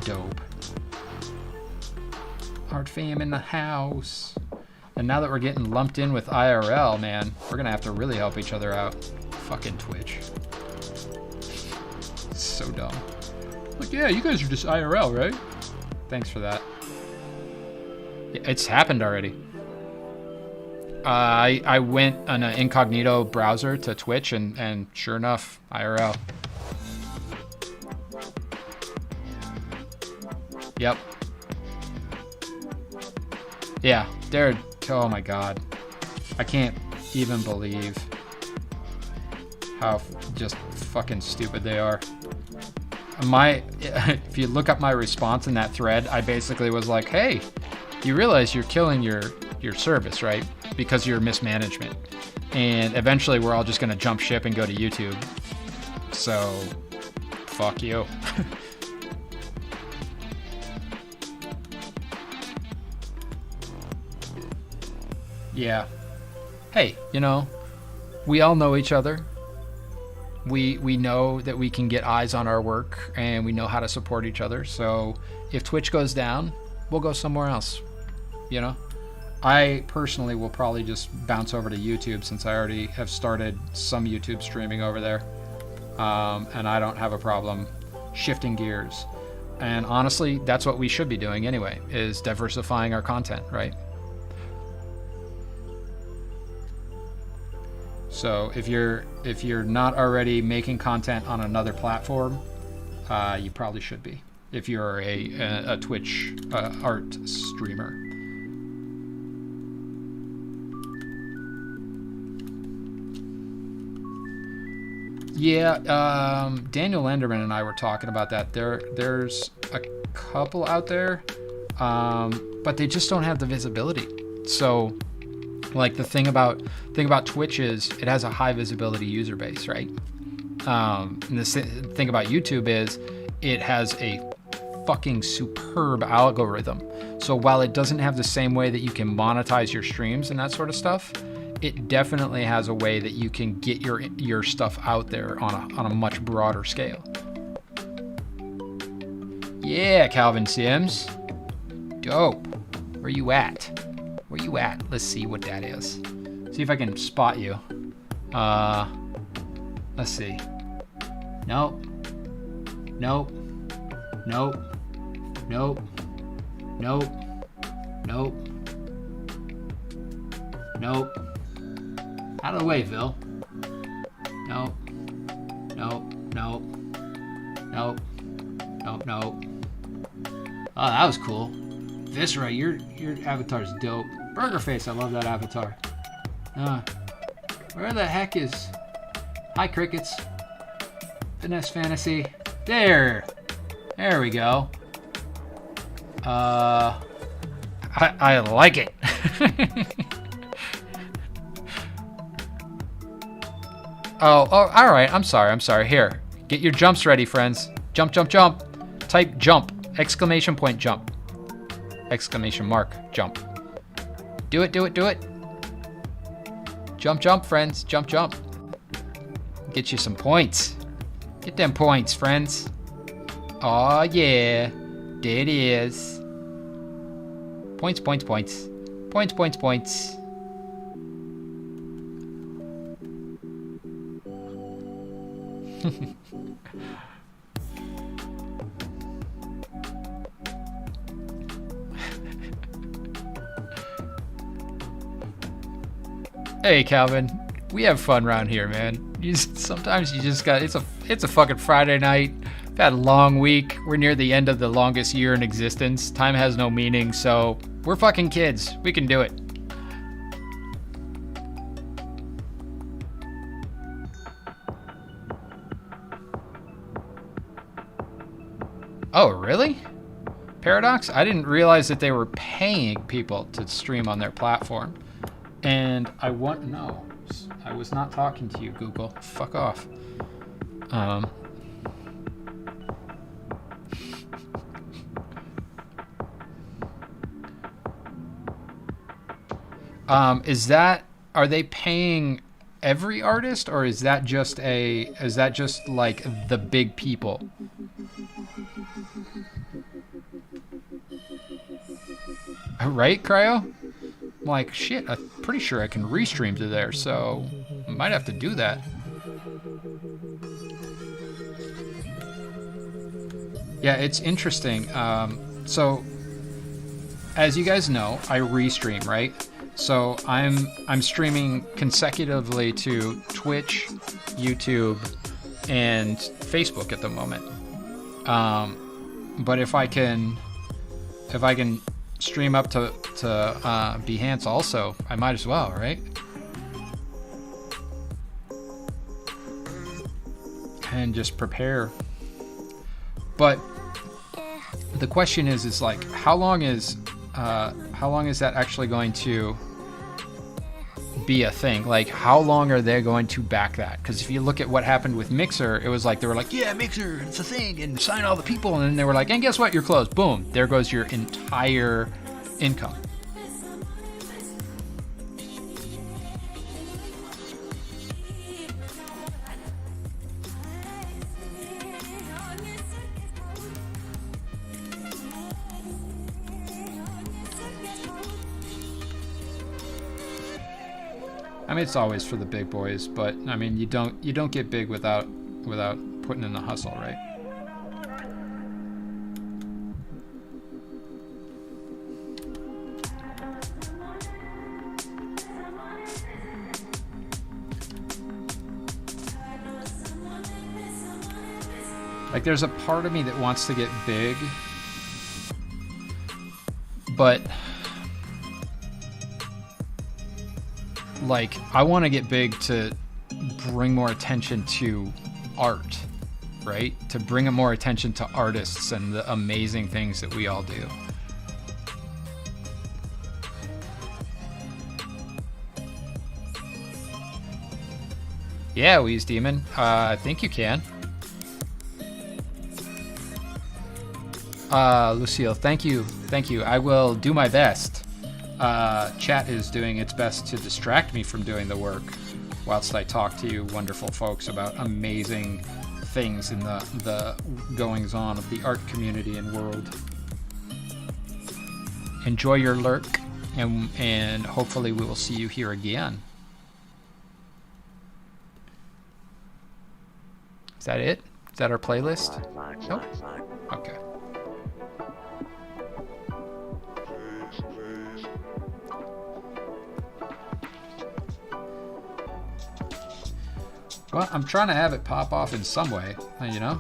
Dope. Art fam in the house. And now that we're getting lumped in with IRL, man, we're gonna have to really help each other out. Fucking Twitch. So dumb. Like, yeah, you guys are just IRL, right? Thanks for that. It's happened already. I went on an incognito browser to Twitch, and sure enough, IRL. Yep. Yeah, they're... Oh my god. I can't even believe how just fucking stupid they are. If you look up my response in that thread, I basically was like, hey, you realize you're killing your service, right? Because of your mismanagement. And eventually we're all just gonna jump ship and go to YouTube. So, fuck you. Yeah. Hey, you know, we all know each other. We know that we can get eyes on our work, and we know how to support each other. So if Twitch goes down, we'll go somewhere else. You know? I personally will probably just bounce over to YouTube, since I already have started some YouTube streaming over there. And I don't have a problem shifting gears. And honestly, that's what we should be doing anyway, is diversifying our content, right? So if you're not already making content on another platform, you probably should be. If you're a Twitch art streamer. Yeah, Daniel Landerman and I were talking about that. There's a couple out there, but they just don't have the visibility. So, like, the thing about Twitch is it has a high visibility user base, right? And the thing about YouTube is it has a fucking superb algorithm. So while it doesn't have the same way that you can monetize your streams and that sort of stuff, it definitely has a way that you can get your stuff out there on a much broader scale. Yeah, Calvin Sims. Dope. Where you at? Where you at? Let's see what that is. See if I can spot you. Let's see. Nope. Nope. Nope. Nope. Nope. Nope. Nope. Out of the way, Phil. Nope. Nope. Nope. Nope. Nope. Nope. Oh, that was cool. Viscera, your avatar's dope. Burger Face, I love that avatar. Where the heck is... Hi, Crickets. Finesse Fantasy. There we go. I like it. Oh, all right. I'm sorry. Here, get your jumps ready, friends. Jump, jump, jump. Type jump. Exclamation point jump. Exclamation mark jump. Do it, do it, do it. Jump, jump, friends. Jump, jump. Get you some points. Get them points, friends. Oh yeah. There it is. Points, points, points. Points, points, points. Hey Calvin, we have fun around here, man. Sometimes you just got it's a fucking Friday night. We've had a long week. We're near the end of the longest year in existence. Time has no meaning, so we're fucking kids. We can do it. Oh, really? Paradox? I didn't realize that they were paying people to stream on their platform. And no, I was not talking to you, Google. Fuck off. Are they paying every artist, or is that just like the big people? Right, Cryo? I'm like, shit, I'm pretty sure I can restream to there, so I might have to do that. Yeah, it's interesting. So, as you guys know, I restream, right? So I'm streaming consecutively to Twitch, YouTube, and Facebook at the moment. But if I can stream up to Behance also, I might as well, right? And just prepare. But the question is like, how long is that actually going to be a thing? Like, how long are they going to back that? Because if you look at what happened with Mixer, it was like they were like, yeah, Mixer, it's a thing, and sign all the people, and then they were like, and guess what, you're closed. Boom, there goes your entire income. I mean, it's always for the big boys, but I mean, you don't get big without putting in the hustle, right? Like, there's a part of me that wants to get big, but like, I want to get big to bring more attention to art, right? To bring more attention to artists and the amazing things that we all do. Yeah, Wheeze Demon. I think you can. Lucille, thank you. Thank you. I will do my best. Chat is doing its best to distract me from doing the work whilst I talk to you wonderful folks about amazing things in the goings-on of the art community and world. Enjoy your lurk, and hopefully we will see you here again. Is that it? Is that our playlist? Nope. Okay. Well, I'm trying to have it pop off in some way, you know?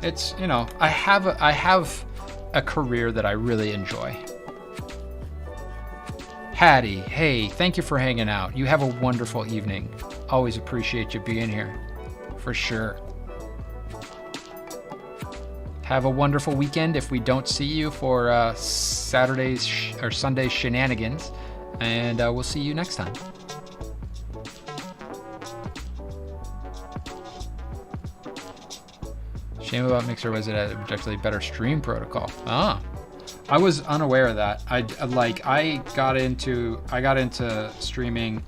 It's, you know, I have a career that I really enjoy. Hattie, hey, thank you for hanging out. You have a wonderful evening. Always appreciate you being here, for sure. Have a wonderful weekend if we don't see you for Saturday's or Sunday's shenanigans. And we'll see you next time. Shame about Mixer was it actually a better stream protocol. Ah, I was unaware of that. I got into streaming.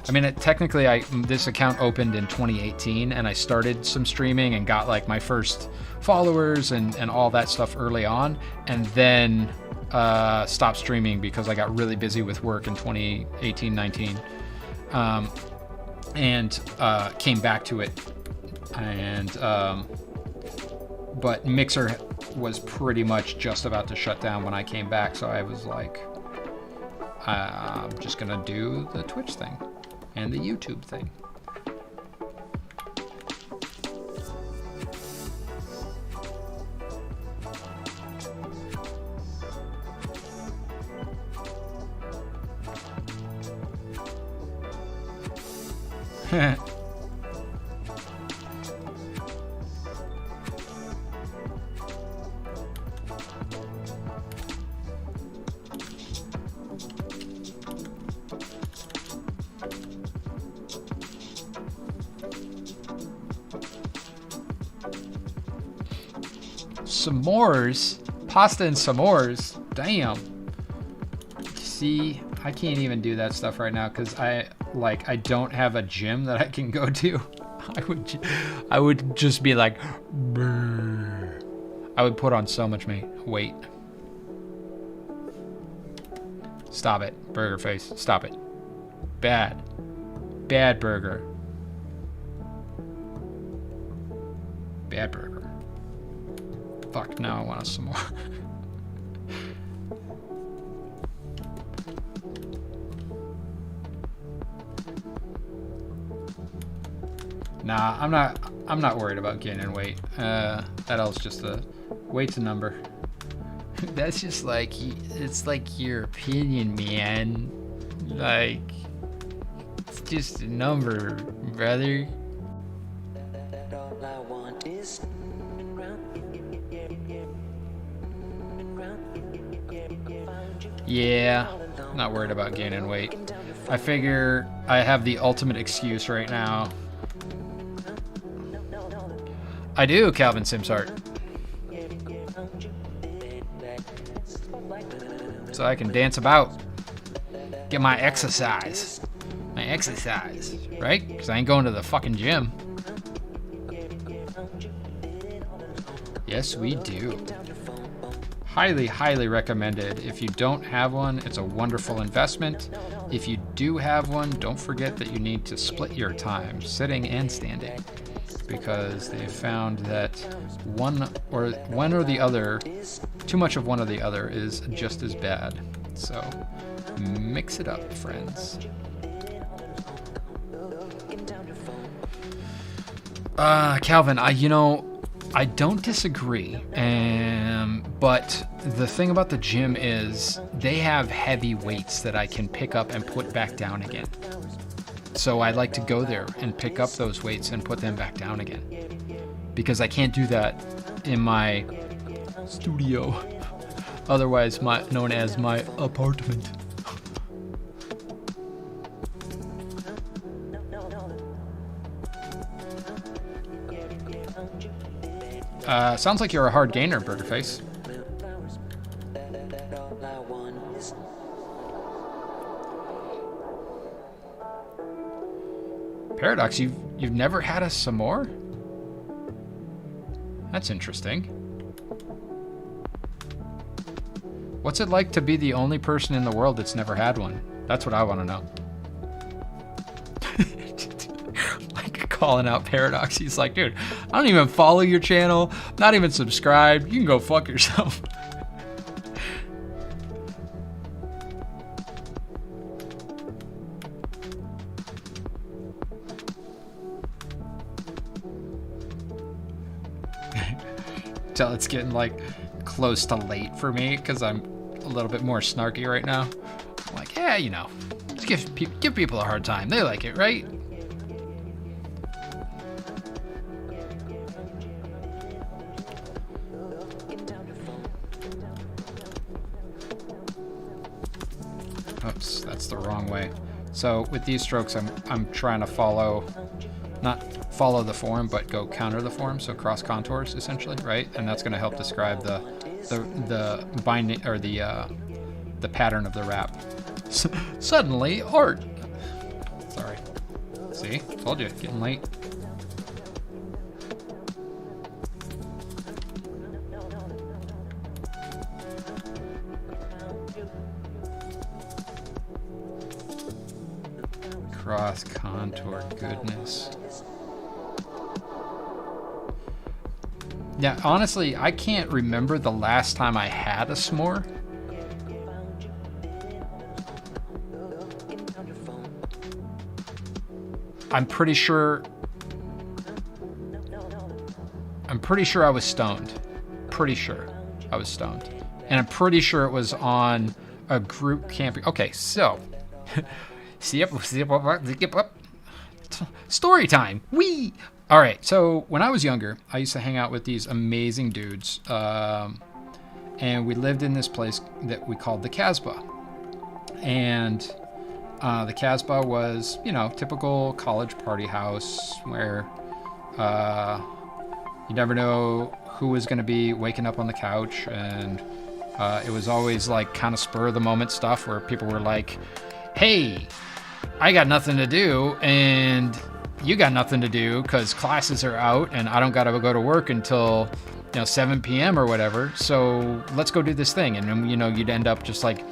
I mean, technically, this account opened in 2018, and I started some streaming and got like my first followers and all that stuff early on, and then stopped streaming because I got really busy with work in 2018-19, and came back to it. And but Mixer was pretty much just about to shut down when I came back, so I was like, I'm just gonna do the Twitch thing and the YouTube thing. S'mores? Pasta and s'mores? Damn. See, I can't even do that stuff right now because I don't have a gym that I can go to. I would just be like, brr. I would put on so much weight. Stop it, burger face. Stop it. Bad. Bad burger. Bad burger. Fuck, now I want some more. Nah, I'm not worried about gaining weight. That else just a weight's a number. That's just like, it's like your opinion, man. Like, it's just a number, brother. Yeah, not worried about gaining weight. I figure I have the ultimate excuse right now. I do, Calvin Simsart. So I can dance about. Get my exercise. My exercise, right? Because I ain't going to the fucking gym. Yes, we do. Highly, highly recommended. If you don't have one, it's a wonderful investment. If you do have one, don't forget that you need to split your time, sitting and standing. Because they've found that one or the other, too much of one or the other is just as bad. So mix it up, friends. Calvin, I don't disagree. But the thing about the gym is they have heavy weights that I can pick up and put back down again. So I like to go there and pick up those weights and put them back down again. Because I can't do that in my studio, otherwise known as my apartment. Sounds like you're a hard gainer, Burgerface. Paradox, you've never had a s'more? That's interesting. What's it like to be the only person in the world that's never had one? That's what I want to know. Like calling out Paradox. He's like, dude, I don't even follow your channel, not even subscribed. You can go fuck yourself. Till it's getting like close to late for me because I'm a little bit more snarky right now. I'm like, yeah, just give people a hard time. They like it, right? Oops, that's the wrong way. So with these strokes, I'm trying to not follow the form, but go counter the form, so cross contours essentially, right? And that's going to help describe the binding or the pattern of the wrap. Suddenly art. Sorry. See, told you, getting late. Cross contour, goodness. Yeah, honestly, I can't remember the last time I had a s'more. I'm pretty sure I was stoned. Pretty sure I was stoned. And I'm pretty sure it was on a group camping. Okay, so story time. Wee. All right. So when I was younger, I used to hang out with these amazing dudes, and we lived in this place that we called the Casbah. And the Casbah was, typical college party house where you never know who was going to be waking up on the couch, and it was always like kind of spur of the moment stuff where people were like, "Hey, I got nothing to do, and you got nothing to do because classes are out, and I don't got to go to work until 7 p.m. or whatever. So let's go do this thing. And then, you'd end up just like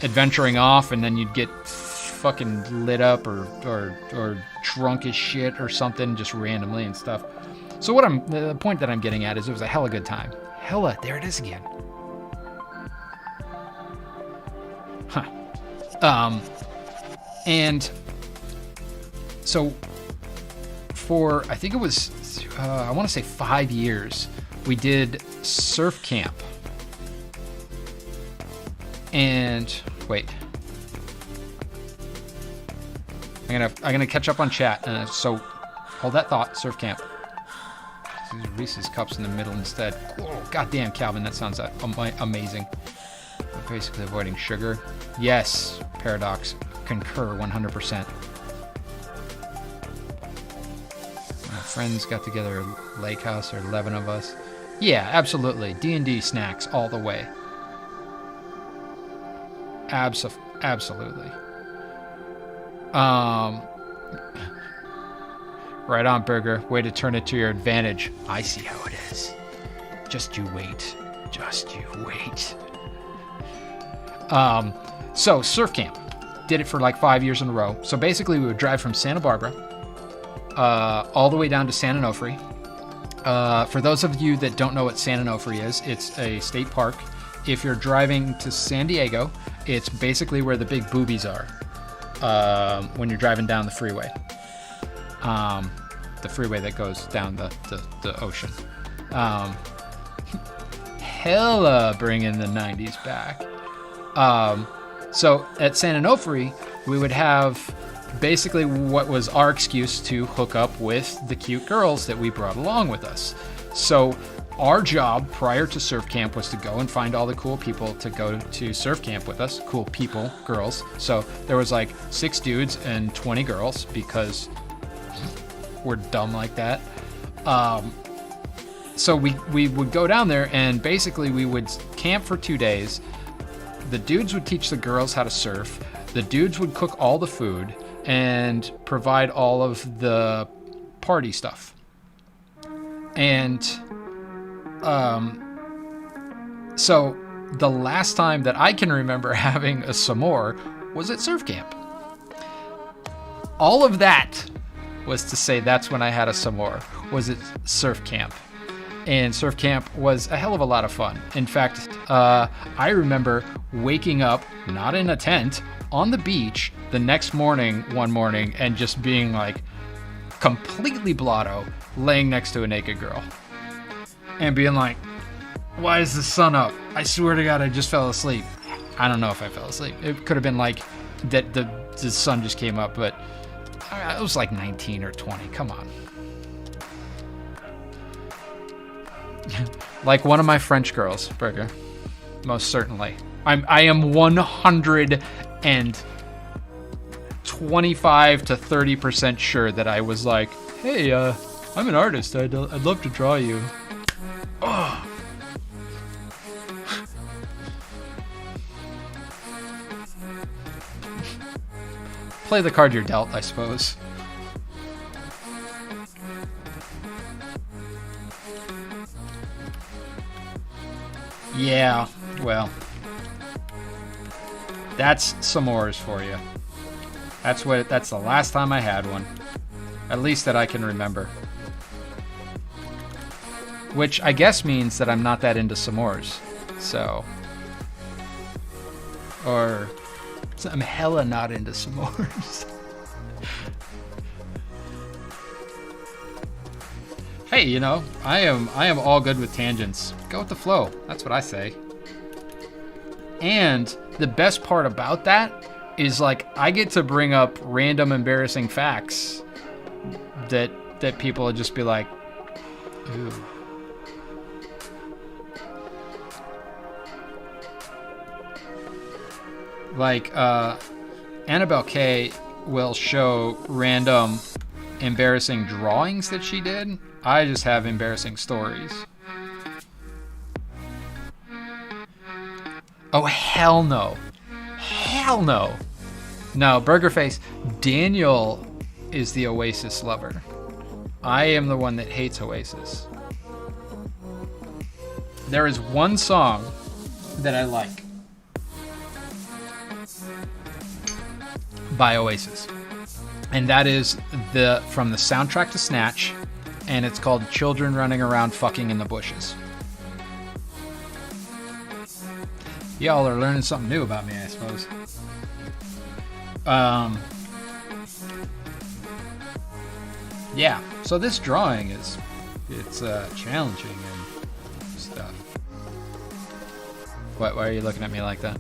adventuring off, and then you'd get fucking lit up or drunk as shit or something just randomly and stuff. So the point that I'm getting at is it was a hella good time. Hella, there it is again. Huh. And so for, I think it was, I want to say 5 years, we did surf camp. And wait, I'm gonna catch up on chat. So hold that thought. Surf camp. These are Reese's cups in the middle instead. Oh, goddamn, Calvin, that sounds amazing. We're basically avoiding sugar. Yes, Paradox. Concur 100%. My friends got together at Lake House, or 11 of us. Yeah, absolutely. D&D snacks all the way. Absolutely. Right on, Burger. Way to turn it to your advantage. I see how it is. Just you wait. Just you wait. So surf camp. Did it for like 5 years in a row. So basically we would drive from Santa Barbara all the way down to San Onofre. For those of you that don't know what San Onofre is, it's a state park. If you're driving to San Diego, it's basically where the big boobies are when you're driving down the freeway. The freeway that goes down the ocean. Hella bringing the 90s back. So at San Onofre, we would have basically what was our excuse to hook up with the cute girls that we brought along with us. So our job prior to surf camp was to go and find all the cool people to go to surf camp with us. Cool people, girls. So there was like 6 dudes and 20 girls because we're dumb like that. So we would go down there, and basically we would camp for 2 days. The dudes would teach the girls how to surf. The dudes would cook all the food and provide all of the party stuff. And so the last time that I can remember having a s'more was at surf camp. All of that was to say that's when I had a s'more, was at surf camp. And surf camp was a hell of a lot of fun. In fact, I remember waking up, not in a tent, on the beach the next morning, one morning, and just being like completely blotto, laying next to a naked girl. And being like, why is the sun up? I swear to God, I just fell asleep. I don't know if I fell asleep. It could have been like that the sun just came up, but I was like 19 or 20. Come on. Like one of my French girls, Burger. Most certainly. I am 125 to 30% sure that I was like, hey, I'm an artist. I'd love to draw you. Oh. Play the card you're dealt, I suppose. Yeah, well, that's s'mores for you. That's the last time I had one. At least that I can remember. Which I guess means that I'm not that into s'mores. So. Or I'm hella not into s'mores. Hey, you know, I am all good with tangents. Go with the flow. That's what I say. And the best part about that is, like, I get to bring up random embarrassing facts that people would just be like, ooh. Like, Annabelle K will show random embarrassing drawings that she did. I just have embarrassing stories. Oh, hell no. Hell no. No, Burgerface, Daniel is the Oasis lover. I am the one that hates Oasis. There is one song that I like by Oasis, and that is from the soundtrack to Snatch, and it's called Children Running Around Fucking in the Bushes. Y'all are learning something new about me, I suppose. Yeah, so this drawing it's challenging and stuff. Why are you looking at me like that?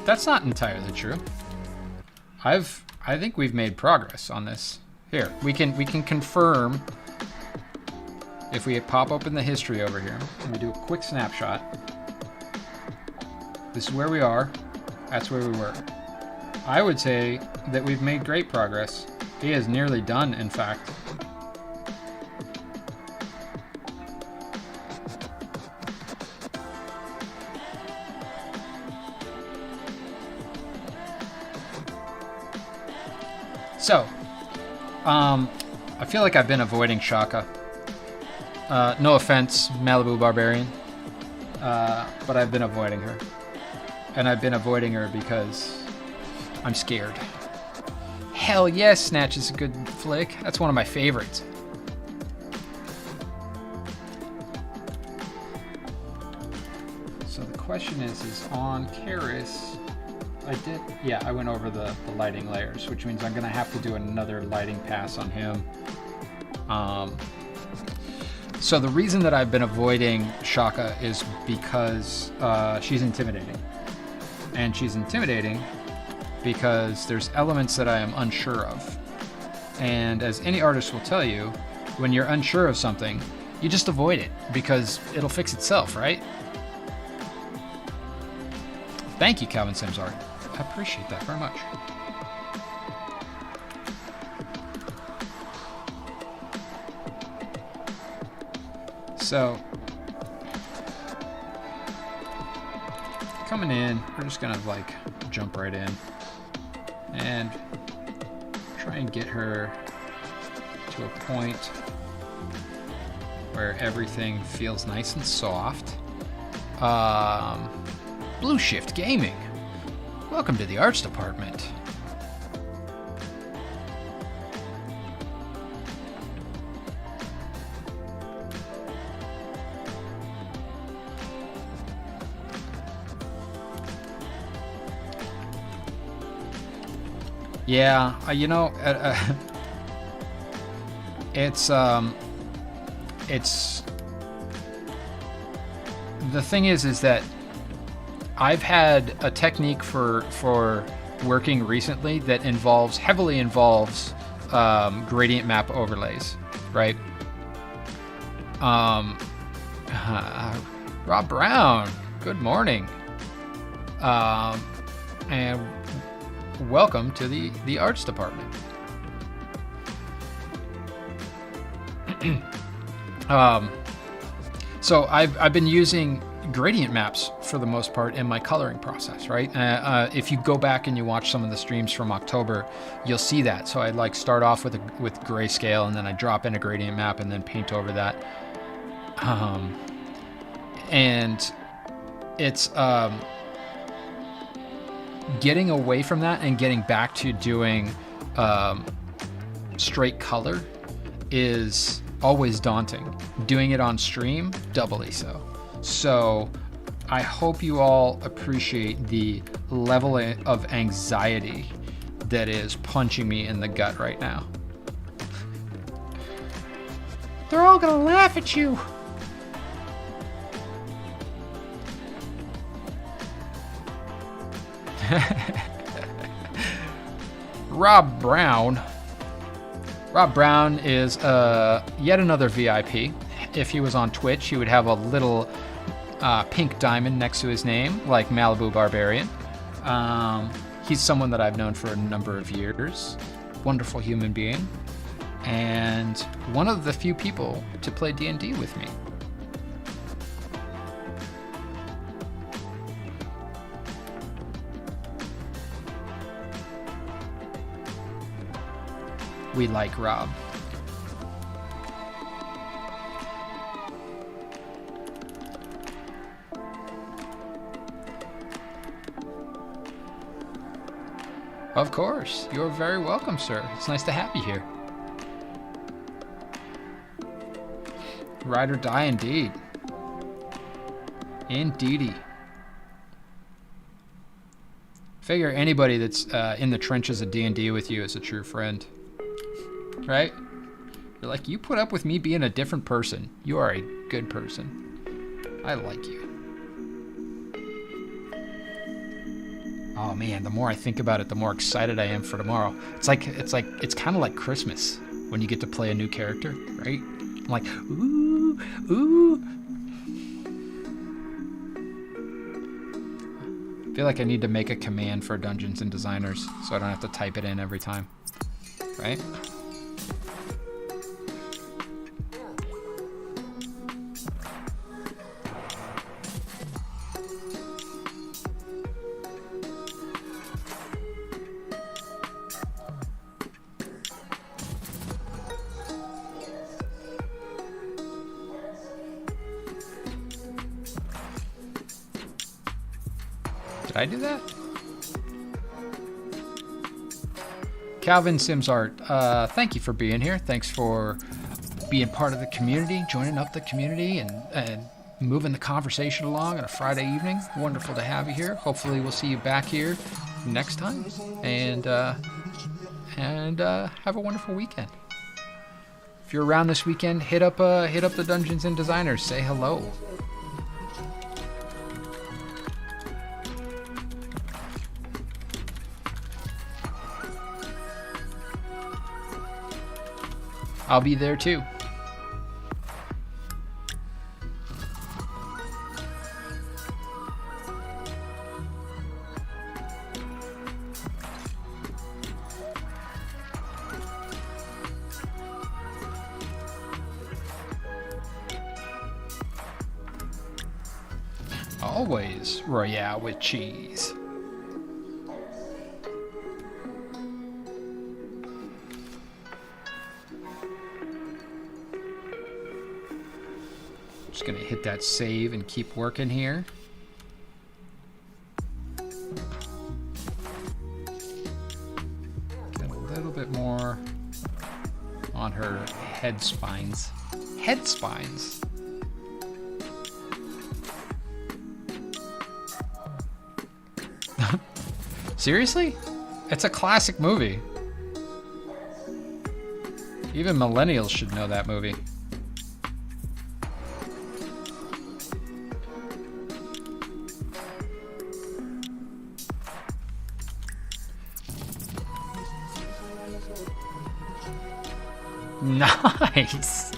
That's not entirely true. I think we've made progress on this. Here, we can confirm if we pop open the history over here and we do a quick snapshot. This is where we are. That's where we were. I would say that we've made great progress. He is nearly done, in fact. So, I feel like I've been avoiding Shaka. No offense, Malibu Barbarian, but I've been avoiding her. And I've been avoiding her because I'm scared. Hell yes, Snatch is a good flick. That's one of my favorites. So the question is on Karis, I went over the lighting layers, which means I'm going to have to do another lighting pass on him. So the reason that I've been avoiding Shaka is because she's intimidating. And she's intimidating because there's elements that I am unsure of. And as any artist will tell you, when you're unsure of something, you just avoid it because it'll fix itself, right? Thank you, Calvin Sims Art. I appreciate that very much. So, coming in, we're just gonna jump right in and try and get her to a point where everything feels nice and soft. Blue Shift Gaming, welcome to the arts department. Yeah, it's the thing is that I've had a technique for working recently that heavily involves gradient map overlays, right? Rob Brown, good morning, and welcome to the arts department. So I've been using gradient maps for the most part in my coloring process, right? If you go back and you watch some of the streams from October, you'll see that. So I start off with grayscale, and then I drop in a gradient map and then paint over that. And it's getting away from that and getting back to doing straight color is always daunting. Doing it on stream, doubly so. So I hope you all appreciate the level of anxiety that is punching me in the gut right now. They're all gonna laugh at you. Rob Brown. Rob Brown is yet another VIP. If he was on Twitch, he would have a little pink diamond next to his name, like Malibu Barbarian. He's someone that I've known for a number of years. Wonderful human being. And one of the few people to play D&D with me. We like Rob. Of course. You're very welcome, sir. It's nice to have you here. Ride or die, indeed. Indeedy. Figure anybody that's in the trenches of D&D with you is a true friend. Right? You're like, you put up with me being a different person. You are a good person. I like you. Oh man, the more I think about it, the more excited I am for tomorrow. It's kind of like Christmas when you get to play a new character, right? I'm like, ooh, ooh. I feel like I need to make a command for Dungeons and Designers so I don't have to type it in every time, right? Did I do that? Calvin Sims Art, thank you for being here. Thanks for being part of the community, joining up the community, and moving the conversation along on a Friday evening. Wonderful to have you here. Hopefully we'll see you back here next time, and have a wonderful weekend. If you're around this weekend, hit up the Dungeons and Designers. Say hello. I'll be there too. Always Royale with cheese. Just gonna hit that save and keep working here. Get a little bit more on her head spines. Head spines. Seriously? It's a classic movie. Even millennials should know that movie. Nice.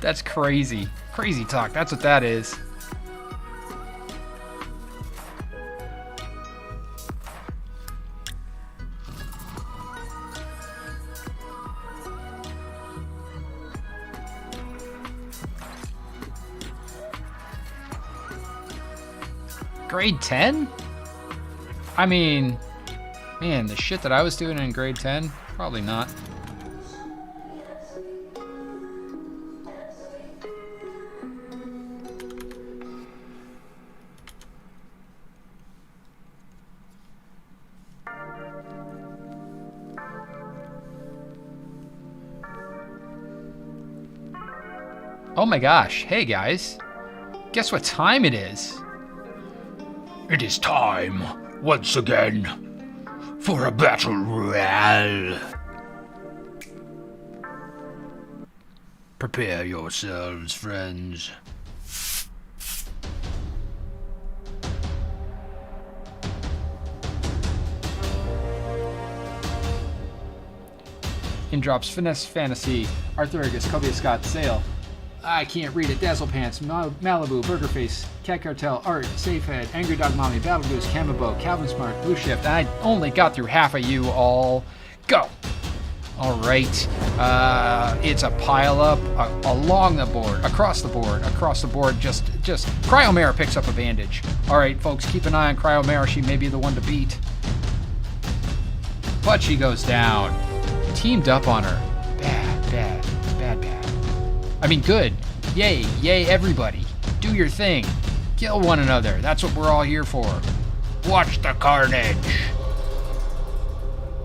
That's crazy. Crazy talk. That's what that is. Grade 10? I mean, man, the shit that I was doing in grade 10, probably not. Oh my gosh, hey guys. Guess what time it is? It is time, once again, for a battle royale. Prepare yourselves, friends. In drops Finesse Fantasy, Arthurigus, Cobia Scott, Sale. I can't read it. Dazzle Pants, Malibu, Burgerface, Cat Cartel, Art, Safehead, Angry Dog Mommy, Battle Goose, Camabo, Calvin Smart, Blue Shift. I only got through half of you all. Go. All right. It's a pile up along the board, across the board. Just Cryomare picks up a bandage. All right, folks, keep an eye on Cryomare. She may be the one to beat. but she goes down. Teamed up on her. Bad, bad, bad, bad. I mean, good. Yay, yay, everybody. Do your thing. Kill one another. That's what we're all here for. Watch the carnage.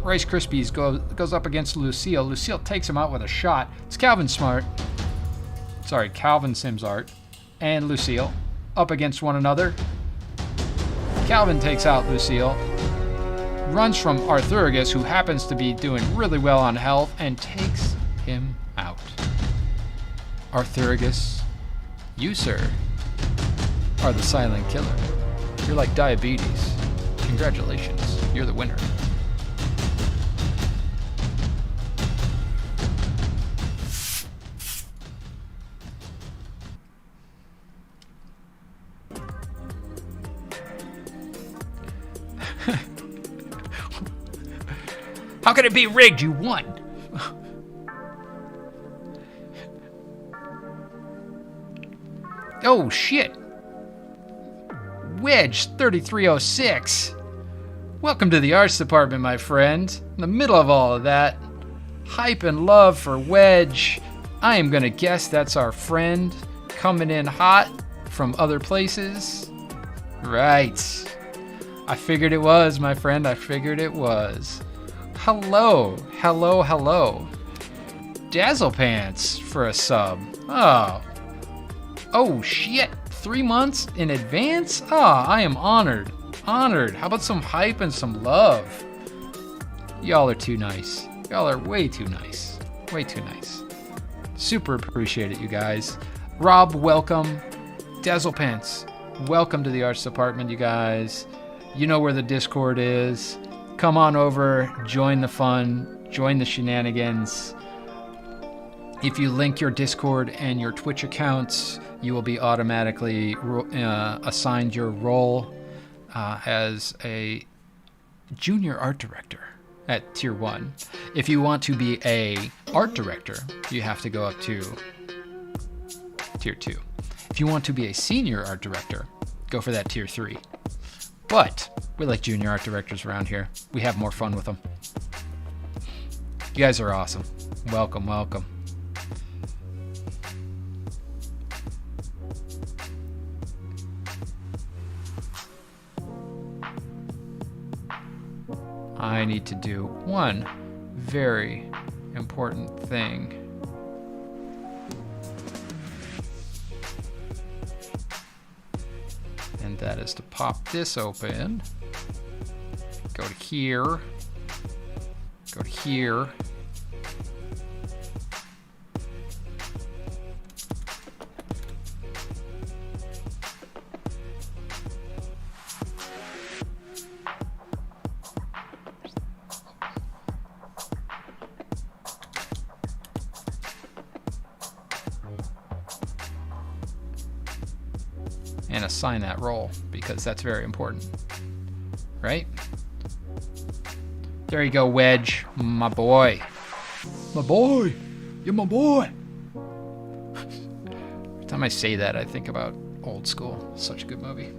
Rice Krispies goes up against Lucille. Lucille takes him out with a shot. It's Calvin Sims Art and Lucille up against one another. Calvin takes out Lucille, runs from Arthurigus, who happens to be doing really well on health, and takes him out. Arthurigus, you, sir, are the silent killer. You're like diabetes. Congratulations, you're the winner. How can it be rigged? You won. Oh, shit. Wedge 3306. Welcome to the arts department, my friend. In the middle of all of that, hype and love for Wedge. I am going to guess that's our friend coming in hot from other places. Right. I figured it was, my friend. I figured it was. Hello, hello, hello. Dazzle Pants for a sub. Oh shit, 3 months in advance? I am honored. Honored. How about some hype and some love? Y'all are too nice. Y'all are way too nice. Way too nice. Super appreciate it, you guys. Rob, welcome. Dazzle Pants, welcome to the arts department, you guys. You know where the Discord is. Come on over, join the fun, join the shenanigans. If you link your Discord and your Twitch accounts, you will be automatically assigned your role as a junior art director at Tier 1. If you want to be a art director, you have to go up to Tier 2. If you want to be a senior art director, go for that Tier 3. But we like junior art directors around here. We have more fun with them. You guys are awesome. Welcome, welcome. I need to do one very important thing. And that is to pop this open. Go to here. Go to here. And assign that role, because that's very important, right? There you go, Wedge, my boy. My boy, you're my boy. Every time I say that, I think about Old School. Such a good movie.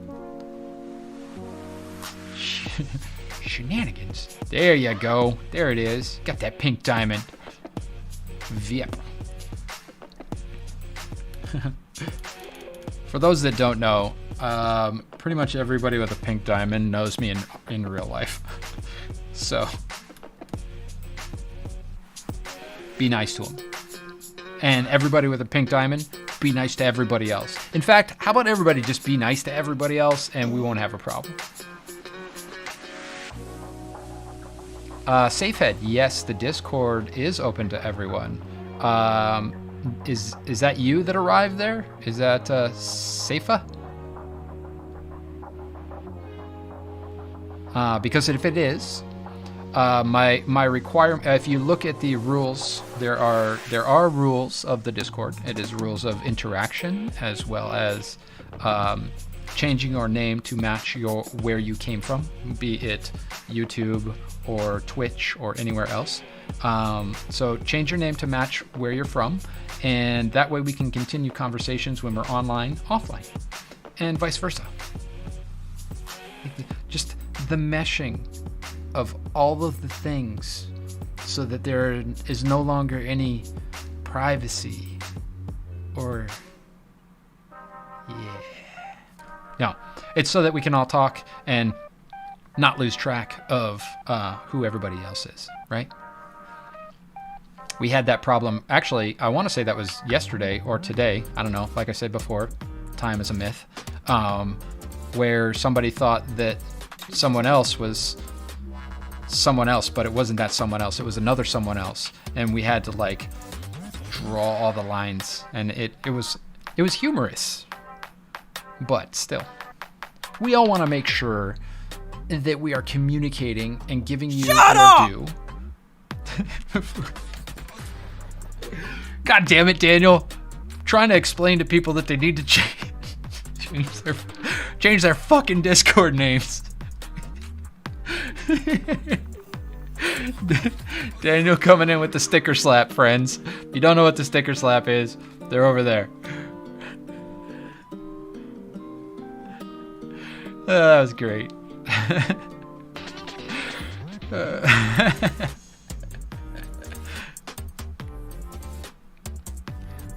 Shenanigans. There you go. There it is. Got that pink diamond. Yep. For those that don't know, pretty much everybody with a pink diamond knows me in real life. So, be nice to them. And everybody with a pink diamond, be nice to everybody else. In fact, how about everybody just be nice to everybody else and we won't have a problem. Safehead, yes, the Discord is open to everyone. Is that you that arrived there? Is that Seifa? Because if it is, my requirement. If you look at the rules, there are rules of the Discord. It is rules of interaction as well as changing your name to match where you came from, be it YouTube or Twitch or anywhere else. So change your name to match where you're from, and that way we can continue conversations when we're online, offline, and vice versa. Just the meshing of all of the things so that there is no longer any privacy or... Yeah. No, it's so that we can all talk and not lose track of who everybody else is, right? We had that problem. Actually, I want to say that was yesterday or today. I don't know. Like I said before, time is a myth. Where somebody thought that someone else was someone else, but it wasn't that someone else. It was another someone else. And we had to like draw all the lines, and it was humorous. But still, we all want to make sure that we are communicating and giving you your due. God damn it, Daniel. I'm trying to explain to people that they need to change their fucking Discord names. Daniel coming in with the sticker slap, friends. If you don't know what the sticker slap is, they're over there. That was great.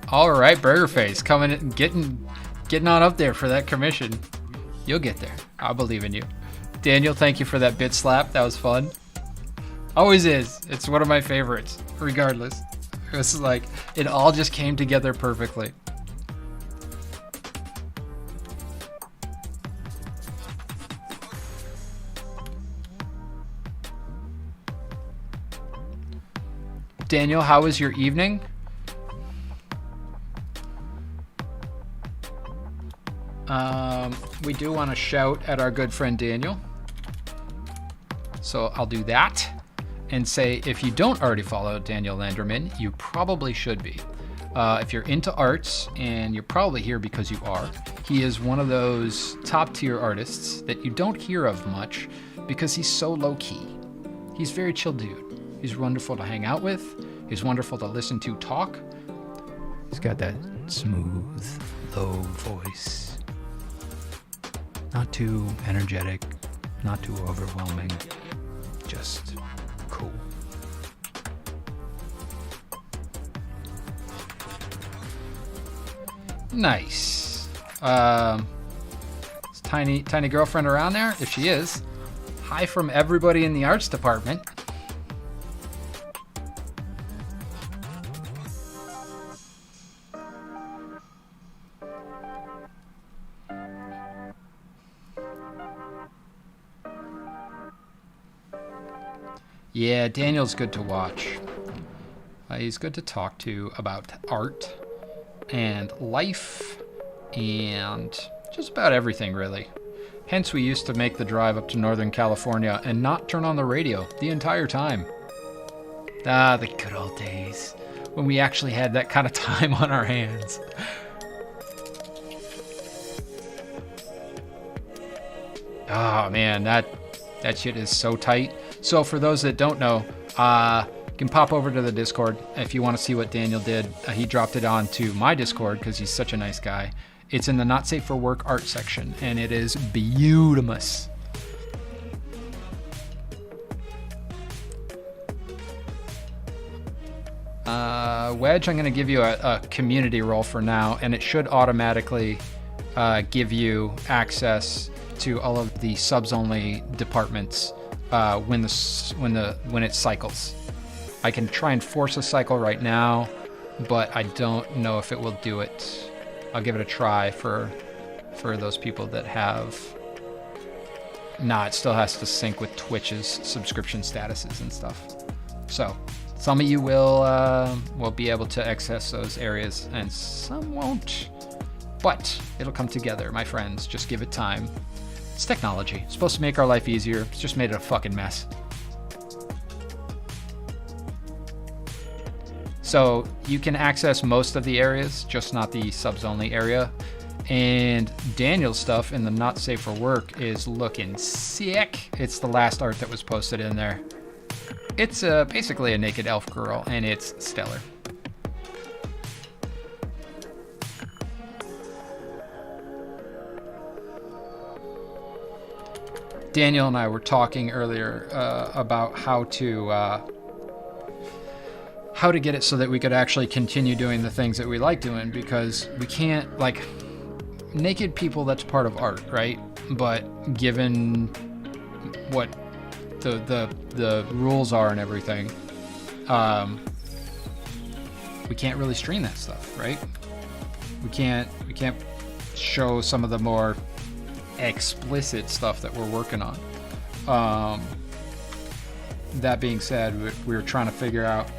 All right, Burgerface, coming in, getting on up there for that commission. You'll get there. I believe in you. Daniel, thank you for that bit slap. That was fun. Always is. It's one of my favorites, regardless. It was like, it all just came together perfectly. Daniel, how was your evening? We do want to shout at our good friend Daniel. So I'll do that and say, if you don't already follow Daniel Landerman, you probably should be. If you're into arts, and you're probably here because you are, he is one of those top tier artists that you don't hear of much because he's so low key. He's a very chill dude. He's wonderful to hang out with. He's wonderful to listen to talk. He's got that smooth, low voice. Not too energetic, not too overwhelming, just cool. Nice. Is tiny girlfriend around there? If she is, hi from everybody in the arts department. Yeah, Daniel's good to watch. He's good to talk to about art and life and just about everything, really. Hence, we used to make the drive up to Northern California and not turn on the radio the entire time. Ah, the good old days when we actually had that kind of time on our hands. Oh man, that shit is so tight. So for those that don't know, you can pop over to the Discord if you want to see what Daniel did. He dropped it onto my Discord because he's such a nice guy. It's in the Not Safe for Work art section, and it is beautimous. Wedge, I'm going to give you a community role for now, and it should automatically give you access to all of the subs-only departments when it cycles. I can try and force a cycle right now, but I don't know if it will do it. I'll give it a try for those people that have. Nah, it still has to sync with Twitch's subscription statuses and stuff. So some of you will be able to access those areas, and some won't. But it'll come together, my friends. Just give it time. It's technology. It's supposed to make our life easier. It's just made it a fucking mess. So you can access most of the areas, just not the subs only area. And Daniel's stuff in the Not Safe for Work is looking sick. It's the last art that was posted in there. It's basically a naked elf girl, and it's stellar. Daniel and I were talking earlier about how to get it so that we could actually continue doing the things that we like doing, because we can't, like, naked people, that's part of art, right? But given what the rules are and everything, we can't really stream that stuff, right? We can't show some of the more explicit stuff that we're working on. That being said, we were trying to figure out,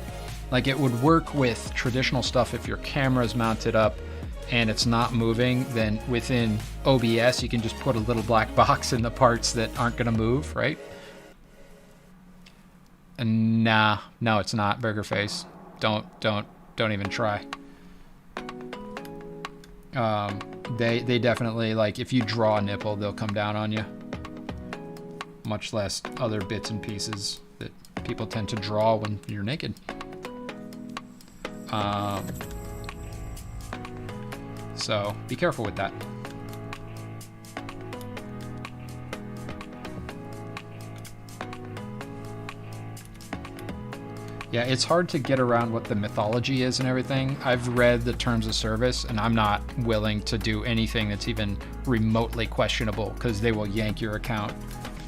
like, it would work with traditional stuff if your camera's mounted up and it's not moving. Then within OBS you can just put a little black box in the parts that aren't going to move, right? And no, it's not, Burgerface. Don't even try. They definitely, like, if you draw a nipple, they'll come down on you. Much less other bits and pieces that people tend to draw when you're naked. So be careful with that. Yeah, it's hard to get around what the mythology is and everything. I've read the terms of service, and I'm not willing to do anything that's even remotely questionable, because they will yank your account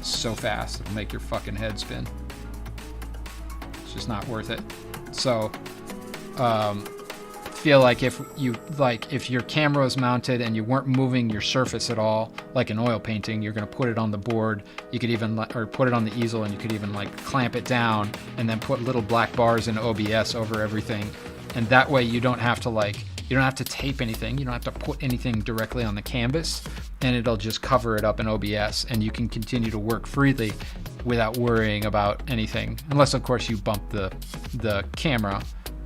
so fast it'll make your fucking head spin. It's just not worth it. So feel like if your camera is mounted and you weren't moving your surface at all, like an oil painting, you're going to put it on the board. You could even, or put it on the easel, and you could even, like, clamp it down and then put little black bars in OBS over everything. And that way you don't have to, like, you don't have to tape anything. You don't have to put anything directly on the canvas, and it'll just cover it up in OBS, and you can continue to work freely without worrying about anything. Unless, of course, you bump the camera,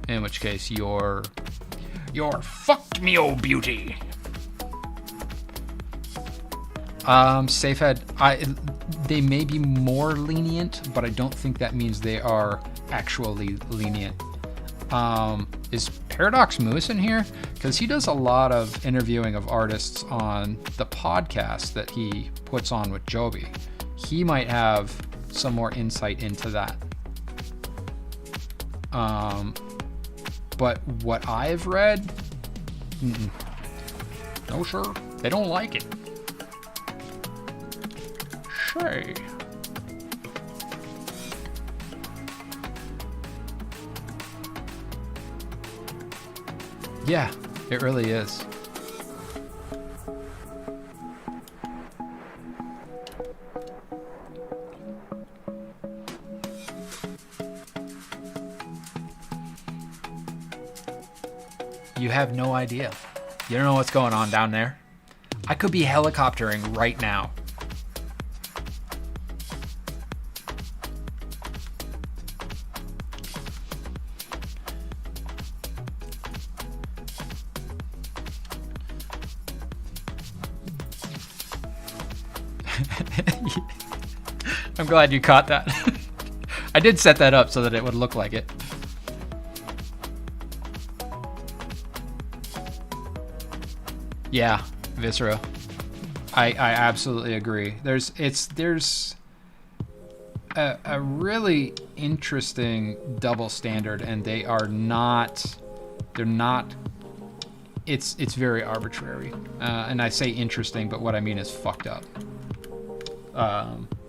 in which case you're fucked me, oh beauty. Safehead, they may be more lenient, but I don't think that means they are actually lenient. Is Paradox Moose in here? Because he does a lot of interviewing of artists on the podcast that he puts on with Joby. He might have some more insight into that. But what I've read, no sir, they don't like it. Shay. Yeah, it really is. You have no idea. You don't know what's going on down there. I could be helicoptering right now. I'm glad you caught that. I did set that up so that it would look like it. Yeah, Viscera. I absolutely agree. There's a really interesting double standard, and they're not. It's very arbitrary, and I say interesting, but what I mean is fucked up.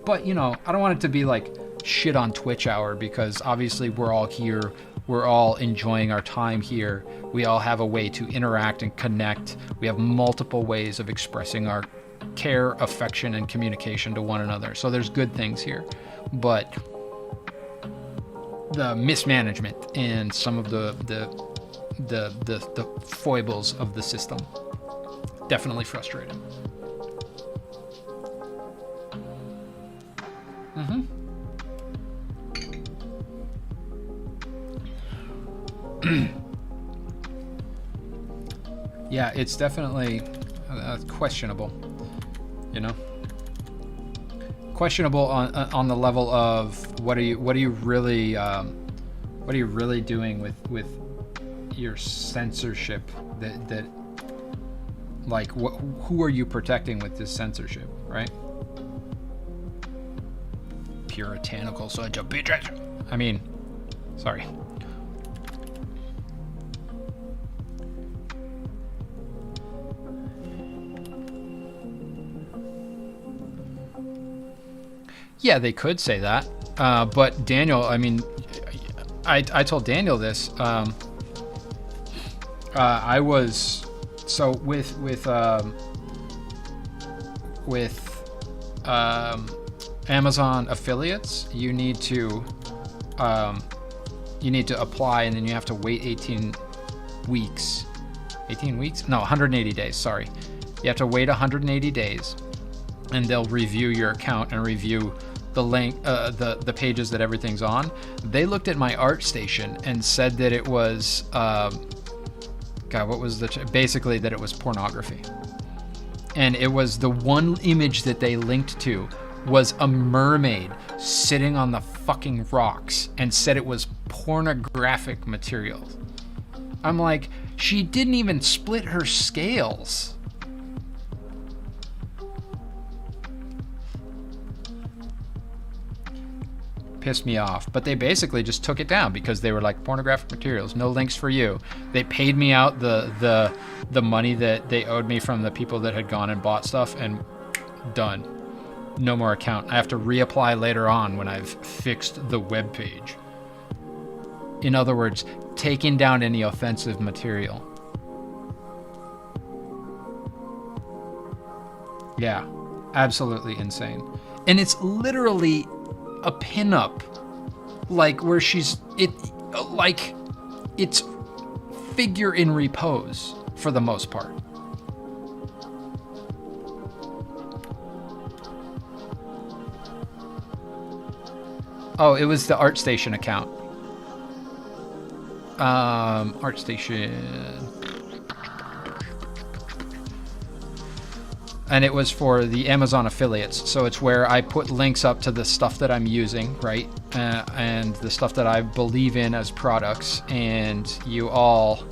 But you know, I don't want it to be like shit on Twitch hour, because obviously we're all here. We're all enjoying our time here. We all have a way to interact and connect. We have multiple ways of expressing our care, affection, and communication to one another. So there's good things here. But the mismanagement and some of the foibles of the system definitely frustrating. Yeah, it's definitely questionable, you know. Questionable on the level of what are you really doing with your censorship? That like who are you protecting with this censorship, right? puritanical sons of bitches. I mean, sorry. Yeah, they could say that. But Daniel, I mean, I told Daniel this. I was so with Amazon affiliates, you need to apply, and then you have to wait 18 weeks. 18 weeks? No, 180 days. Sorry, you have to wait 180 days, and they'll review your account and review the link, the pages that everything's on. They looked at my ArtStation and said that it was, God, what was basically that it was pornography. And it was the one image that they linked to was a mermaid sitting on the fucking rocks and said it was pornographic material. I'm like, she didn't even split her scales. Pissed me off. But they basically just took it down because they were like, pornographic materials, no links for you. They paid me out the money that they owed me from the people that had gone and bought stuff, and done. No more account. I have to reapply later on when I've fixed the web page. In other words, taking down any offensive material. Yeah, absolutely insane. And it's literally a pinup, like where it's figure in repose for the most part. Oh, it was the ArtStation account. ArtStation. And it was for the Amazon affiliates. So it's where I put links up to the stuff that I'm using, right? And the stuff that I believe in as products. And you all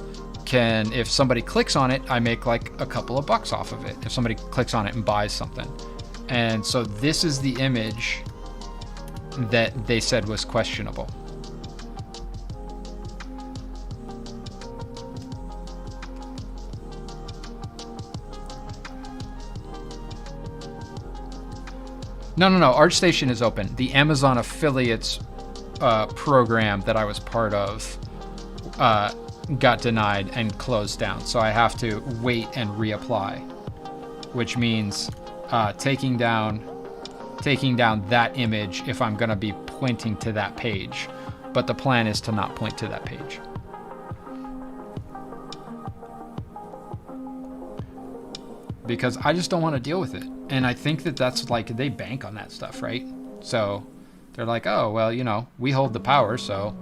can, if somebody clicks on it, I make like a couple of bucks off of it. If somebody clicks on it and buys something. And so this is the image that they said was questionable. No. ArtStation is open. The Amazon affiliates program that I was part of got denied and closed down. So I have to wait and reapply, which means taking down that image if I'm going to be pointing to that page. But the plan is to not point to that page. Because I just don't want to deal with it. And I think that that's like, they bank on that stuff, right? So they're like, oh, well, you know, we hold the power, so.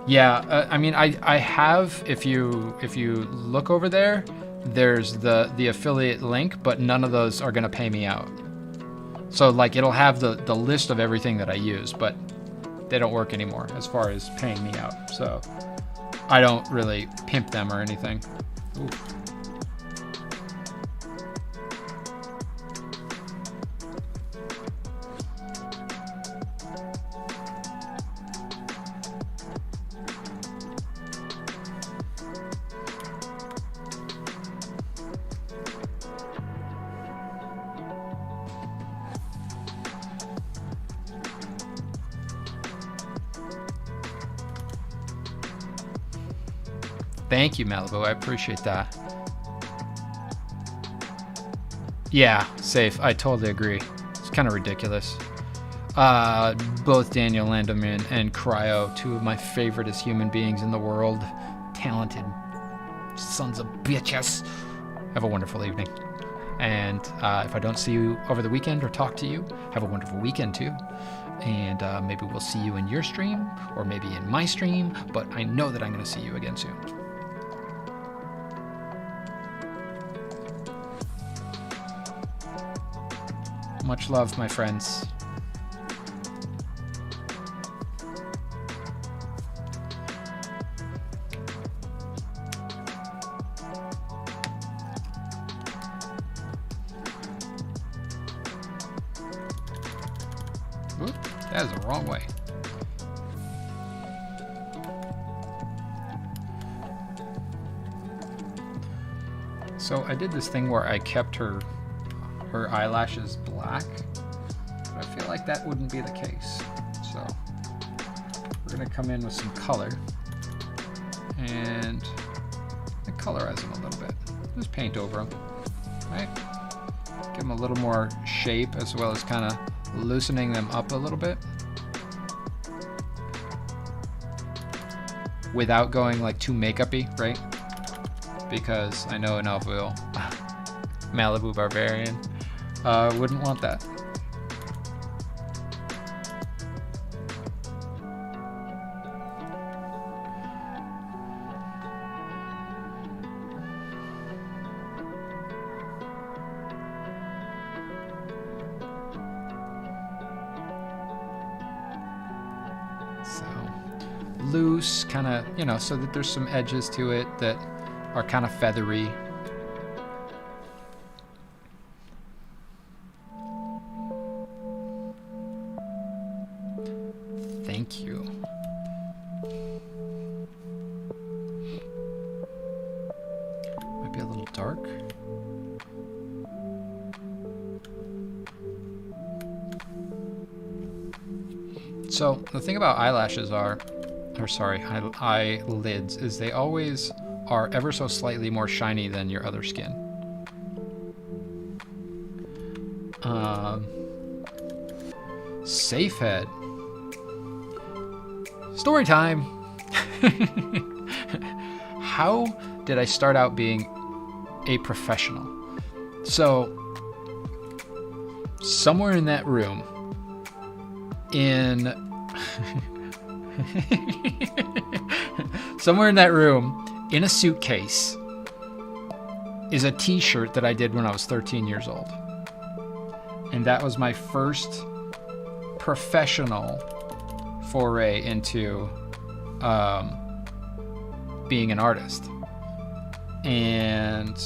Yeah, I mean, I have, if you look over there, there's the affiliate link, but none of those are going to pay me out. So like, it'll have the list of everything that I use, but they don't work anymore as far as paying me out. So I don't really pimp them or anything. Ooh. Thank you, Malibu. I appreciate that. Yeah, safe. I totally agree. It's kind of ridiculous. Both Daniel Landeman and Cryo, two of my favoriteest human beings in the world. Talented sons of bitches. Have a wonderful evening. And if I don't see you over the weekend or talk to you, have a wonderful weekend too. And maybe we'll see you in your stream or maybe in my stream, but I know that I'm going to see you again soon. Much love, my friends. That is the wrong way. So I did this thing where I kept her eyelashes black, but I feel like that wouldn't be the case. So we're gonna come in with some color and colorize them a little bit. Just paint over them, right? Give them a little more shape, as well as kind of loosening them up a little bit without going like too makeup-y, right? Because I know an elf will. Malibu Barbarian wouldn't want that. So loose, kind of, you know, so that there's some edges to it that are kind of feathery. Thank you. Might be a little dark. So the thing about eyelashes eyelids, is they always are ever so slightly more shiny than your other skin. Safe head. Story time. How did I start out being a professional? So somewhere in that room, somewhere in that room, in a suitcase, is a t-shirt that I did when I was 13 years old. And that was my first professional foray into being an artist. And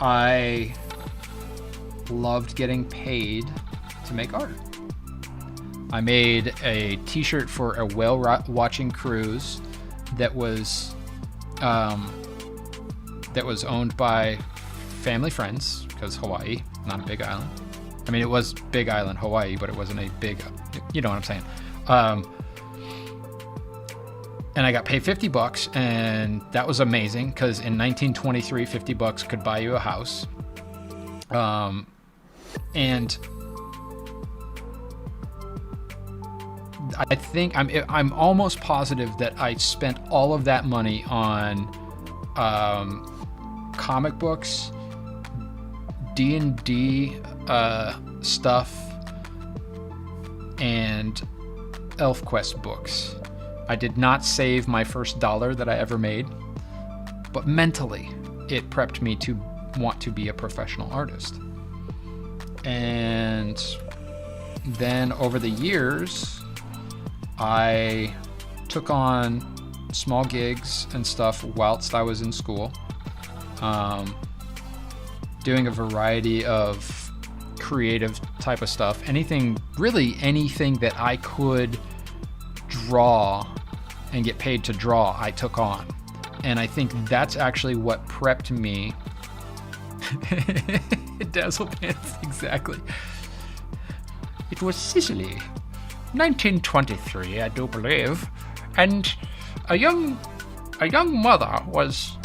I loved getting paid to make art. I made a t-shirt for a whale watching cruise that was owned by family friends, because Hawaii, not a big island. I mean, it was big island Hawaii, but it wasn't a big, you know what I'm saying. And I got paid $50, and that was amazing, because in 1923, $50 could buy you a house. And I think I'm almost positive that I spent all of that money on comic books, D&D stuff, and ElfQuest books. I did not save my first dollar that I ever made, but mentally it prepped me to want to be a professional artist. And then over the years, I took on small gigs and stuff whilst I was in school, doing a variety of creative type of stuff. Really anything that I could draw and get paid to draw, I took on. And I think that's actually what prepped me. Dazzle pants, exactly. It was Sicily, 1923, I do believe, and a young mother was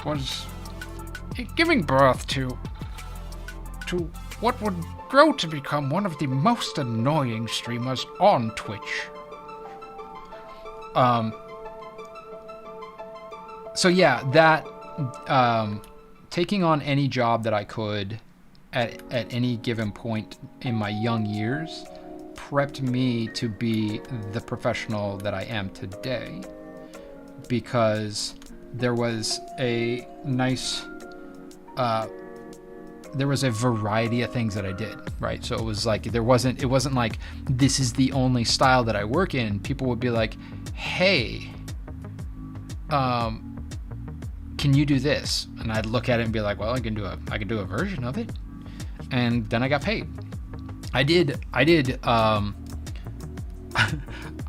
giving birth to what would grow to become one of the most annoying streamers on Twitch. So yeah, that taking on any job that I could at any given point in my young years prepped me to be the professional that I am today, because there was a nice there was a variety of things that I did, right? So it was like it wasn't like this is the only style that I work in. People would be like, hey, can you do this? And I'd look at it and be like, well, I can do a version of it. And then I got paid. I did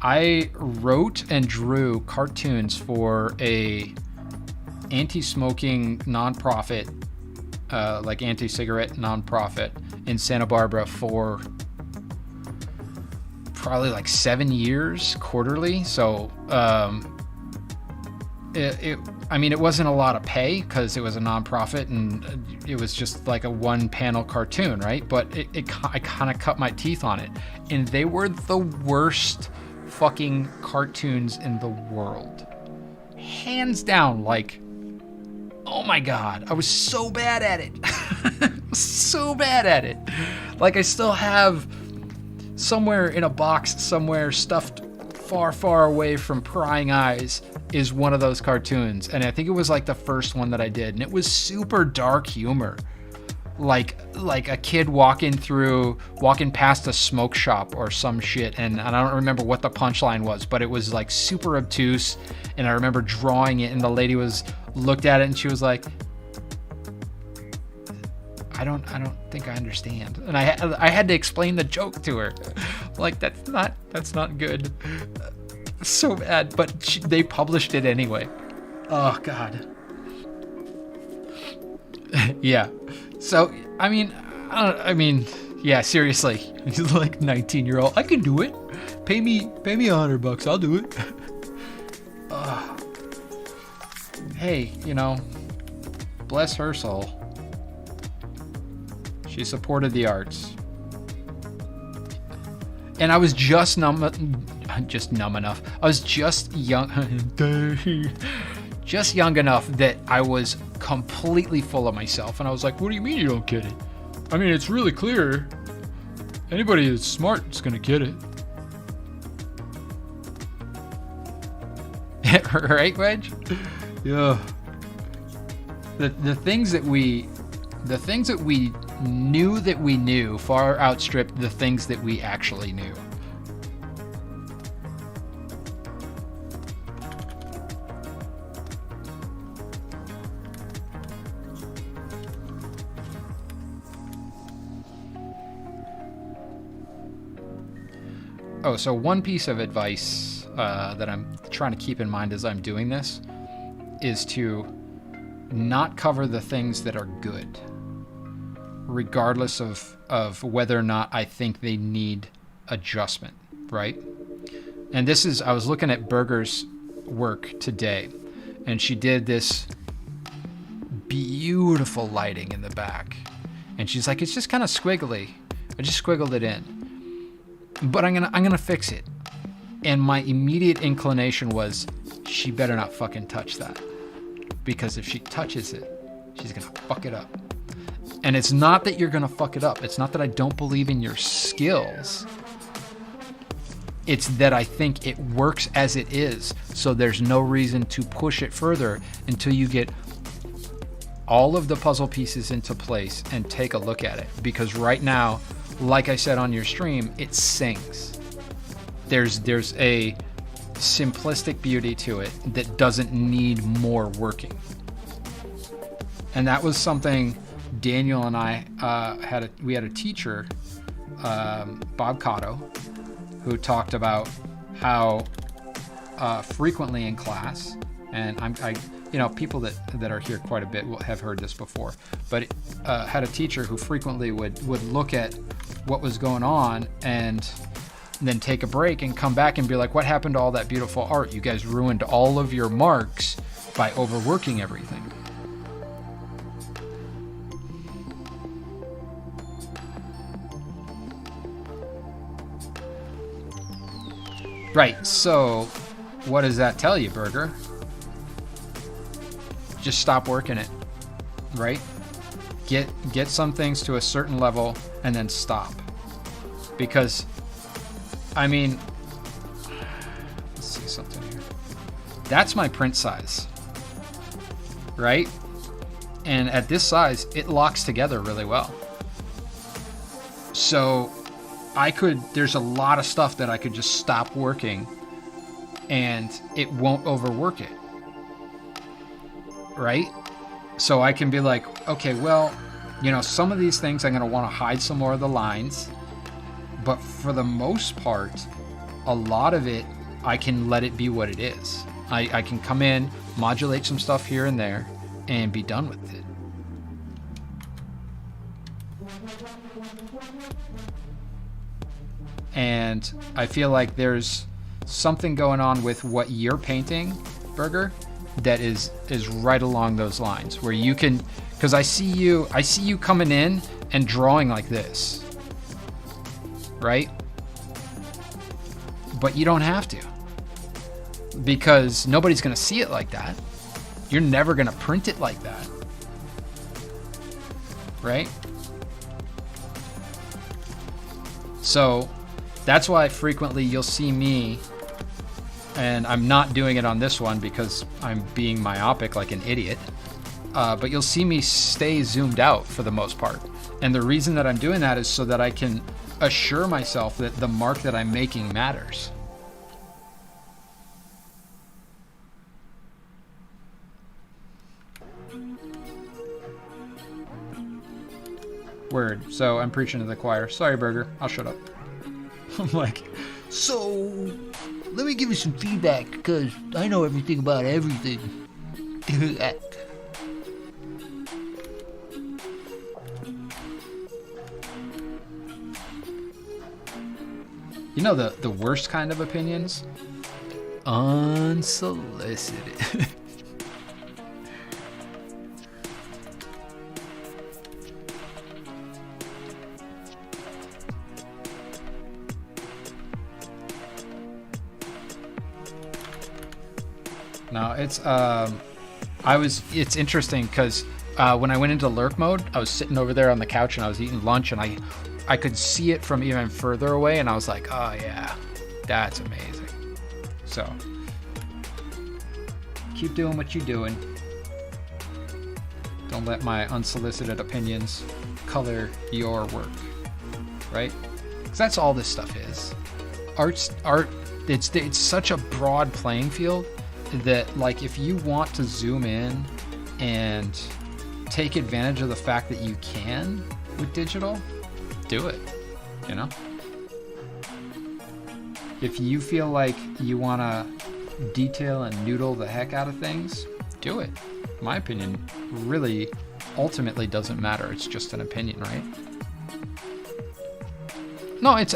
I wrote and drew cartoons for a anti-smoking nonprofit, like anti-cigarette nonprofit in Santa Barbara for probably like 7 years quarterly. So I mean, it wasn't a lot of pay because it was a nonprofit and it was just like a one panel cartoon, right? But I kind of cut my teeth on it, and they were the worst fucking cartoons in the world, hands down. Like, oh my god, I was so bad at it. So bad at it. Like, I still have somewhere in a box somewhere stuffed far, far away from prying eyes is one of those cartoons. And I think it was like the first one that I did, and it was super dark humor. Like a kid walking past a smoke shop or some shit, and I don't remember what the punchline was, but it was like super obtuse, and I remember drawing it, and the lady looked at it and she was like, I don't think I understand. And I had to explain the joke to her. Like, that's not good. So bad, but they published it anyway. Oh god. Yeah. So I mean, yeah. Seriously, he's like 19-year-old. I can do it. Pay me $100. I'll do it. Hey, bless her soul. She supported the arts. And I was just numb enough. I was just young enough that I was completely full of myself. And I was like, what do you mean you don't get it? I mean, it's really clear. Anybody that's smart is going to get it. Right, Wedge? Yeah. The things that we knew that we knew far outstripped the things that we actually knew. Oh, so one piece of advice that I'm trying to keep in mind as I'm doing this is to not cover the things that are good, regardless of whether or not I think they need adjustment, right? And I was looking at Berger's work today, and she did this beautiful lighting in the back. And she's like, it's just kind of squiggly. I just squiggled it in. But I'm gonna fix it. And my immediate inclination was, she better not fucking touch that. Because if she touches it, she's gonna fuck it up. And it's not that you're gonna fuck it up. It's not that I don't believe in your skills. It's that I think it works as it is. So there's no reason to push it further until you get all of the puzzle pieces into place and take a look at it. Because right now, like I said on your stream, it sings. There's a simplistic beauty to it that doesn't need more working. And that was something Daniel and I had a teacher, Bob Cotto, who talked about how frequently in class, and people that are here quite a bit will have heard this before, but had a teacher who frequently would look at what was going on and then take a break and come back and be like, what happened to all that beautiful art? You guys ruined all of your marks by overworking everything. Right, so what does that tell you, Burger? Just stop working it, right? Get some things to a certain level and then stop. Because, I mean, let's see something here. That's my print size, right? And at this size, it locks together really well. So there's a lot of stuff that I could just stop working and it won't overwork it, right? So I can be like, okay, well, some of these things I'm going to want to hide some more of the lines, But for the most part, a lot of it, I can let it be what it is. I can come in, modulate some stuff here and there, and be done with it. And I feel like there's something going on with what you're painting, Burger, that is right along those lines, where you can, because I see you coming in and drawing like this, right? But you don't have to, because nobody's going to see it like that. You're never going to print it like that, right? So that's why frequently you'll see me, and I'm not doing it on this one because I'm being myopic like an idiot, but you'll see me stay zoomed out for the most part. And the reason that I'm doing that is so that I can assure myself that the mark that I'm making matters. Word. So I'm preaching to the choir. Sorry, Burger. I'll shut up. I'm like, so let me give you some feedback because I know everything about everything. You know the worst kind of opinions? Unsolicited. No, it's interesting because when I went into lurk mode, I was sitting over there on the couch and I was eating lunch, and I could see it from even further away, and I was like, oh yeah, that's amazing. So keep doing what you're doing. Don't let my unsolicited opinions color your work, right? Because that's all this stuff is. Art. It's such a broad playing field that, like, if you want to zoom in and take advantage of the fact that you can with digital, do it, you know? If you feel like you want to detail and noodle the heck out of things, do it. In my opinion, really, ultimately doesn't matter. It's just an opinion, right? No, it's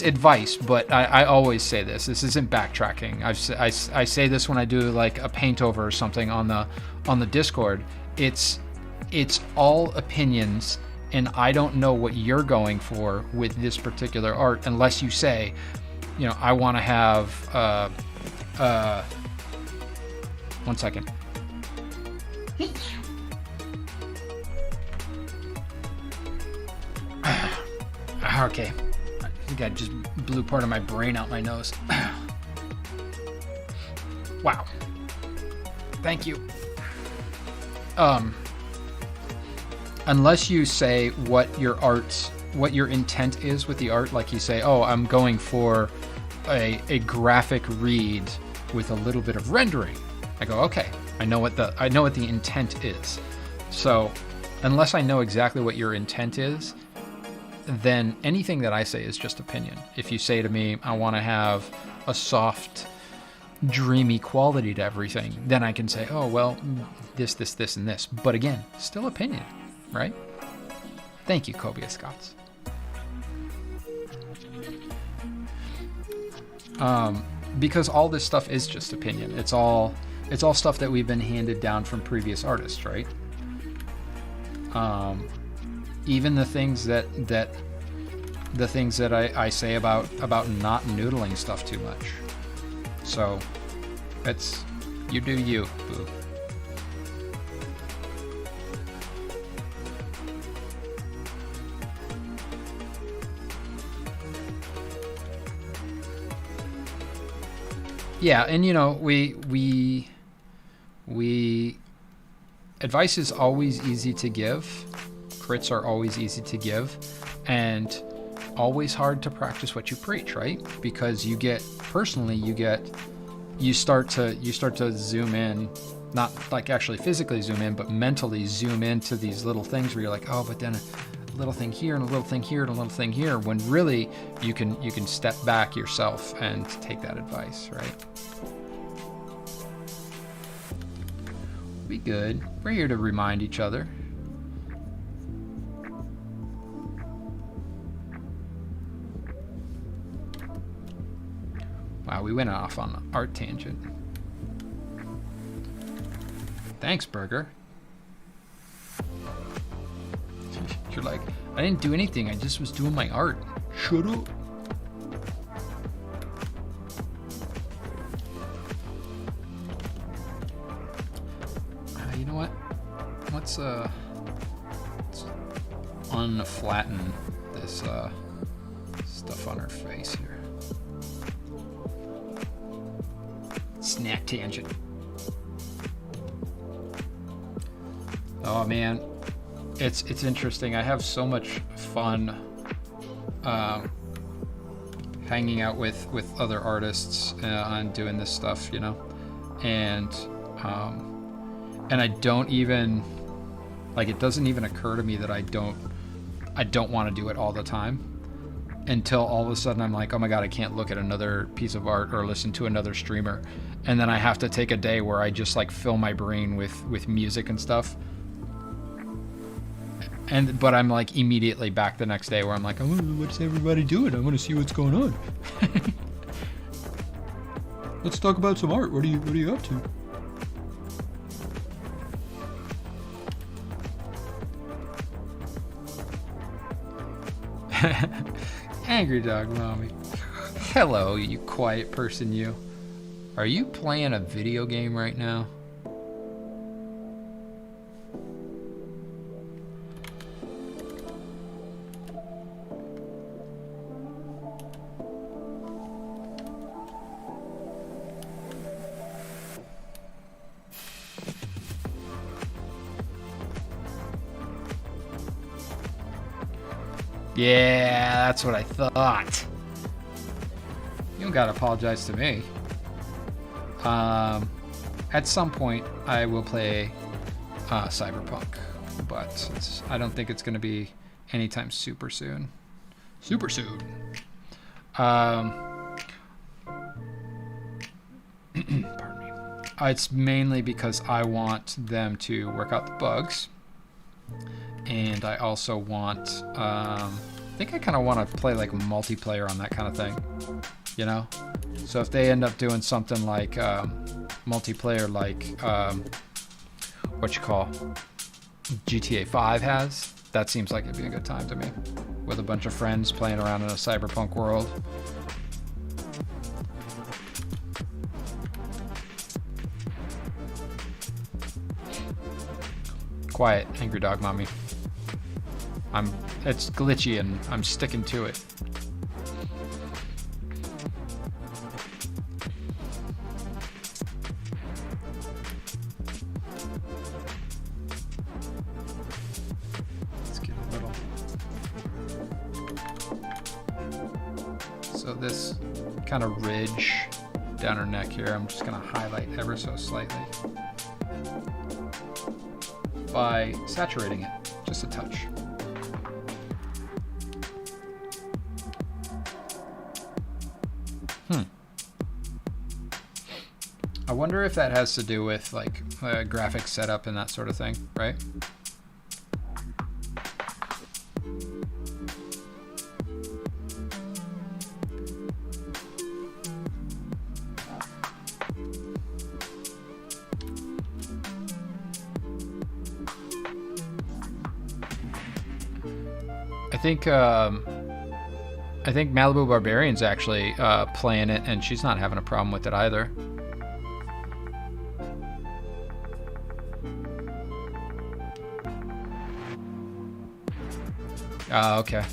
advice, but I always say this. This isn't backtracking. I say this when I do like a paint over or something on the Discord. It's all opinions, and I don't know what you're going for with this particular art unless you say, you know, I want to have 1 second. Okay. I think I just blew part of my brain out my nose. Wow. Thank you. Unless you say what your intent is with the art, like you say, oh, I'm going for a graphic read with a little bit of rendering. I go, okay, I know what the intent is. So unless I know exactly what your intent is, then anything that I say is just opinion. If you say to me, I want to have a soft, dreamy quality to everything, then I can say, oh, well, this, and this. But again, still opinion, right? Thank you, Cobia Scots. Because all this stuff is just opinion. It's all stuff that we've been handed down from previous artists, right? Even the things that I say about not noodling stuff too much. So it's you do you, boo. Yeah, and you know, we advice is always easy to give. Crits are always easy to give, and always hard to practice what you preach, right? Because you start to zoom in, not like actually physically zoom in, but mentally zoom into these little things where you're like, oh, but then little thing here and a little thing here and a little thing here, when really you can step back yourself and take that advice, right? Be good. We're here to remind each other. Wow, we went off on an art tangent. Thanks, Burger. You're like, I didn't do anything, I just was doing my art. Shut up. You know what? Let's unflatten this stuff on her face here. Snack tangent. Oh man, it's interesting. I have so much fun hanging out with other artists on doing this stuff, you know, and I don't even, like, it doesn't even occur to me that I don't want to do it all the time, until all of a sudden I'm like, oh my god, I can't look at another piece of art or listen to another streamer, and then I have to take a day where I just like fill my brain with music and stuff, but I'm like immediately back the next day where I'm like, oh, what's everybody doing? I want to see what's going on. Let's talk about some art. What are you up to? Angry Dog Mommy. Hello, you quiet person, you. Are you playing a video game right now? Yeah, that's what I thought. You don't gotta apologize to me. At some point, I will play Cyberpunk, but I don't think it's gonna be anytime super soon. Super soon. Pardon me. It's mainly because I want them to work out the bugs. And I also want, I think I kind of want to play like multiplayer on that kind of thing, you know? So if they end up doing something like multiplayer like, what you call GTA 5 has, that seems like it'd be a good time to me. With a bunch of friends playing around in a cyberpunk world. Quiet, Angry Dog Mommy. It's glitchy and I'm sticking to it. Let's get a little. So this kind of ridge down her neck here, I'm just gonna highlight ever so slightly by saturating it, just a touch. I wonder if that has to do with like graphic setup and that sort of thing, right? I think Malibu Barbarian's actually playing it, and she's not having a problem with it either. Okay.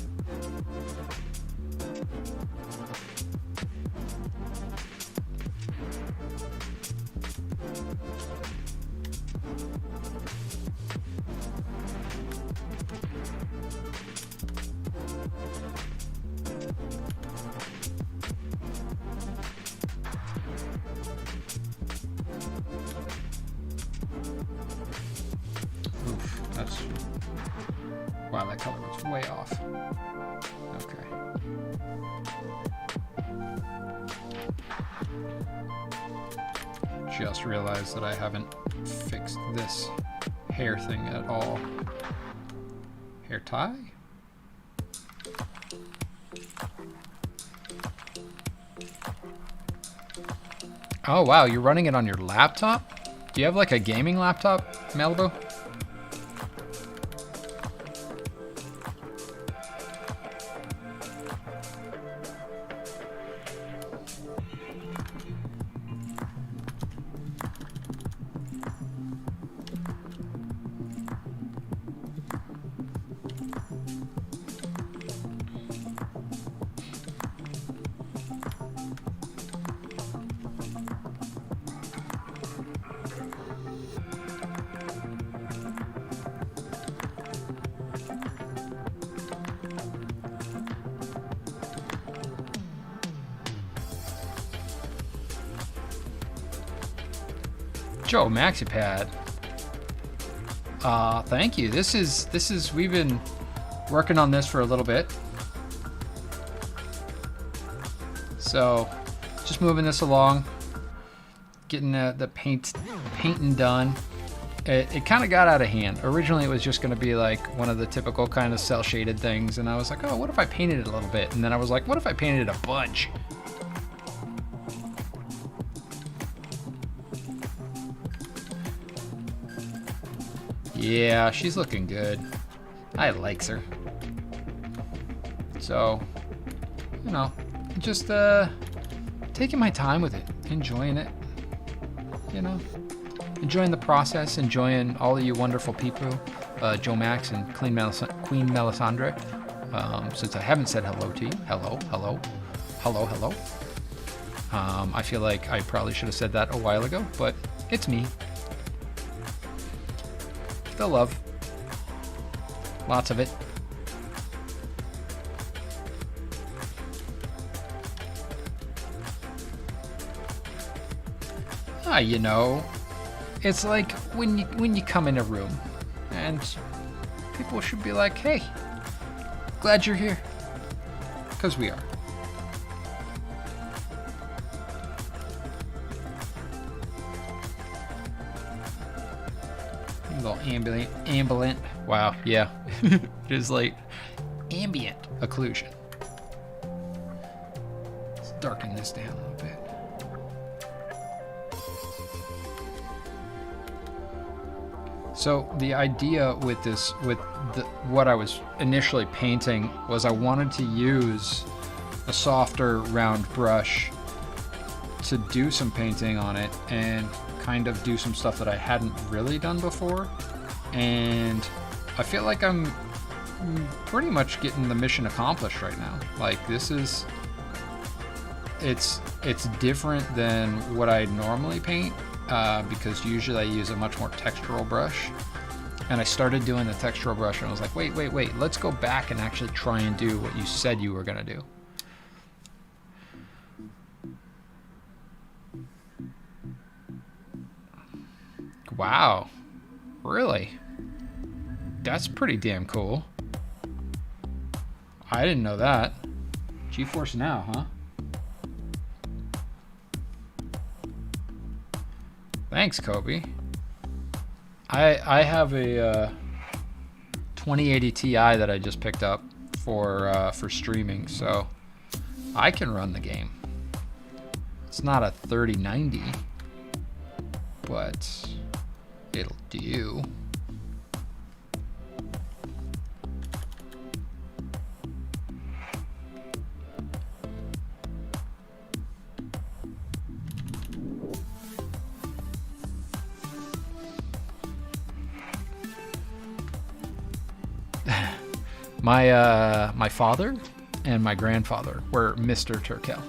Wow, that color was way off. Okay. Just realized that I haven't fixed this hair thing at all. Hair tie? Oh wow, you're running it on your laptop? Do you have like a gaming laptop, Malibu? Joe, MaxiPad. Thank you. This is we've been working on this for a little bit. So, just moving this along, getting the painting done. It kind of got out of hand. Originally, it was just going to be like one of the typical kind of cell shaded things, and I was like, oh, what if I painted it a little bit? And then I was like, what if I painted it a bunch? Yeah, she's looking good. I likes her. So, you know, just taking my time with it, enjoying it. You know, enjoying the process, enjoying all of you wonderful people, Joe Max and Queen Melisandre. Since I haven't said hello to you, hello. I feel like I probably should have said that a while ago, but it's me. The love. Lots of it. You know, it's like when you come in a room and people should be like, hey, glad you're here. Because we are. A little ambient. Wow, yeah. It is like ambient occlusion. Let's darken this down a little bit. So the idea with this, what I was initially painting, was I wanted to use a softer round brush to do some painting on it and kind of do some stuff that I hadn't really done before. And I feel like I'm pretty much getting the mission accomplished right now. Like, this is, it's different than what I normally paint, because usually I use a much more textural brush. And I started doing the textural brush and I was like, wait, let's go back and actually try and do what you said you were gonna do. Wow, really? That's pretty damn cool. I didn't know that. GeForce Now, huh? Thanks, Kobe. I have a 2080 Ti that I just picked up for streaming, so I can run the game. It's not a 3090, but it'll do. My father and my grandfather were Mr. Turkel.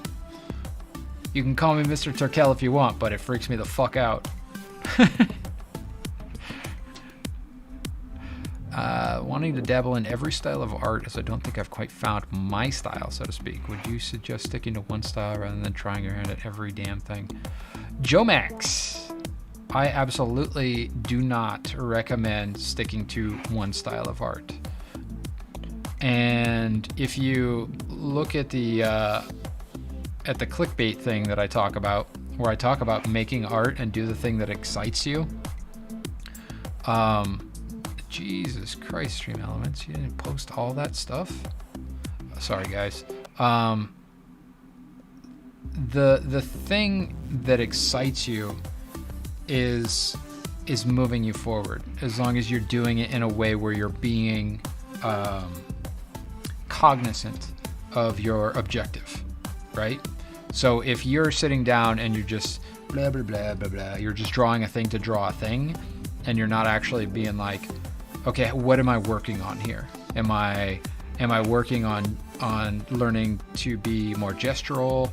You can call me Mr. Turkel if you want, but it freaks me the fuck out. Wanting to dabble in every style of art, as I don't think I've quite found my style, so to speak. Would you suggest sticking to one style rather than trying your hand at every damn thing? Joe Max, I absolutely do not recommend sticking to one style of art. And if you look at the clickbait thing that I talk about, where I talk about making art and do the thing that excites you, Jesus Christ, Stream Elements, you didn't post all that stuff? Sorry, guys. The thing that excites you is moving you forward, as long as you're doing it in a way where you're being cognizant of your objective, right? So if you're sitting down and you're just blah blah blah blah blah, you're just drawing a thing to draw a thing, and you're not actually being like, okay, what am I working on here? Am I working on learning to be more gestural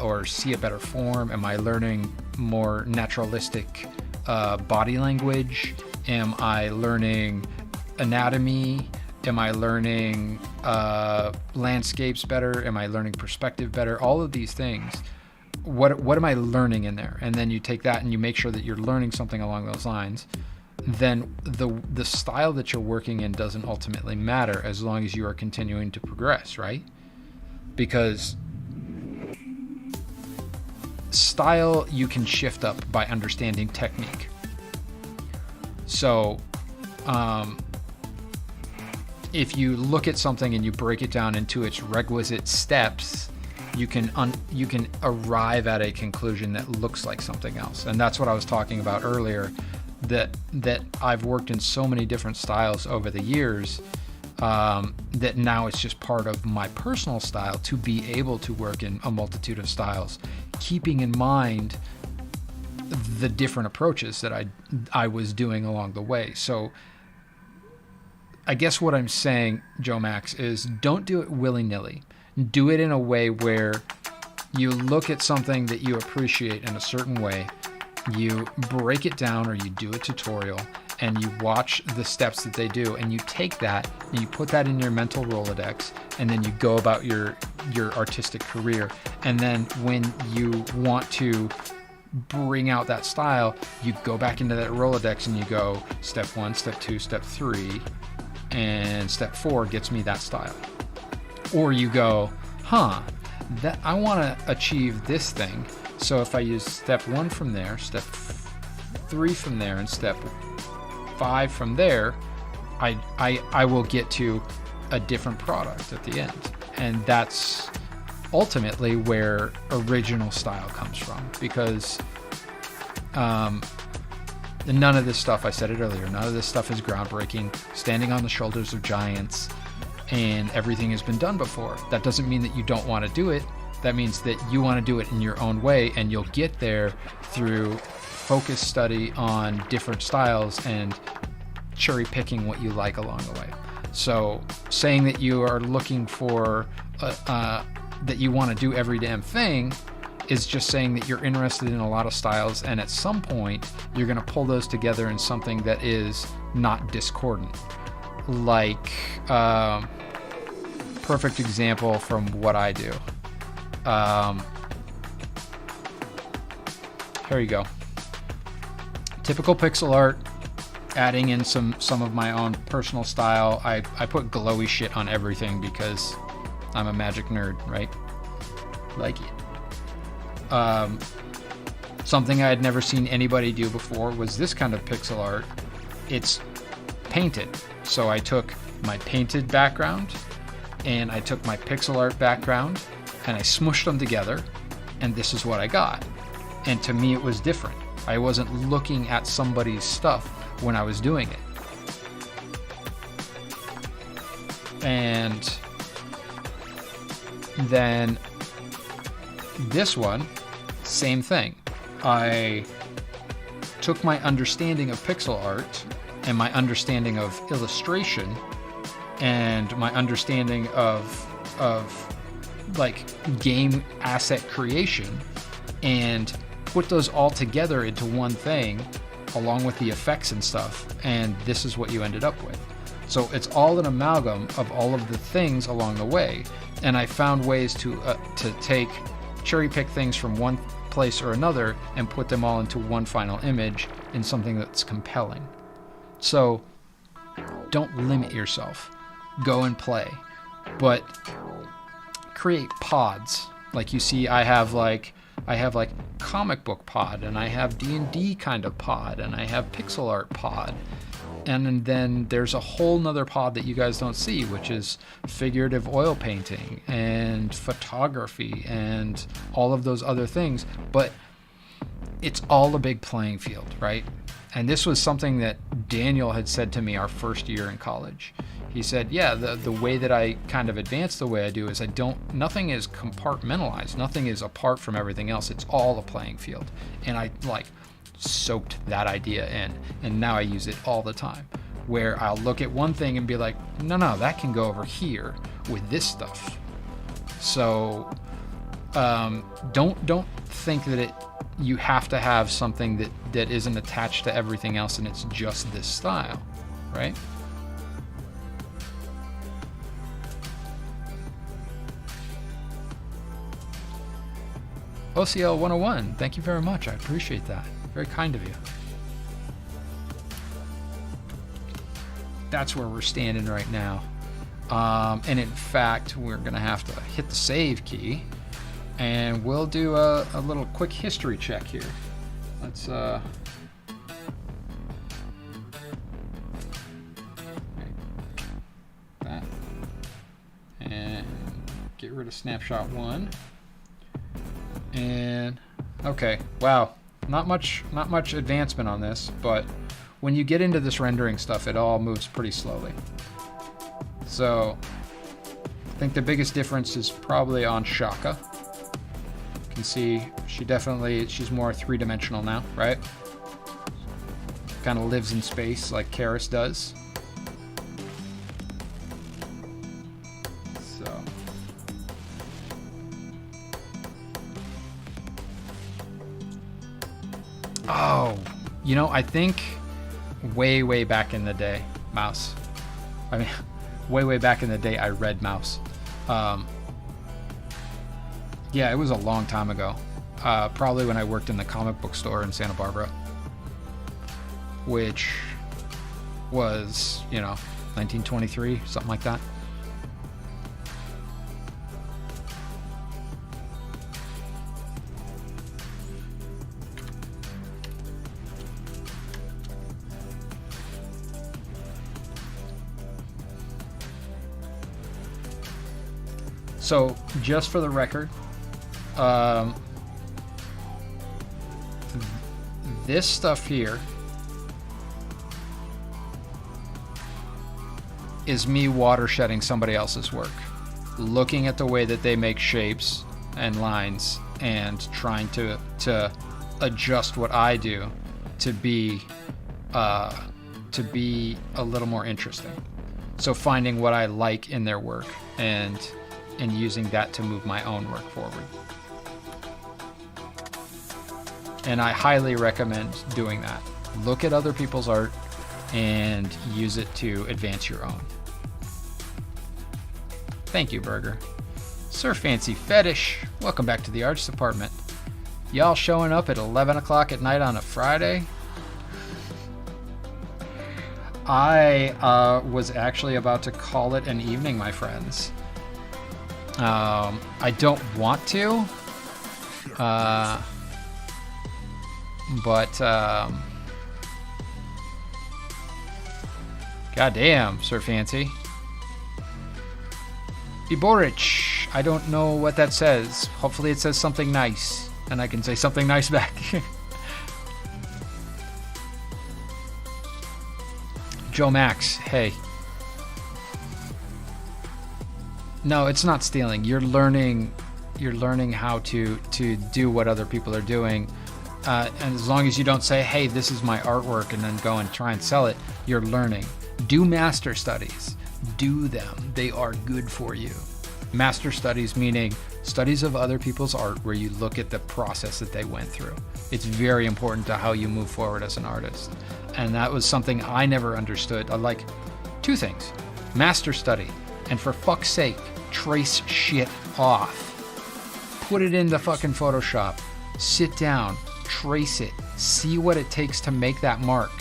or see a better form? Am I learning more naturalistic body language? Am I learning anatomy? Am I learning landscapes better? Am I learning perspective better? All of these things. What am I learning in there? And then you take that and you make sure that you're learning something along those lines. Then the style that you're working in doesn't ultimately matter, as long as you are continuing to progress, right? Because style you can shift up by understanding technique. So if you look at something and you break it down into its requisite steps, you can arrive at a conclusion that looks like something else. And that's what I was talking about earlier, that I've worked in so many different styles over the years, that now it's just part of my personal style to be able to work in a multitude of styles, keeping in mind the different approaches that I was doing along the way. So I guess what I'm saying, Joe Max, is don't do it willy-nilly. Do it in a way where you look at something that you appreciate in a certain way, you break it down, or you do a tutorial and you watch the steps that they do, and you take that and you put that in your mental Rolodex, and then you go about your artistic career. And then when you want to bring out that style, you go back into that Rolodex and you go step 1, step 2, step 3, and step 4 gets me that style. Or you go, that I want to achieve this thing, so if I use step 1 from there, step 3 from there, and step 5 from there, I will get to a different product at the end. And that's ultimately where original style comes from, because none of this stuff, I said it earlier, none of this stuff is groundbreaking, standing on the shoulders of giants, and everything has been done before. That doesn't mean that you don't want to do it. That means that you want to do it in your own way, and you'll get there through focused study on different styles and cherry picking what you like along the way. So saying that you are looking for that you want to do every damn thing is just saying that you're interested in a lot of styles, and at some point you're going to pull those together in something that is not discordant. Like perfect example from what I do. Here you go. Typical pixel art, adding in some of my own personal style. I put glowy shit on everything because I'm a magic nerd, right? Like it. Something I had never seen anybody do before was this kind of pixel art. It's painted. So I took my painted background and I took my pixel art background and I smushed them together, and this is what I got. And to me it was different. I wasn't looking at somebody's stuff when I was doing it. And then this one, same thing. I took my understanding of pixel art and my understanding of illustration and my understanding of like game asset creation, and put those all together into one thing along with the effects and stuff, and this is what you ended up with. So it's all an amalgam of all of the things along the way, and I found ways to take cherry pick things from one place or another and put them all into one final image in something that's compelling. So don't limit yourself. go and play, but create pods. Like you see, I have like comic book pod, and I have D&D kind of pod, and I have pixel art pod. And then there's a whole nother pod that you guys don't see, which is figurative oil painting and photography and all of those other things. But it's all a big playing field, right? And this was something that Daniel had said to me our first year in college. He said, yeah, the way that I kind of advance the way I do is nothing is compartmentalized. Nothing is apart from everything else. It's all a playing field. And I soaked that idea in, and now I use it all the time, where I'll look at one thing and be like, no, that can go over here with this stuff. So don't think that you have to have something that isn't attached to everything else and it's just this style, right? OCL 101, thank you very much. I appreciate that. Very kind of you. That's where we're standing right now. And in fact, we're gonna have to hit the save key, and we'll do a little quick history check here. Let's that, and get rid of snapshot 1. And okay, wow. Not much advancement on this, but when you get into this rendering stuff, it all moves pretty slowly. So I think the biggest difference is probably on Shaka. You can see she's more three-dimensional now, right? Kind of lives in space like Karis does. Oh, I think way back in the day, mouse. I mean, way back in the day, I read mouse. Yeah, it was a long time ago. Probably when I worked in the comic book store in Santa Barbara, which was, 1923, something like that. So, just for the record, this stuff here is me watershedding somebody else's work, looking at the way that they make shapes and lines and trying to adjust what I do to be a little more interesting. So finding what I like in their work and using that to move my own work forward. And I highly recommend doing that. Look at other people's art and use it to advance your own. Thank you, Burger. Sir Fancy Fetish, welcome back to the Arts Department. Y'all showing up at 11 o'clock at night on a Friday? I was actually about to call it an evening, my friends. I don't want to, but goddamn, Sir Fancy. Iborich, I don't know what that says. Hopefully it says something nice, and I can say something nice back. Joe Max, hey. No, it's not stealing. You're learning how to do what other people are doing. And as long as you don't say, hey, this is my artwork, and then go and try and sell it, you're learning. Do master studies. Do them. They are good for you. Master studies meaning studies of other people's art where you look at the process that they went through. It's very important to how you move forward as an artist. And that was something I never understood. I like two things. Master study. And for fuck's sake, trace shit off. Put it into fucking Photoshop. Sit down, trace it, see what it takes to make that mark,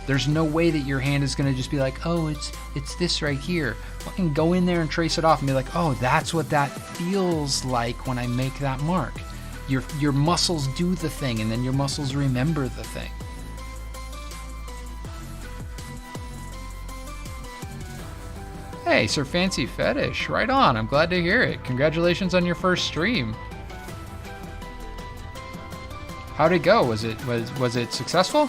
There's no way that your hand is going to just be like, oh, it's this right here. Fucking go in there and trace it off and be like, oh, that's what that feels like when I make that mark. Your muscles do the thing, and then your muscles remember the thing. Hey, Sir Fancy Fetish, right on. I'm glad to hear it. Congratulations on your first stream. How'd it go? Was it successful?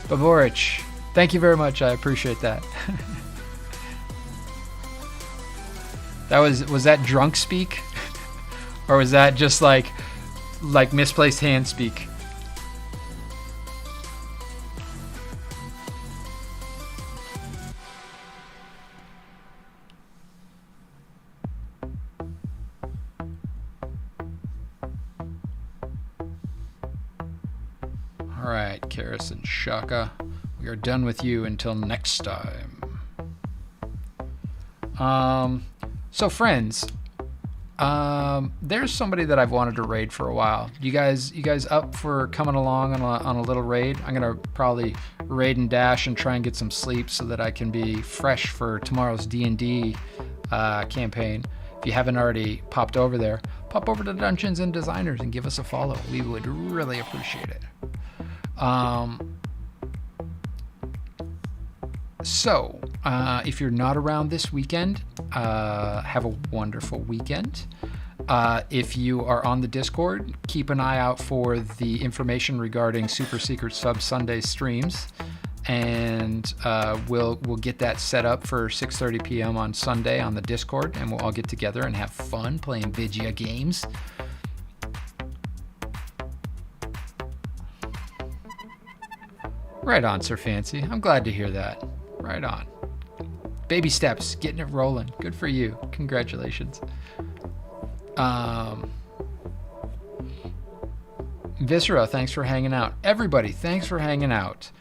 Baborich, thank you very much. I appreciate that. Was that drunk speak? Or was that just like misplaced hand speak? All right, Karis and Shaka, we are done with you until next time. So friends, there's somebody that I've wanted to raid for a while. You guys up for coming along on a little raid? I'm gonna probably raid and dash and try and get some sleep so that I can be fresh for tomorrow's D&D campaign. If you haven't already popped over there, pop over to Dungeons and Designers and give us a follow. We would really appreciate it. So, if you're not around this weekend, have a wonderful weekend. If you are on the Discord, keep an eye out for the information regarding Super Secret Sub Sunday streams, and we'll get that set up for 6:30 p.m. on Sunday on the Discord, and we'll all get together and have fun playing video games. Right on, Sir Fancy. I'm glad to hear that. Right on. Baby steps, getting it rolling. Good for you. Congratulations. Viscera, thanks for hanging out. Everybody, thanks for hanging out.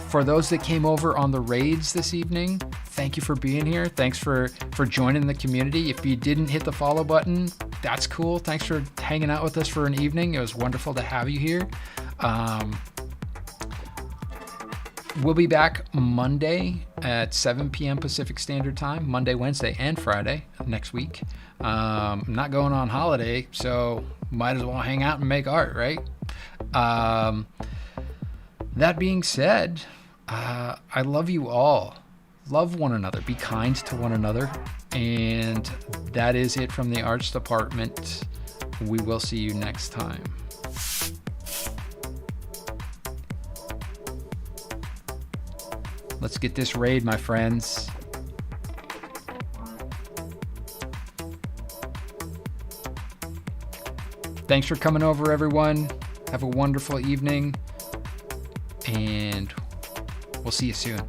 For those that came over on the raids this evening, thank you for being here. Thanks for joining the community. If you didn't hit the follow button, that's cool. Thanks for hanging out with us for an evening. It was wonderful to have you here. We'll be back Monday at 7 p.m. Pacific Standard Time, Monday, Wednesday, and Friday next week. I'm not going on holiday, so might as well hang out and make art, right? That being said, I love you all. Love one another. Be kind to one another. And that is it from the Arts Department. We will see you next time. Let's get this raid, my friends. Thanks for coming over, everyone. Have a wonderful evening, and we'll see you soon.